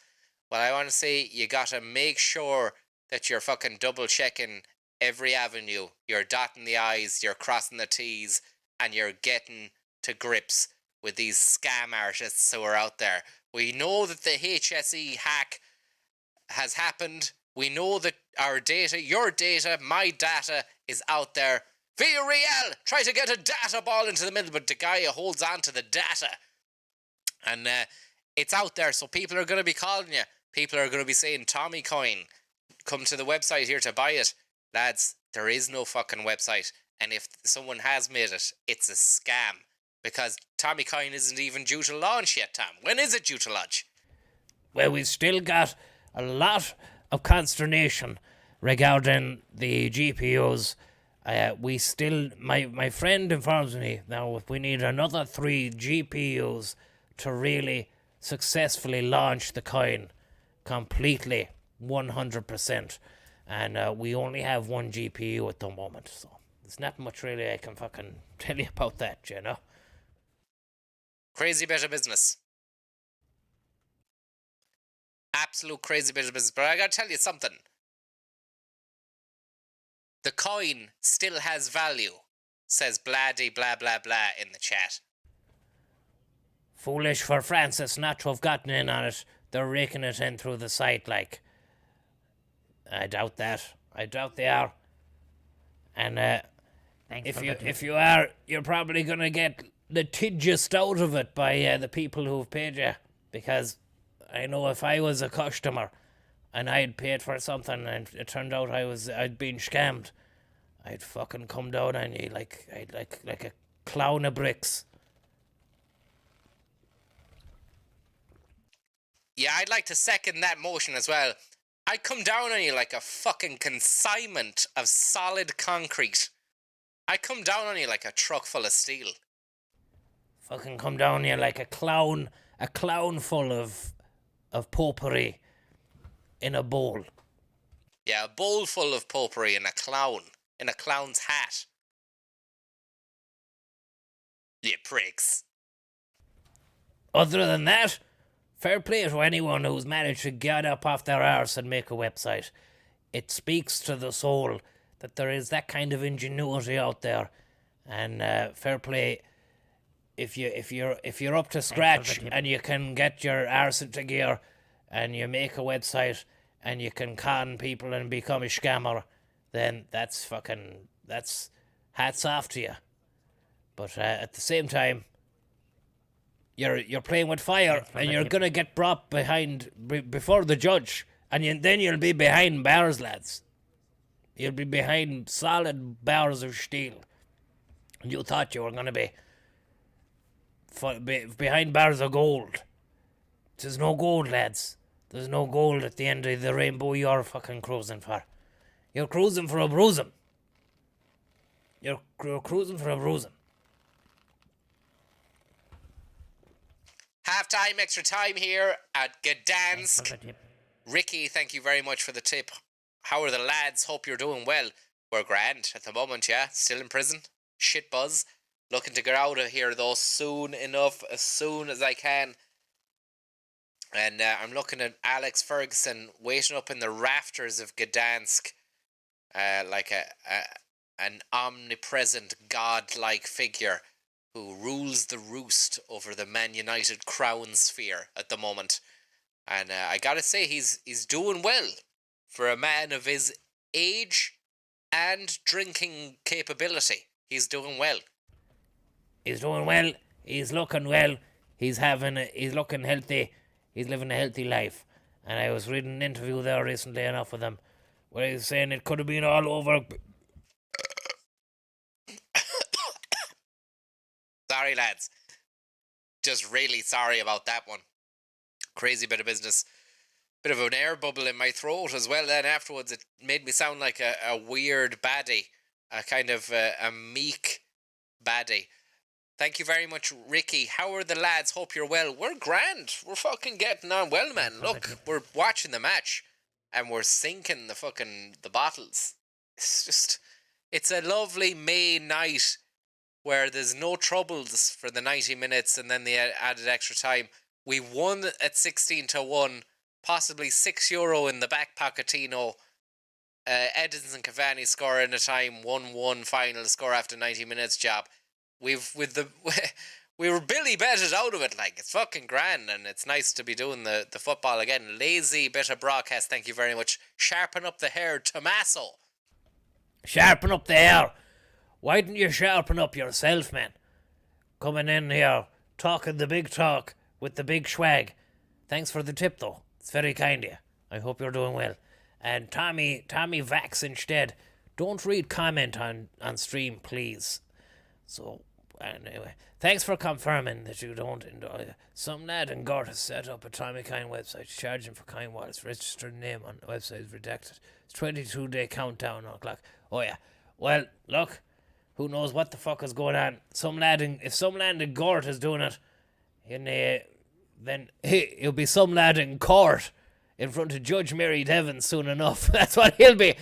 Well, I want to say you gotta make sure that you're fucking double checking every avenue. You're dotting the I's, you're crossing the T's, and you're getting to grips with these scam artists who are out there. We know that the HSE hack has happened. We know that our data, your data, my data is out there. Villarreal try to get a data ball into the middle, but the guy holds on to the data. And it's out there, so people are going to be calling you. People are going to be saying, Tommy Coin, come to the website here to buy it. Lads, there is no fucking website. And if someone has made it, it's a scam. Because Tommy Coin isn't even due to launch yet, Tom. When is it due to launch? Well, we've still got a lot of consternation regarding the GPUs. We still, my friend informs me now we need another 3 GPUs to really successfully launch the coin completely, 100%. And we only have 1 GPU at the moment, so there's not much really I can fucking tell you about that, you know? Crazy bit of business. Absolute crazy bit of business. But I gotta tell you something. The coin still has value, says blah-de blah blah blah in the chat. Foolish for Francis not to have gotten in on it. They're raking it in through the site, like. I doubt that. I doubt they are. And if you are, you're probably gonna get litigious out of it by the people who've paid you, because I know if I was a customer and I had paid for something and it turned out I'd been scammed, I'd fucking come down on you like a clown of bricks. Yeah, I'd like to second that motion as well. I'd come down on you like a fucking consignment of solid concrete. I'd come down on you like a truck full of steel. Fucking come down here like a clown full of potpourri in a bowl. Yeah, a bowl full of potpourri and a clown's hat. You pricks. Other than that, fair play to anyone who's managed to get up off their arse and make a website. It speaks to the soul that there is that kind of ingenuity out there, and fair play if you're up to scratch and you can get your arse into gear and you make a website and you can con people and become a scammer, then that's hats off to you. But at the same time, you're playing with fire and you're gonna get brought before the judge, and then you'll be behind bars, lads. You'll be behind solid bars of steel. And you thought you were gonna be behind bars of gold. There's no gold, lads. There's no gold at the end of the rainbow you're fucking cruising for. You're cruising for a bruising. You're cruising for a bruising. Half-time, extra time here at Gdansk. Ricky, thank you very much for the tip. How are the lads? Hope you're doing well. We're grand at the moment, yeah. Still in prison. Shit buzz. Looking to get out of here, though, soon enough, as soon as I can. And I'm looking at Alex Ferguson waiting up in the rafters of Gdansk, like an omnipresent, godlike figure who rules the roost over the Man United crown sphere at the moment. And I gotta say, he's doing well for a man of his age and drinking capability. He's doing well. He's doing well. He's looking well. He's looking healthy. He's living a healthy life. And I was reading an interview there recently enough with him where he was saying it could have been all over. Sorry, lads. Just really sorry about that one. Crazy bit of business. Bit of an air bubble in my throat as well. Then afterwards, it made me sound like a weird baddie. A kind of a meek baddie. Thank you very much, Ricky. How are the lads? Hope you're well. We're grand. We're fucking getting on well, man. Look, we're watching the match and we're sinking the bottles. It's a lovely May night where there's no troubles for the 90 minutes and then the added extra time. We won at 16-1, possibly €6 in the back pocketino. Edinson Cavani score in a time, 1-1 final score after 90 minutes job. We were Billy betted out of it, like, it's fucking grand, and it's nice to be doing the football again. Lazy bit of broadcast, thank you very much. Sharpen up the hair, Tommaso. Sharpen up the hair. Why didn't you sharpen up yourself, man? Coming in here, talking the big talk with the big swag. Thanks for the tip, though. It's very kind of you. I hope you're doing well. And Tommy Vax instead. Don't read comment on stream, please. So, anyway, thanks for confirming that you don't enjoy. Some lad in Gort has set up a Tommy Kine website, charging for Kine while its registered name on the website is redacted. It's 22-day countdown on clock. Oh yeah. Well, look, who knows what the fuck is going on? If some lad in Gort is doing it, then he'll be some lad in court in front of Judge Mary Devon soon enough. That's what he'll be.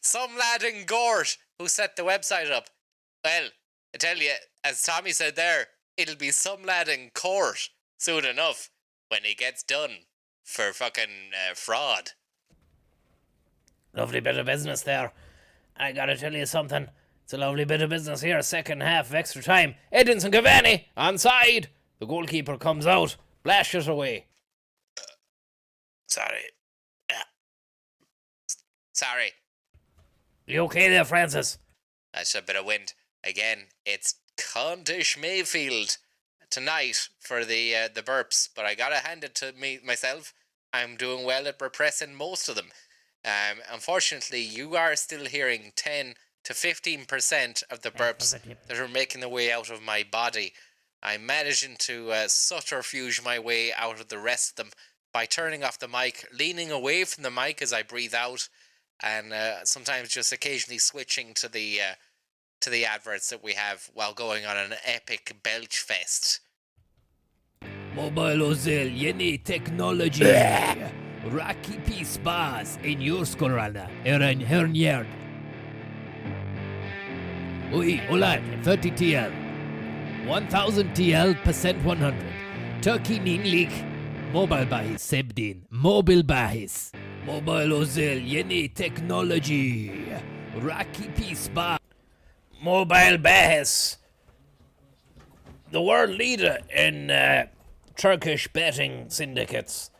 Some lad in Gort who set the website up. Well, I tell you, as Tommy said there, it'll be some lad in court soon enough when he gets done for fucking fraud. Lovely bit of business there. I gotta tell you something. It's a lovely bit of business here. Second half of extra time. Edinson Cavani onside. The goalkeeper comes out, blashes away. Sorry. Sorry. You okay there, Francis? That's a bit of wind. Again, it's Condish Mayfield tonight for the burps, but I gotta hand it to myself. I'm doing well at repressing most of them. Unfortunately, you are still hearing 10 to 15% of the burps that are making their way out of my body. I'm managing to subterfuge my way out of the rest of them by turning off the mic, leaning away from the mic as I breathe out, and sometimes just occasionally switching to the adverts that we have while going on an epic belch fest. Mobile Ozel, yeni technology. Rocky Peace Bars in your skorana. Hern yard. Oi, Olan, 30 TL. 1000 TL percent 100. Turkey Ninlik. Mobile bahis Sebdin. Mobile bahis. Mobile Ozel, yeni technology. Rocky Peace Bar. Mobile Bahis, the world leader in Turkish betting syndicates.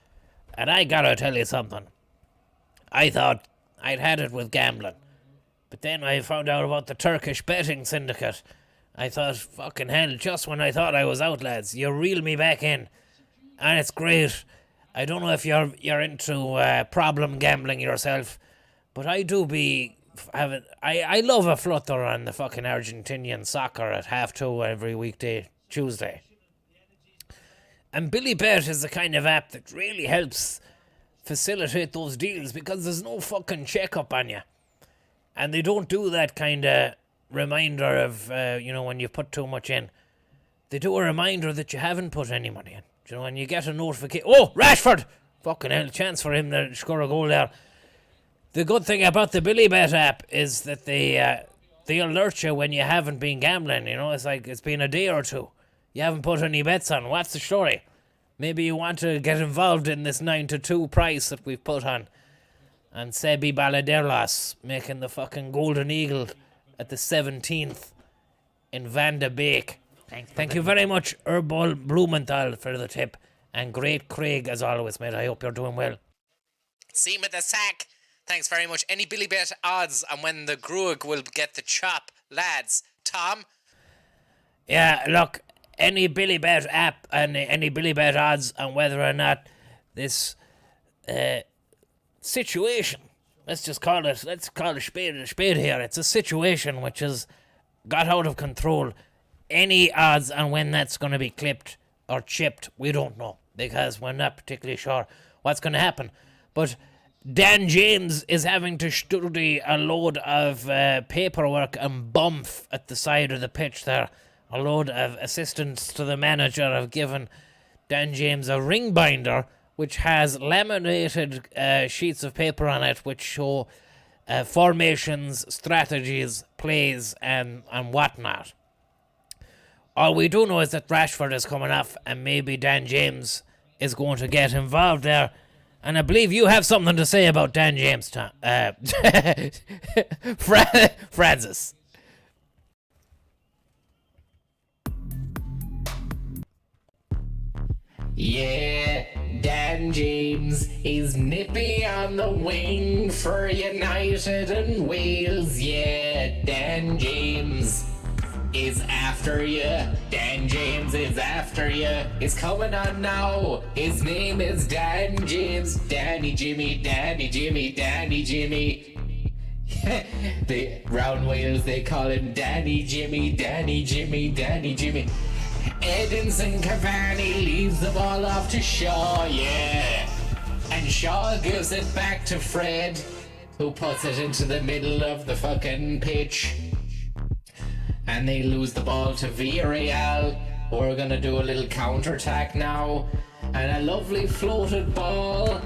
And I gotta tell you something. I thought I'd had it with gambling. But then I found out about the Turkish betting syndicate. I thought, fucking hell, just when I thought I was out, lads, you reel me back in. And it's great. I don't know if you're into problem gambling yourself, but I do be having... I love a flutter on the fucking Argentinian soccer at 2:30 every weekday Tuesday. And BILLYBET is the kind of app that really helps facilitate those deals because there's no fucking checkup on you. And they don't do that kind of reminder of, when you put too much in. They do a reminder that you haven't put any money in. You know, when you get a notification... Oh, Rashford! Fucking hell, chance for him to score a goal there. The good thing about the BILLYBET app is that they alert you when you haven't been gambling. You know, it's like it's been a day or two. You haven't put any bets on. What's the story? Maybe you want to get involved in this 9-2 price that we've put on. And Sebi Baladeras making the fucking Golden Eagle at the 17th in Van de Beek. Thank you very much, Herbal Blumenthal, for the tip. And great Craig, as always, mate. I hope you're doing well. Seam at the sack. Thanks very much. Any BILLYBET odds on when the Gruig will get the chop, lads? Tom? Yeah, look, any BILLYBET app and any BILLYBET odds on whether or not this situation, let's call a spade here. It's a situation which has got out of control. Any odds on when that's going to be clipped or chipped, we don't know, because we're not particularly sure what's going to happen. But Dan James is having to study a load of paperwork and bump at the side of the pitch there. A load of assistants to the manager have given Dan James a ring binder which has laminated sheets of paper on it which show formations, strategies, plays, and whatnot. All we do know is that Rashford is coming off and maybe Dan James is going to get involved there. And I believe you have something to say about Dan James, Tom. Francis. Yeah, Dan James is nippy on the wing for United and Wales. Yeah, Dan James is after you. Dan James is after you. It's coming on now. His name is Dan James. Danny Jimmy, Danny Jimmy, Danny Jimmy. The round Wales, they call him Danny Jimmy, Danny Jimmy, Danny Jimmy. Edinson Cavani leaves the ball off to Shaw, yeah. And Shaw gives it back to Fred, who puts it into the middle of the fucking pitch. And they lose the ball to Villarreal, who are gonna do a little counter-attack now. And a lovely floated ball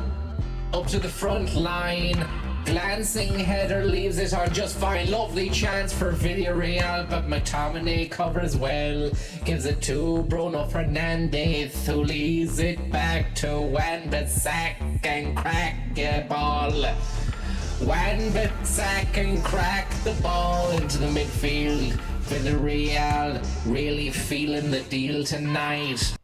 up to the front line. Glancing header leaves it on just fine. Lovely chance for Villarreal, but McTominay covers well. Gives it to Bruno Fernandes, who leaves it back to Wan-Bissaka and crack a ball. Wan-Bissaka and crack the ball into the midfield. Villarreal really feeling the deal tonight.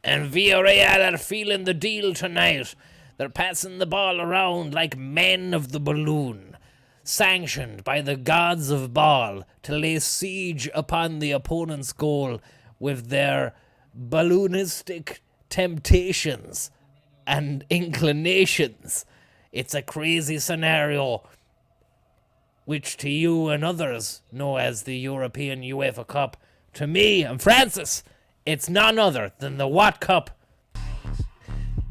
And Villarreal are feeling the deal tonight. They're passing the ball around like men of the balloon, sanctioned by the gods of ball to lay siege upon the opponent's goal with their balloonistic temptations and inclinations. It's a crazy scenario, which to you and others know as the European UEFA Cup. To me and Francis, it's none other than the what Cup?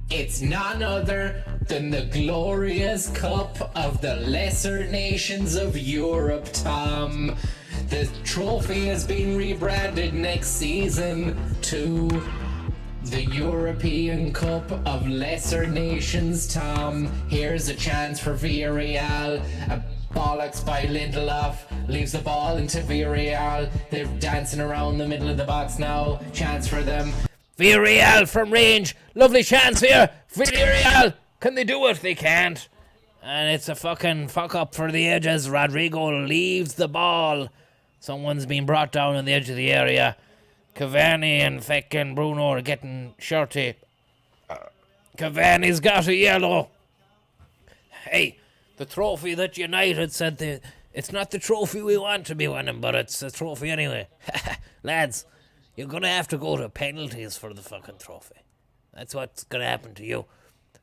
It's none other than the glorious Cup of the Lesser Nations of Europe, Tom. The trophy has been rebranded next season to the European Cup of Lesser Nations, Tom. Here's a chance for Villarreal. A bollocks by Lindelof leaves the ball into Villarreal. They're dancing around the middle of the box now. Chance for them. Villarreal from range. Lovely chance here. Villarreal. Can they do it? They can't. And it's a fucking fuck up for the edges. Rodrigo leaves the ball. Someone's been brought down on the edge of the area. Cavani and feckin' Bruno are getting shirty. Cavani's got a yellow. Hey, the trophy that United said it's not the trophy we want to be winning, but it's a trophy anyway. Lads, you're gonna have to go to penalties for the fucking trophy. That's what's gonna happen to you.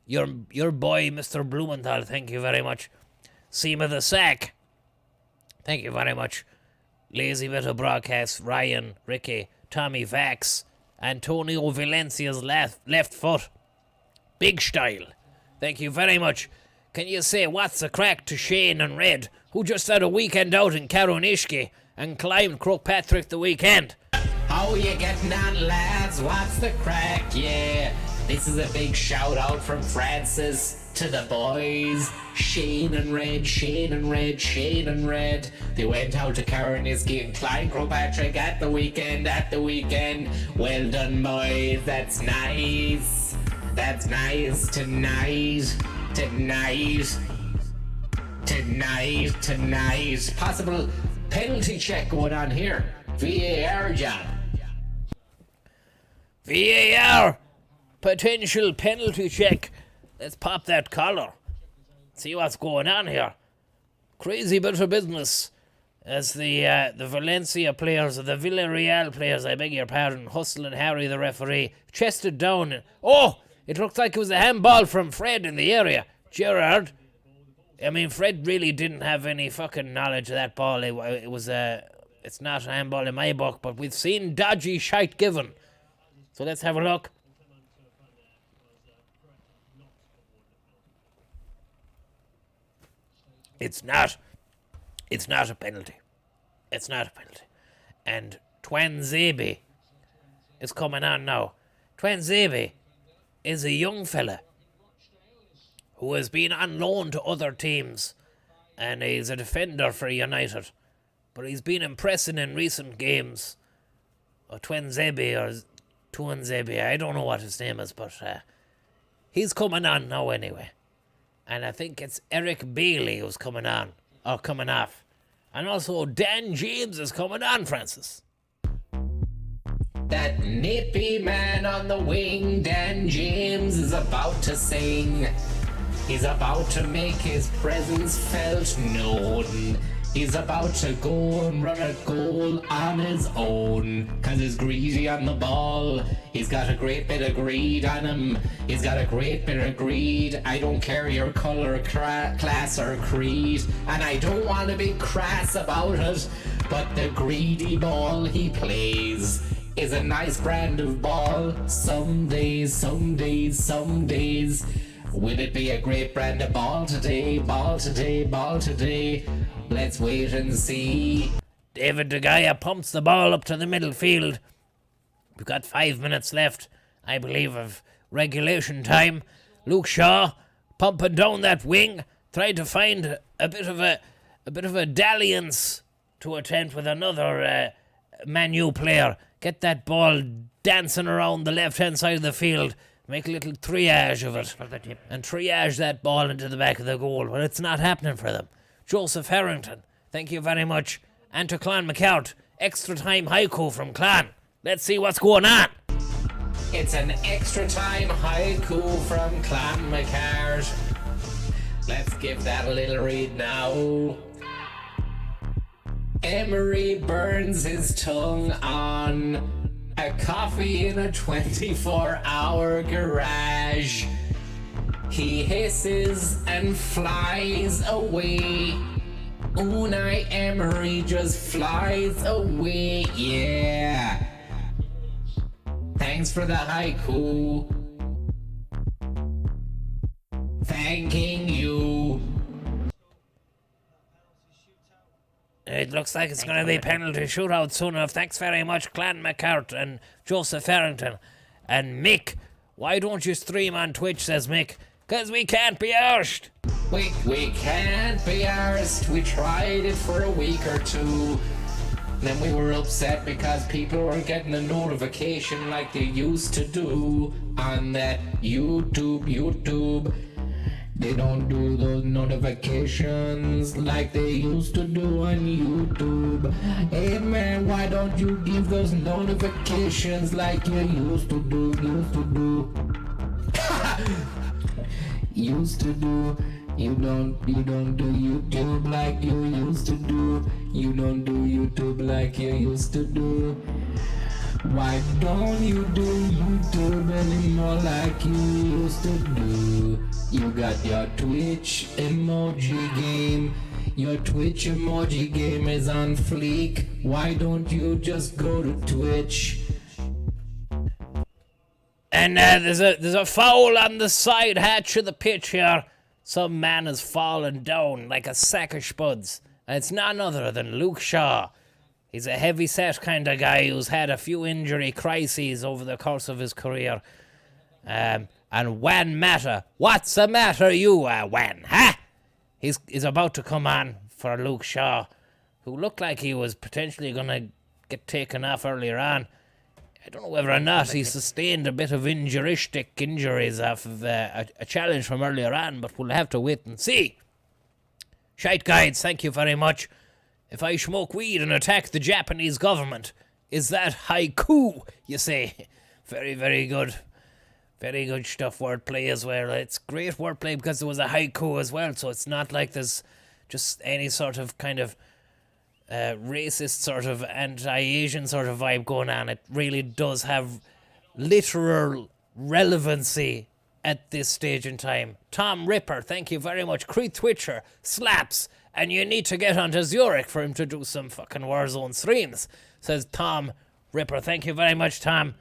Your boy, Mr. Blumenthal, thank you very much. Seema the Sack, thank you very much. Lazy bit of broadcast, Ryan, Ricky, Tommy Vax, Antonio Valencia's left foot. Big style. Thank you very much. Can you say what's the crack to Shane and Red, who just had a weekend out in Karonishki and climbed Croagh the weekend? How are you getting on, lads? What's the crack? Yeah, this is a big shout out from Francis to the boys. Shane and Red, Shane and Red, Shane and Red. They went out to Karonishki and climbed Croagh at the weekend. Well done, boys. That's nice. That's nice. Tonight. Possible penalty check going on here. VAR, John. VAR. Potential penalty check. Let's pop that collar. See what's going on here. Crazy bit of business. As the Valencia players, or the Villarreal players, I beg your pardon, Hustle and Harry, the referee, chested down. Oh! It looked like it was a handball from Fred in the area. Gerard. I mean, Fred really didn't have any fucking knowledge of that ball. It's not a handball in my book, but we've seen dodgy shite given. So let's have a look. It's not a penalty. It's not a penalty. And Twanzebe is coming on now. Twanzebe is a young fella who has been on loan to other teams, and he's a defender for United, but he's been impressing in recent games. Twanzebe or Tuanzebe, I don't know what his name is, but he's coming on now anyway. And I think it's Eric Bailey who's coming on, or coming off. And also Dan James is coming on, Francis. That nippy man on the wing, Dan James, is about to sing. He's about to make his presence felt known. He's about to go and run a goal on his own. Cause he's greedy on the ball. He's got a great bit of greed on him. He's got a great bit of greed. I don't care your color, class or creed. And I don't want to be crass about it. But the greedy ball he plays is a nice brand of ball. Some days. Will it be a great brand of ball today? Let's wait and see. David De Gea pumps the ball up to the middle field. We've got 5 minutes left, I believe, of regulation time. Luke Shaw pumping down that wing, trying to find a bit of a dalliance to attempt with another Man U player. Get that ball dancing around the left-hand side of the field. Make a little triage of it. And triage that ball into the back of the goal. But it's not happening for them. Joseph Harrington, thank you very much. And to Clan McCart, extra time haiku from Clan. Let's see what's going on. It's an extra time haiku from Clan McCart. Let's give that a little read now. Emery burns his tongue on a coffee in a 24-hour garage. He hisses and flies away. Unai Emery just flies away. Yeah. Thanks for the haiku. Thanking you. It looks like it's going to be penalty shootout soon enough. Thanks very much, Clan McCart and Joseph Harrington. And Mick, why don't you stream on Twitch, says Mick. 'Cause we can't be arsed. We can't be arsed. We tried it for a week or two. Then we were upset because people weren't getting a notification like they used to do on that YouTube. They don't do those notifications like they used to do on YouTube. Hey man, why don't you give those notifications like you used to do? Used to do. You don't do YouTube like you used to do. You don't do YouTube like you used to do. Why don't you do YouTube anymore like you used to do? You got your Twitch emoji game. Your Twitch emoji game is on fleek. Why don't you just go to Twitch? And there's a foul on the side hatch of the pitch here. Some man has fallen down like a sack of spuds. And it's none other than Luke Shaw. He's a heavy-set kind of guy who's had a few injury crises over the course of his career. And Wan Matter, what's the matter you, Wan, huh? He's about to come on for Luke Shaw, who looked like he was potentially going to get taken off earlier on. I don't know whether or not he sustained a bit of injuries off of a challenge from earlier on, but we'll have to wait and see. Shite Guides, thank you very much. If I smoke weed and attack the Japanese government, is that haiku, you say? Very, very good. Very good stuff, wordplay as well. It's great wordplay because there was a haiku as well, so it's not like there's just any sort of kind of racist sort of anti-Asian sort of vibe going on. It really does have literal relevancy at this stage in time. Tom Ripper, thank you very much. Creed Twitcher, slaps, and you need to get onto Zurich for him to do some fucking Warzone streams, says Tom Ripper. Thank you very much, Tom.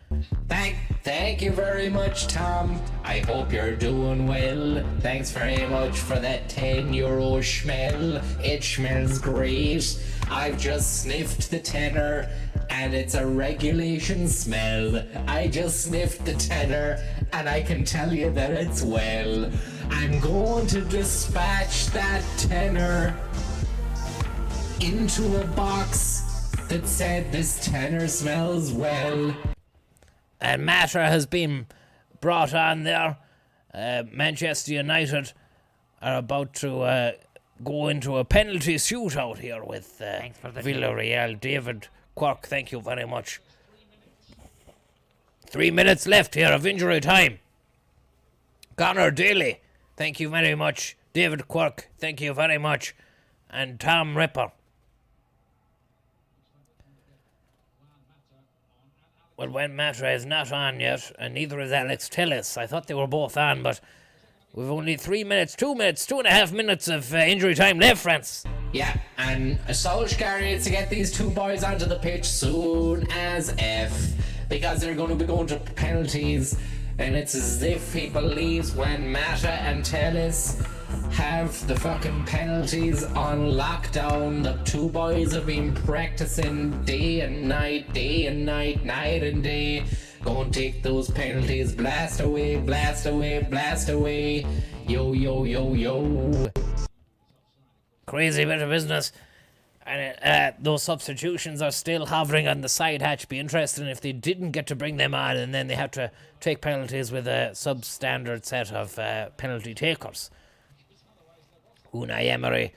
Thank you very much, Tom. I hope you're doing well. Thanks very much for that €10 schmell. It smells great. I've just sniffed the tenner, and it's a regulation smell. I just sniffed the tenner, and I can tell you that it's well. I'm going to dispatch that tenner into a box that said this tenner smells well. And Matter has been brought on there. Manchester United are about to go into a penalty shootout here with Villarreal. David Quirk, thank you very much. 3 minutes left here of injury time. Connor Daly, thank you very much. David Quirk, thank you very much. And Tom Ripper. Well, Wan Matter is not on yet, and neither is Alex Tillis. I thought they were both on, but we've only 2 minutes, 2.5 minutes of injury time left, France. Yeah, and Solskjaer needs to get these two boys onto the pitch soon as F, because they're going to be going to penalties, and it's as if he believes when Mata and Tellis have the fucking penalties on lockdown. The two boys have been practicing day and night, night and day. Go and take those penalties, blast away, blast away, blast away. Yo, yo, yo, yo. Crazy bit of business. And those substitutions are still hovering on the side hatch. Be interesting if they didn't get to bring them on, and then they have to take penalties with a substandard set of penalty takers. Unai Emery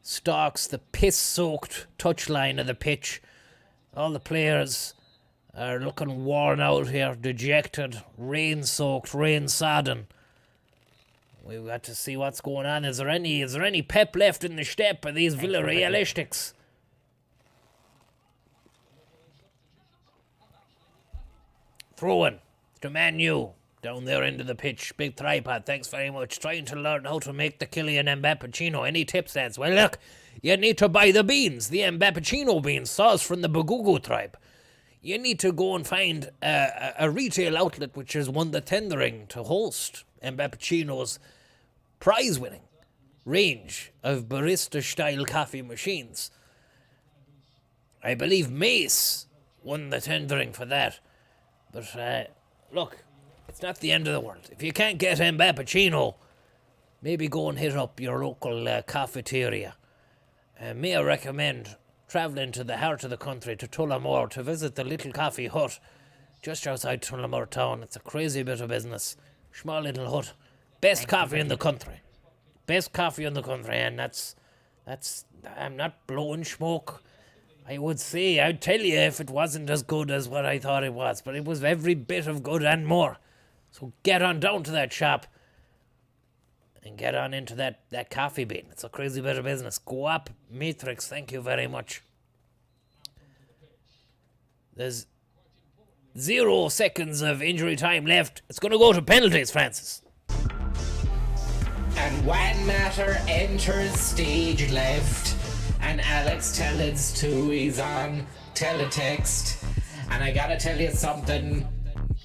stalks the piss-soaked touchline of the pitch. All the players are looking worn out here, dejected, rain-soaked, rain-sodden. We've got to see what's going on. Is there any pep left in the step of these Villarrealistics? Throw-in to Man U. down there into the pitch. Big tripod, thanks very much. Trying to learn how to make the Kylian Mbappuccino. Any tips, lads? Well, look, you need to buy the beans, the Mbappuccino beans, sauce from the Bagugu tribe. You need to go and find a retail outlet which has won the tendering to host Mbappuccino's prize-winning range of barista-style coffee machines. I believe Mace won the tendering for that. But, look, it's not the end of the world. If you can't get Mbappuccino, maybe go and hit up your local cafeteria. May I recommend travelling to the heart of the country, to Tullamore, to visit the little coffee hut just outside Tullamore town. It's a crazy bit of business. Small little hut. Best coffee in the country. Best coffee in the country, and that's, I'm not blowing smoke. I'd tell you if it wasn't as good as what I thought it was, but it was every bit of good and more. So get on down to that shop and get on into that coffee bean. It's a crazy bit of business. Go up, Matrix, thank you very much. There's 0 seconds of injury time left. It's going to go to penalties, Francis. And when Matter enters stage left, and Alex Tellens too is on teletext, and I gotta tell you something,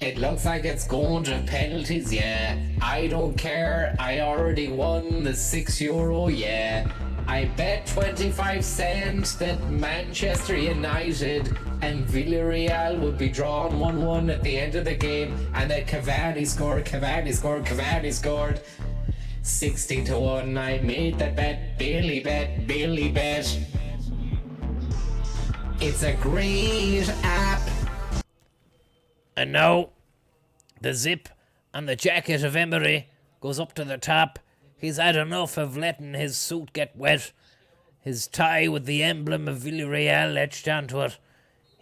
it looks like it's going to penalties, yeah. I don't care, I already won the €6, yeah. I bet 25 cents that Manchester United and Villarreal would be drawn 1-1 at the end of the game, and that Cavani scored. 60-1, I made that bet. BILLYBET. It's a great app. And now, the zip on the jacket of Emery goes up to the top. He's had enough of letting his suit get wet. His tie with the emblem of Villarreal etched onto it.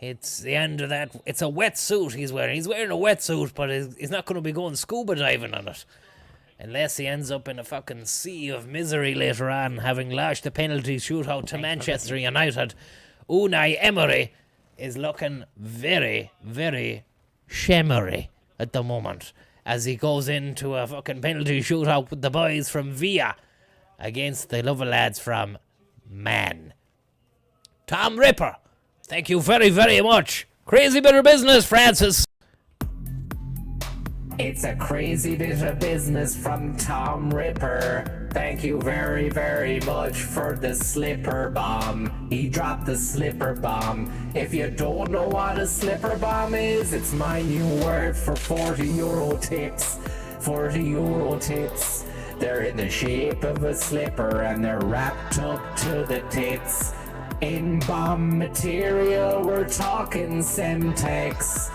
It's the end of that. It's a wet suit he's wearing. He's wearing a wetsuit, but he's not going to be going scuba diving on it. Unless he ends up in a fucking sea of misery later on, having lashed the penalty shootout to Manchester United. Unai Emery is looking very, very shimmery at the moment as he goes into a fucking penalty shootout with the boys from Villa against the lovely lads from Man. Tom Ripper, thank you very, very much. Crazy bit of business, Francis. It's a crazy bit of business from Tom Ripper. Thank you very, very much for the slipper bomb. He dropped the slipper bomb. If you don't know what a slipper bomb is, it's my new word for €40 tips. €40 tips. They're in the shape of a slipper and they're wrapped up to the tits. In bomb material, we're talking Semtex.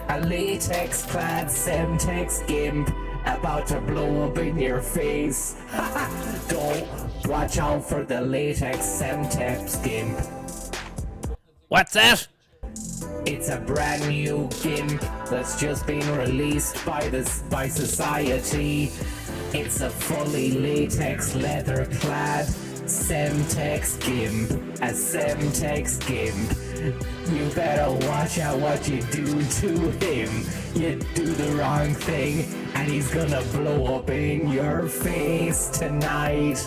A latex-clad Semtex gimp about to blow up in your face. Don't watch out for the latex Semtex gimp. What's that? It's a brand new gimp that's just been released by society. It's a fully latex leather-clad Semtex gimp. A Semtex gimp. You better watch out what you do to him. You do the wrong thing and he's gonna blow up in your face tonight.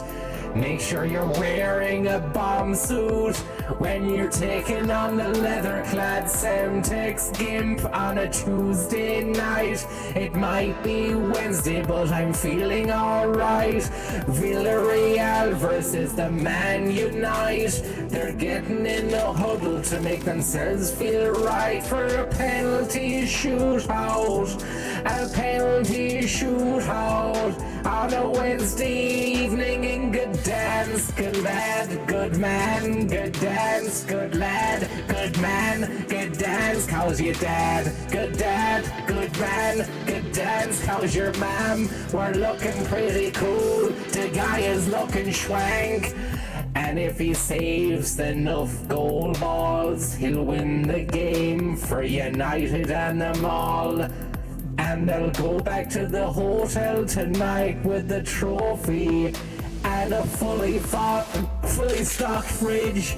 Make sure you're wearing a bomb suit when you're taking on the leather-clad Semtex gimp on a Tuesday night. It might be Wednesday, but I'm feeling alright. Villarreal versus the Man Unite. They're getting in the huddle to make themselves feel right for a penalty shootout. A penalty shootout on a Wednesday evening in Gdansk. Good lad, good man, good dance, good lad, good man, good dance. How's your dad? Good dad, good man, good dance. How's your mom? We're looking pretty cool. The guy is looking schwank. And if he saves enough goal balls, he'll win the game for United and them all. And they'll go back to the hotel tonight with the trophy and a fully stocked fridge.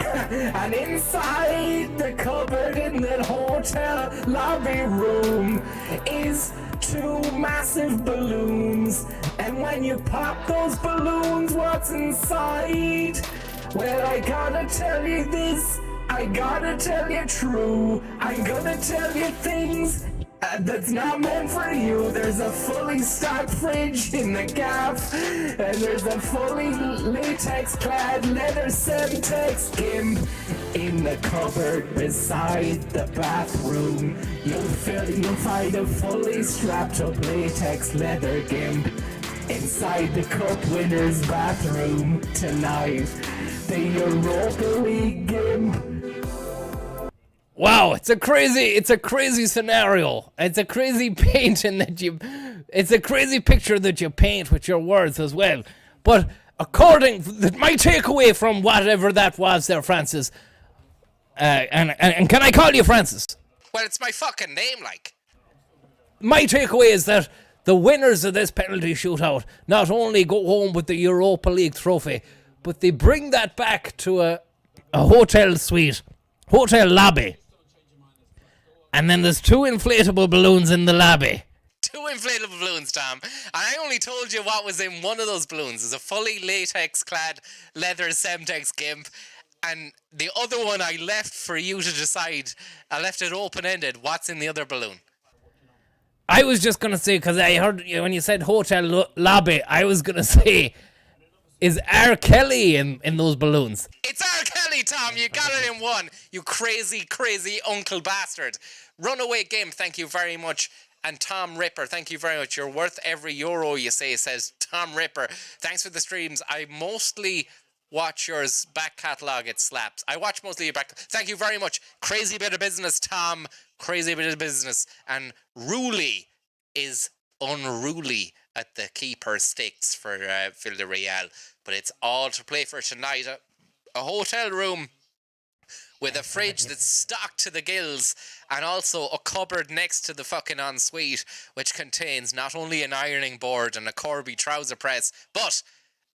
And inside the cupboard in the hotel hotel lobby room is two massive balloons. And when you pop those balloons, what's inside? Well, I gotta tell you this, I gotta tell you true. I'm gonna tell you things that's not meant for you. There's a fully stocked fridge in the gaff, and there's a fully latex-clad leather Semtex gimp in the cupboard beside the bathroom. You'll find a fully strapped-up latex leather gimp inside the cup winner's bathroom tonight. The Europa League gimp. Wow, it's a crazy scenario. It's a crazy painting it's a crazy picture that you paint with your words as well. But my takeaway from whatever that was there, Francis, and can I call you Francis? Well, it's my fucking name, like. My takeaway is that the winners of this penalty shootout not only go home with the Europa League trophy, but they bring that back to a hotel suite, hotel lobby. And then there's two inflatable balloons in the lobby. Two inflatable balloons, Tom. And I only told you what was in one of those balloons. There's a fully latex-clad leather Semtex gimp. And the other one I left for you to decide. I left it open-ended. What's in the other balloon? I was just going to say, because I heard when you said hotel lobby, I was going to say, is R. Kelly in those balloons? It's R. Kelly, Tom. You got it in one. You crazy, crazy uncle bastard. Runaway game, thank you very much. And Tom Ripper, thank you very much. You're worth every euro, you say, says Tom Ripper. Thanks for the streams. I mostly watch yours back catalogue. It slaps. I watch mostly your back. Thank you very much. Crazy bit of business, Tom. Crazy bit of business. And Rooley is unruly at the keeper sticks for Villarreal. But it's all to play for tonight. A hotel room with a fridge that's stocked to the gills, and also a cupboard next to the fucking ensuite, which contains not only an ironing board and a Corby trouser press, but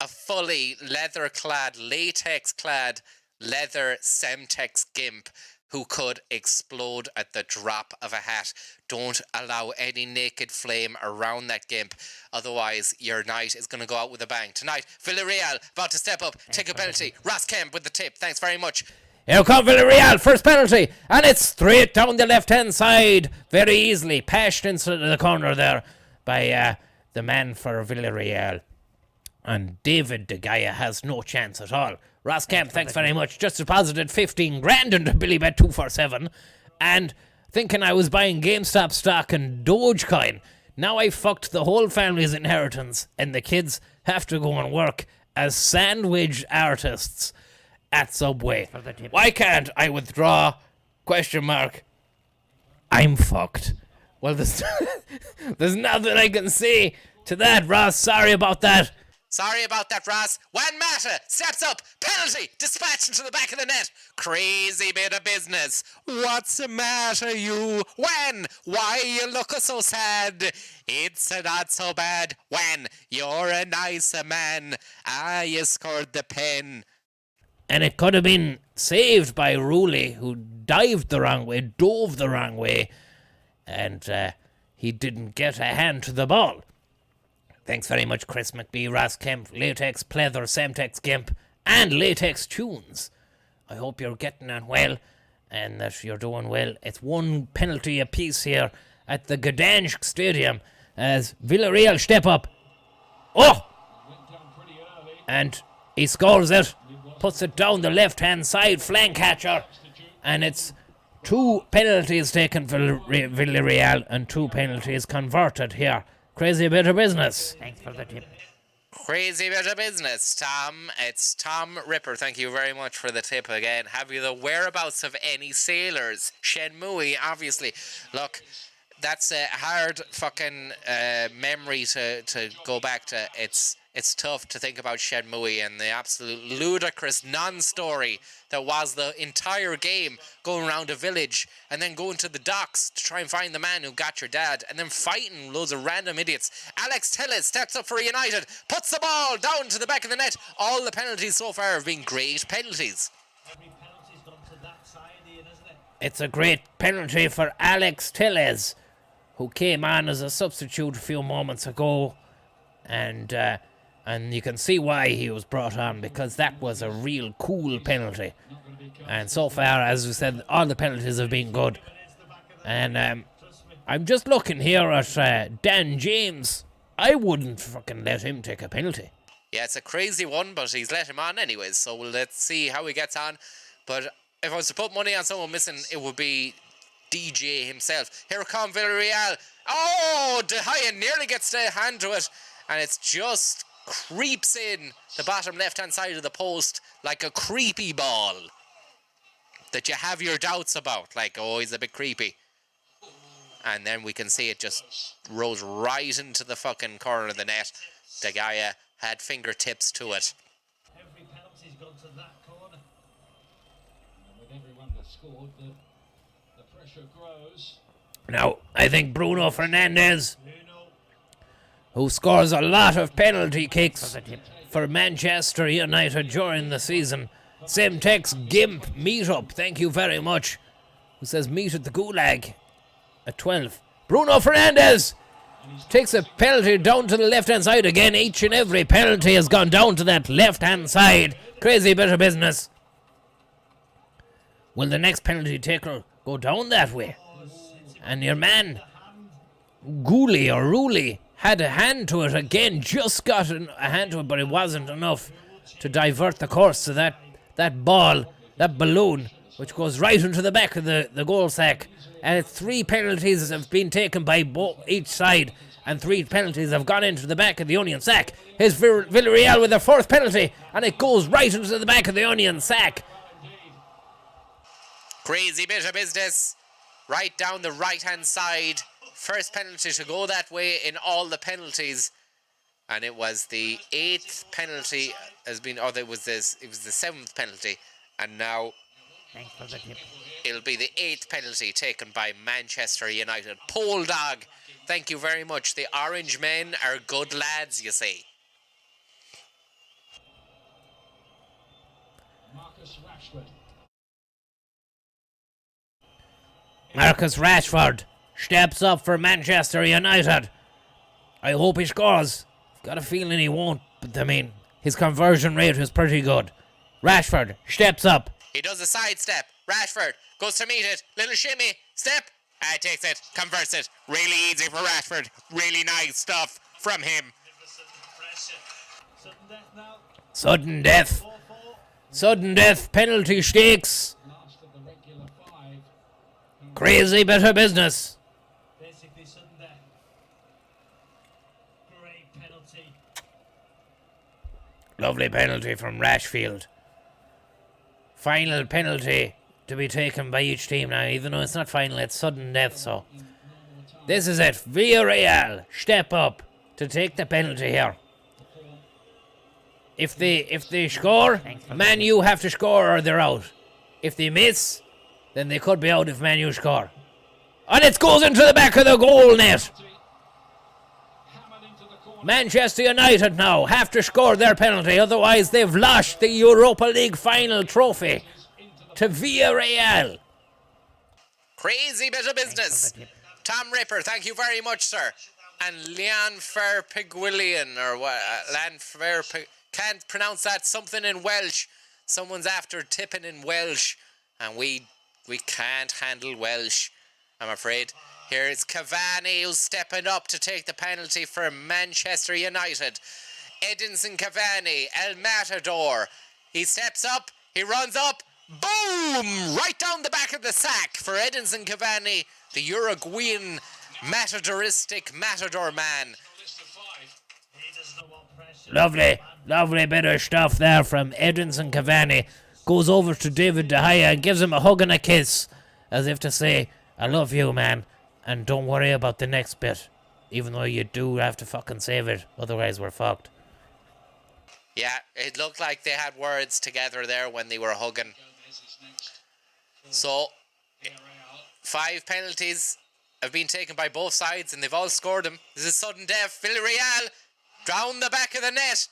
a fully leather-clad, latex-clad, leather Semtex gimp who could explode at the drop of a hat. Don't allow any naked flame around that gimp, otherwise your night is going to go out with a bang. Tonight, Villarreal about to step up, take a penalty. Ross Kemp with the tip. Thanks very much. Here come Villarreal, first penalty, and it's straight down the left-hand side, very easily, pashed into the corner there by the man for Villarreal. And David De Gea has no chance at all. Ross Kemp, thanks very much. Just deposited 15 grand into BILLYBET247, and thinking I was buying GameStop stock and Dogecoin. Now I fucked the whole family's inheritance, and the kids have to go and work as sandwich artists at Subway. Why can't I withdraw? Question mark. I'm fucked. Well, there's nothing I can say to that, Ross. Sorry about that. Sorry about that, Ross. Juan Mata steps up. Penalty. Dispatched into the back of the net. Crazy bit of business. What's the matter, you? When? Why you look so sad? It's not so bad. When? You're a nicer man. You scored the pen. And it could have been saved by Rooley, who dove the wrong way, and he didn't get a hand to the ball. Thanks very much, Chris McBee, Ross Kemp, Latex Pleather, Semtex Gimp, and Latex Tunes. I hope you're getting on well, and that you're doing well. It's one penalty apiece here at the Gdansk Stadium as Villarreal step up. Oh! And he scores it. Puts it down the left-hand side, flank catcher. And it's 2 penalties taken for Villarreal and 2 penalties converted here. Crazy bit of business. Thanks for the tip. Crazy bit of business, Tom. It's Tom Ripper. Thank you very much for the tip again. Have you the whereabouts of any sailors? Shenmue, obviously. Look, that's a hard fucking memory to go back to. It's tough to think about Shenmue and the absolute ludicrous non-story that was the entire game, going around a village and then going to the docks to try and find the man who got your dad, and then fighting loads of random idiots. Alex Telles steps up for United, puts the ball down to the back of the net. All the penalties so far have been great penalties. It's a great penalty for Alex Tellez, who came on as a substitute a few moments ago, and you can see why he was brought on, because that was a real cool penalty. And so far, as we said, all the penalties have been good. And I'm just looking here at Dan James. I wouldn't fucking let him take a penalty. Yeah, it's a crazy one, but he's let him on anyways, so let's see how he gets on. But if I was to put money on someone missing, it would be DJ himself. Here come Villarreal. Oh, De Gea nearly gets a hand to it, and it's just creeps in the bottom left-hand side of the post like a creepy ball that you have your doubts about. Like, oh, he's a bit creepy. And then we can see it just rolls right into the fucking corner of the net. De Gea had fingertips to it. Every penalty's gone to that corner. And with everyone that scored, the pressure grows. Now, I think Bruno Fernandes, who scores a lot of penalty kicks for Manchester United during the season. Same text, Gimp, meetup, thank you very much. Who says meet at the Gulag at 12. Bruno Fernandes takes a penalty down to the left-hand side again. Each and every penalty has gone down to that left-hand side. Crazy bit of business. Will the next penalty taker go down that way? And your man, Gooley or Rooley, had a hand to it again. Just got a hand to it, but it wasn't enough to divert the course to that ball, that balloon, which goes right into the back of the goal sack. And 3 penalties have been taken by each side, and 3 penalties have gone into the back of the Onion sack. Here's Villarreal with their 4th penalty, and it goes right into the back of the Onion sack. Crazy bit of business. Right down the right-hand side. First penalty to go that way in all the penalties. And it was the 8th penalty it was the 7th penalty. And now Thanks for the tip. it'll be the 8th penalty taken by Manchester United. Pole Dog, thank you very much. The Orange men are good lads, you see. Marcus Rashford steps up for Manchester United. I hope he scores. Got a feeling he won't, but I mean, his conversion rate was pretty good. Rashford steps up. He does a sidestep. Rashford goes to meet it. Little shimmy. Step. Takes it. Converts it. Really easy for Rashford. Really nice stuff from him. Sudden death. Sudden death penalty stakes. Crazy bit of business. Basically sudden death. Great penalty. Lovely penalty from Rashfield. Final penalty to be taken by each team now, even though it's not final, it's sudden death, so. This is it. Villarreal step up to take the penalty here. If they score, Man U have to score or they're out. If they miss, then they could be out if Man U score. And it goes into the back of the goal net. Manchester United now have to score their penalty, otherwise they've lost the Europa League final trophy to Villarreal. Crazy bit of business. Tom Ripper, thank you very much, sir. And Leon Fairpiguilian, or what? Can't pronounce that. Something in Welsh. Someone's after tipping in Welsh, and we can't handle Welsh, I'm afraid. Here it's Cavani who's stepping up to take the penalty for Manchester United. Edinson Cavani, El Matador. He steps up, he runs up, boom! Right down the back of the sack for Edinson Cavani, the Uruguayan matadoristic matador man. Lovely bit of stuff there from Edinson Cavani. Goes over to David De Gea and gives him a hug and a kiss, as if to say, I love you, man, and don't worry about the next bit, even though you do have to fucking save it, otherwise we're fucked. Yeah, it looked like they had words together there when they were hugging. So, 5 penalties have been taken by both sides, and they've all scored them. This is sudden death. Villarreal down the back of the net.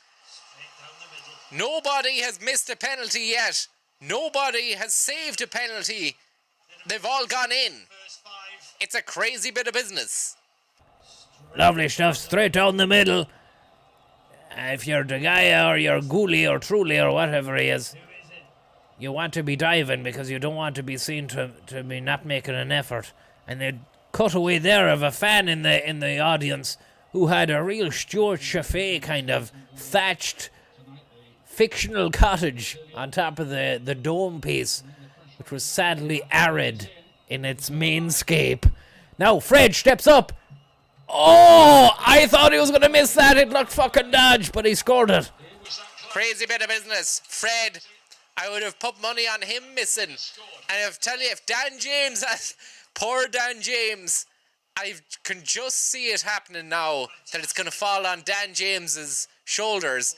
Nobody has missed a penalty yet. Nobody has saved a penalty They've all gone in. It's a crazy bit of business. Lovely stuff, straight down the middle. If you're De Gea or you're Gooley or Truly or whatever he is, you want to be diving because you don't want to be seen to be not making an effort. And they cut away there of a fan in the audience who had a real Stuart Chaffee kind of thatched fictional cottage on top of the dome piece, which was sadly arid in its mainscape. Now Fred steps up. Oh, I thought he was going to miss that. It looked fucking dodge, but he scored it. Crazy bit of business. Fred, I would have put money on him missing. And I'll tell you, if Dan James, poor Dan James, I can just see it happening now, that it's going to fall on Dan James's shoulders,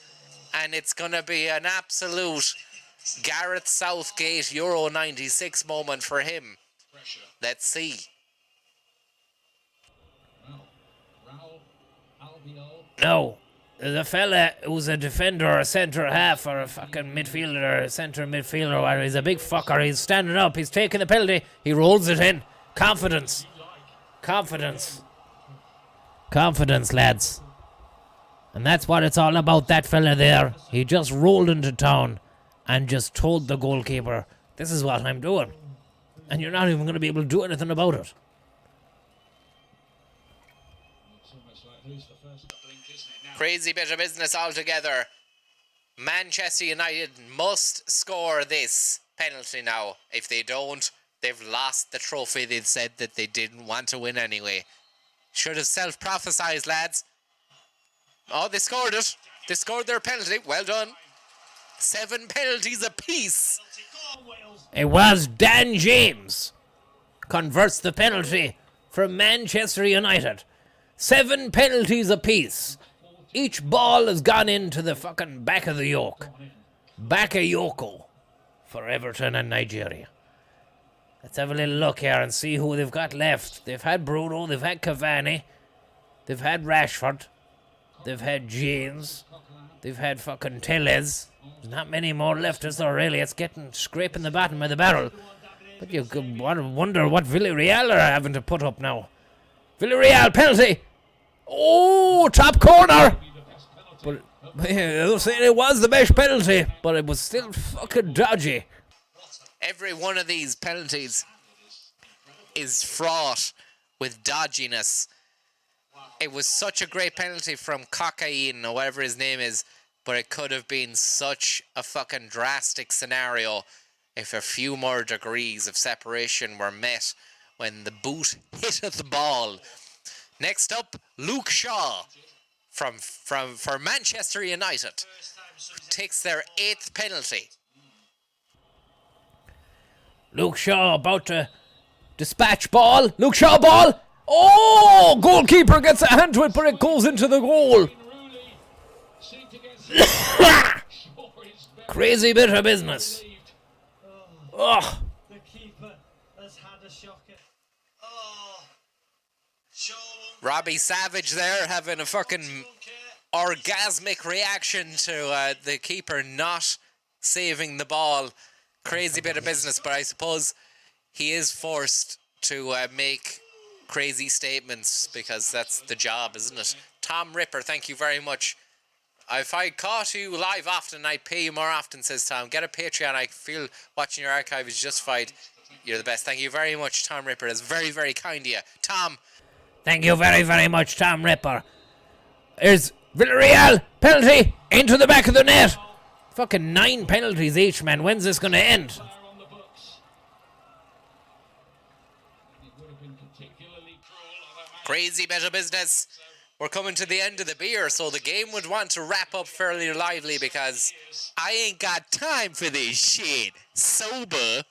and it's going to be an absolute Gareth Southgate Euro 96 moment for him. Let's see. No, the fella who's a defender or a centre half or a fucking midfielder or a centre midfielder or whatever, he's a big fucker. He's standing up. He's taking the penalty. He rolls it in. Confidence. Confidence. Confidence, lads. And that's what it's all about, that fella there. He just rolled into town and just told the goalkeeper, this is what I'm doing. And you're not even going to be able to do anything about it. Crazy bit of business altogether. Manchester United must score this penalty now. If they don't, they've lost the trophy they said that they didn't want to win anyway. Should have self-prophesized, lads. Oh, they scored it. They scored their penalty. Well done. 7 penalties apiece. It was Dan James converts the penalty from Manchester United. 7 penalties apiece. Each ball has gone into the fucking back of the yoke. Back of Yoko for Everton and Nigeria. Let's have a little look here and see who they've got left. They've had Bruno, they've had Cavani, they've had Rashford, they've had James, they've had fucking Tellez. There's not many more left, is there really? It's scraping the bottom of the barrel. But you could wonder what Villarreal are having to put up now. Villarreal penalty! Oh, top corner! But they'll say it was the best penalty, but it was still fucking dodgy. Every one of these penalties is fraught with dodginess. It was such a great penalty from Cocaine, or whatever his name is, but it could have been such a fucking drastic scenario if a few more degrees of separation were met when the boot hit the ball. Next up, Luke Shaw for Manchester United, who takes their 8th penalty. Luke Shaw about to dispatch ball. Luke Shaw ball. Oh, goalkeeper gets a hand to it, but it goes into the goal. Crazy bit of business. Oh. The keeper has had a shocker. Robbie Savage there having a fucking orgasmic reaction to the keeper not saving the ball. Crazy bit of business, but I suppose he is forced to make crazy statements because that's the job, isn't it? Tom Ripper, thank you very much. If I caught you live often, I'd pay you more often, says Tom. Get a Patreon. I feel watching your archive is justified. You're the best. Thank you very much, Tom Ripper. That's very, very kind of you. Tom. Thank you very, very much, Tom Ripper. Here's Villarreal. Penalty. Into the back of the net. Fucking 9 penalties each, man. When's this going to end? Crazy bit of business. We're coming to the end of the beer, so the game would want to wrap up fairly lively because I ain't got time for this shit. Sober.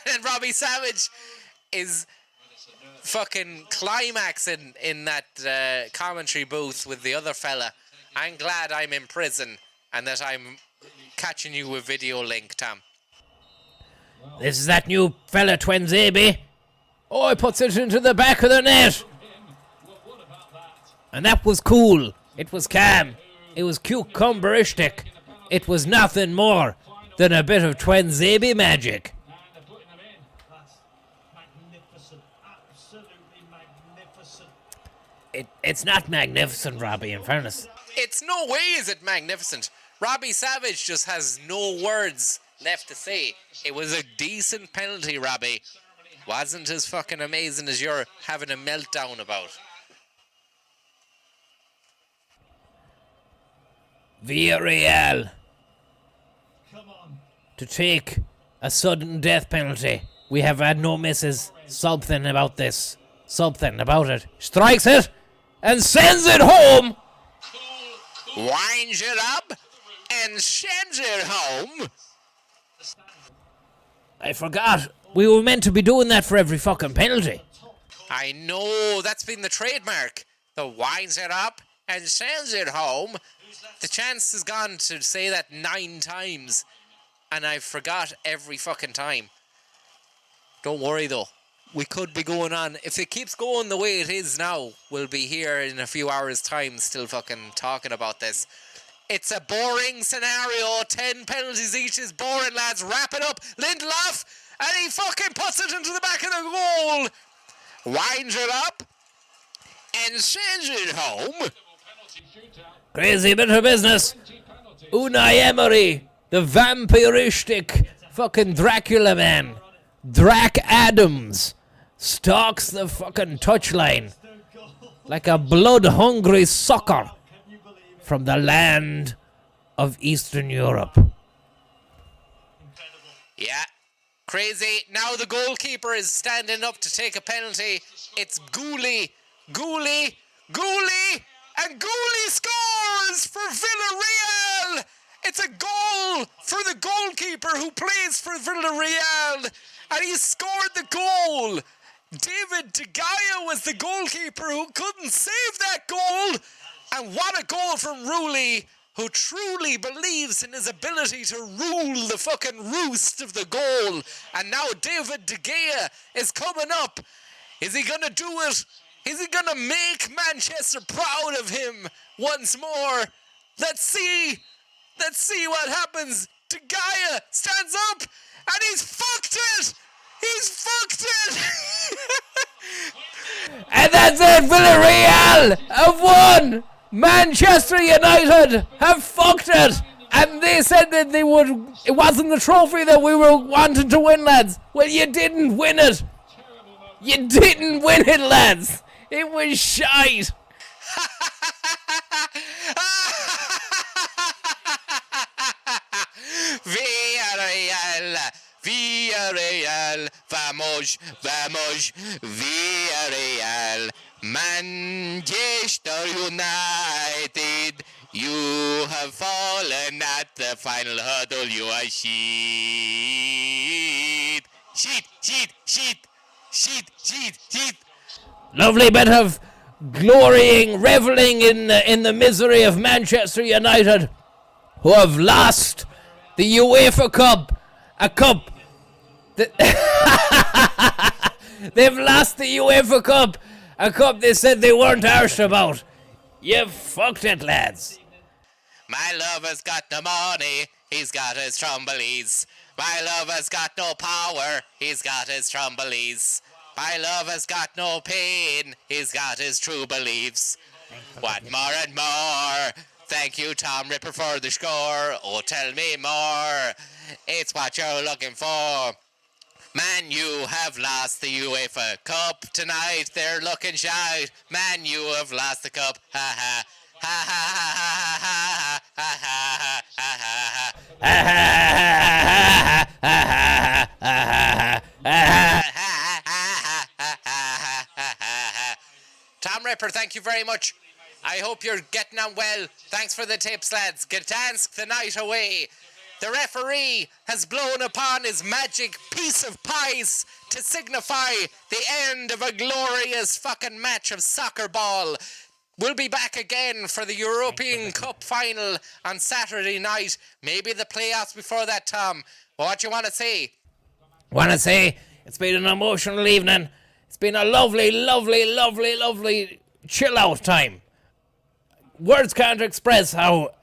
And Robbie Savage is fucking climaxing in that commentary booth with the other fella. I'm glad I'm in prison and that I'm catching you with video link, Tom. This is that new fella, Twenzabe. Oh, he puts it into the back of the net. And that was cool. It was calm. It was cucumberistic. It was nothing more. than a bit of Twenzaby magic. And they're putting them in. That's magnificent. Absolutely magnificent. It's not magnificent, Robbie, in fairness. It's no way is it magnificent. Robbie Savage just has no words left to say. It was a decent penalty, Robbie. Wasn't as fucking amazing as you're having a meltdown about. Villarreal Come on. to take a sudden death penalty. We have had no misses. Something about this. Something about it. Strikes it and sends it home. Winds it up and sends it home. I forgot. We were meant to be doing that for every fucking penalty. I know, that's been the trademark. The winds it up and sends it home. The chance has gone to say that 9 times, and I forgot every fucking time. Don't worry though. We could be going on. If it keeps going the way it is now, we'll be here in a few hours' time still fucking talking about this. It's a boring scenario. 10 penalties each is boring, lads. Wrap it up. Lindelof, and he fucking puts it into the back of the goal. Winds it up and sends it home. Crazy bit of business. Unai Emery, the vampiristic fucking Dracula man, Drac Adams, stalks the fucking touchline like a blood-hungry sucker from the land of Eastern Europe. Yeah. Crazy. Now the goalkeeper is standing up to take a penalty. It's Gooley. Gooley. Gooley. And Gooley scores for Villarreal. It's a goal for the goalkeeper who plays for Villarreal. And he scored the goal. David De Gea was the goalkeeper who couldn't save that goal. And what a goal from Rooley, who truly believes in his ability to rule the fucking roost of the goal. And now David De Gea is coming up. Is he going to do it? Is he going to make Manchester proud of him once more? Let's see. Let's see what happens. De Gea stands up and he's fucked it. He's fucked it. And that's it. Villarreal have won. Manchester United have fucked it. And they said that they would. It wasn't the trophy that we were wanting to win, lads. Well, you didn't win it. You didn't win it, lads. It was shite. Villarreal, Villarreal, vamos, vamos, Villarreal, Manchester United, you have fallen at the final hurdle, you are shit. Shit, shit, shit, shit, shit, shit. Lovely bit of glorying, reveling in the misery of Manchester United, who have lost the UEFA Cup, a cup. They've lost the UEFA Cup, a cup they said they weren't arsed about. You fucked it, lads. My lover's got no money, he's got his trombolis. My lover's got no power, he's got his trombolis. My lover's got no pain, he's got his true beliefs. What more and more? Thank you, Tom Ripper, for the score. Oh, tell me more. It's what you're looking for. Man, you have lost the UEFA Cup tonight. They're looking shy. Man, you have lost the cup. Ha ha. Ha ha ha ha ha. Tom Ripper, thank you very much. I hope you're getting on well. Thanks for the tips, lads. Gdansk the night away. The referee has blown upon his magic piece of pies to signify the end of a glorious fucking match of soccer ball. We'll be back again for the European Cup final on Saturday night. Maybe the playoffs before that, Tom. What you want to say? Want to say it's been an emotional evening. It's been a lovely, lovely, lovely, lovely chill out time. Words can't express how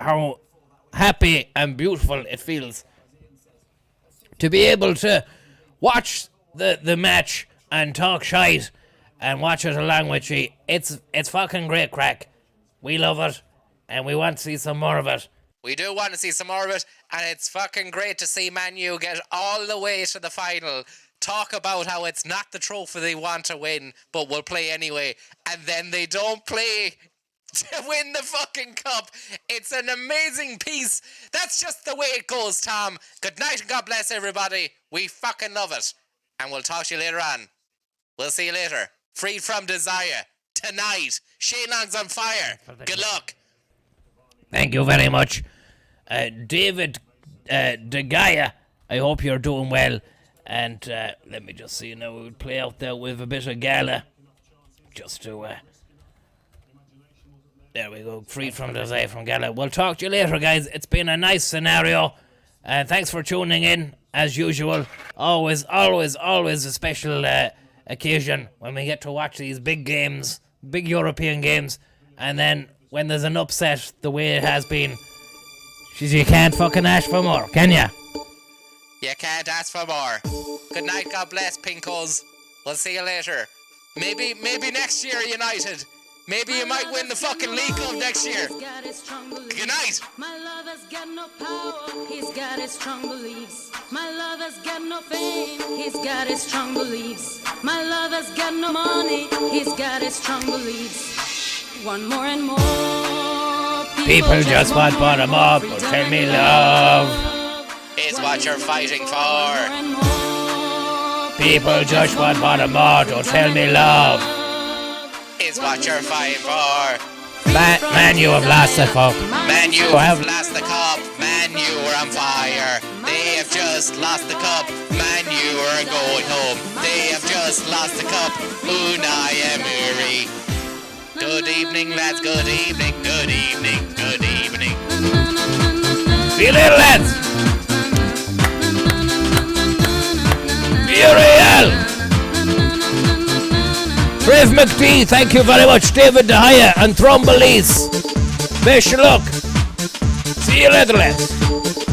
happy and beautiful it feels to be able to watch the match and talk shite and watch it along with you. It's fucking great crack. We love it, and we want to see some more of it. We do want to see some more of it, and it's fucking great to see Man U get all the way to the final. Talk about how it's not the trophy they want to win, but will play anyway, and then they don't play to win the fucking cup. It's an amazing piece. That's just the way it goes, Tom. Good night and God bless everybody. We fucking love it. And we'll talk to you later on. We'll see you later. Freed from Desire. Tonight. Shane Long's on fire. Good luck. Thank you very much. David De Gaia, I hope you're doing well. And let me just see now, we would play out there with a bit of Gala. Just to... there we go. Freed from Desire from Gala. We'll talk to you later, guys. It's been a nice scenario. Thanks for tuning in, as usual. Always a special occasion when we get to watch these big games, big European games, and then when there's an upset the way it has been, you can't fucking ask for more, can ya? You can't ask for more. Good night, God bless, Pinkos. We'll see you later. Maybe next year, United. Maybe you might win the fucking League Cup next year. Good night. My lover's got no power, he's got his strong beliefs. My lover's got no fame, he's got his strong beliefs. My lover's got no money, he's got his strong beliefs. One more and more. People just want bottom up, but tell me love is what you're fighting for. People just want bottom up, don't tell me love is what you're fighting for. Man, you have lost the cup. Man, you have lost the cup. Man, you are on fire. They have just lost the cup. Man, you are going home. They have just lost the cup. Unai Emery. Good evening, lads. Good evening. Good evening. Good evening. See you later, lads. Uriel. Trev McD, thank you very much. David De Gea and Thrombolis. Best of luck. See you later, lads.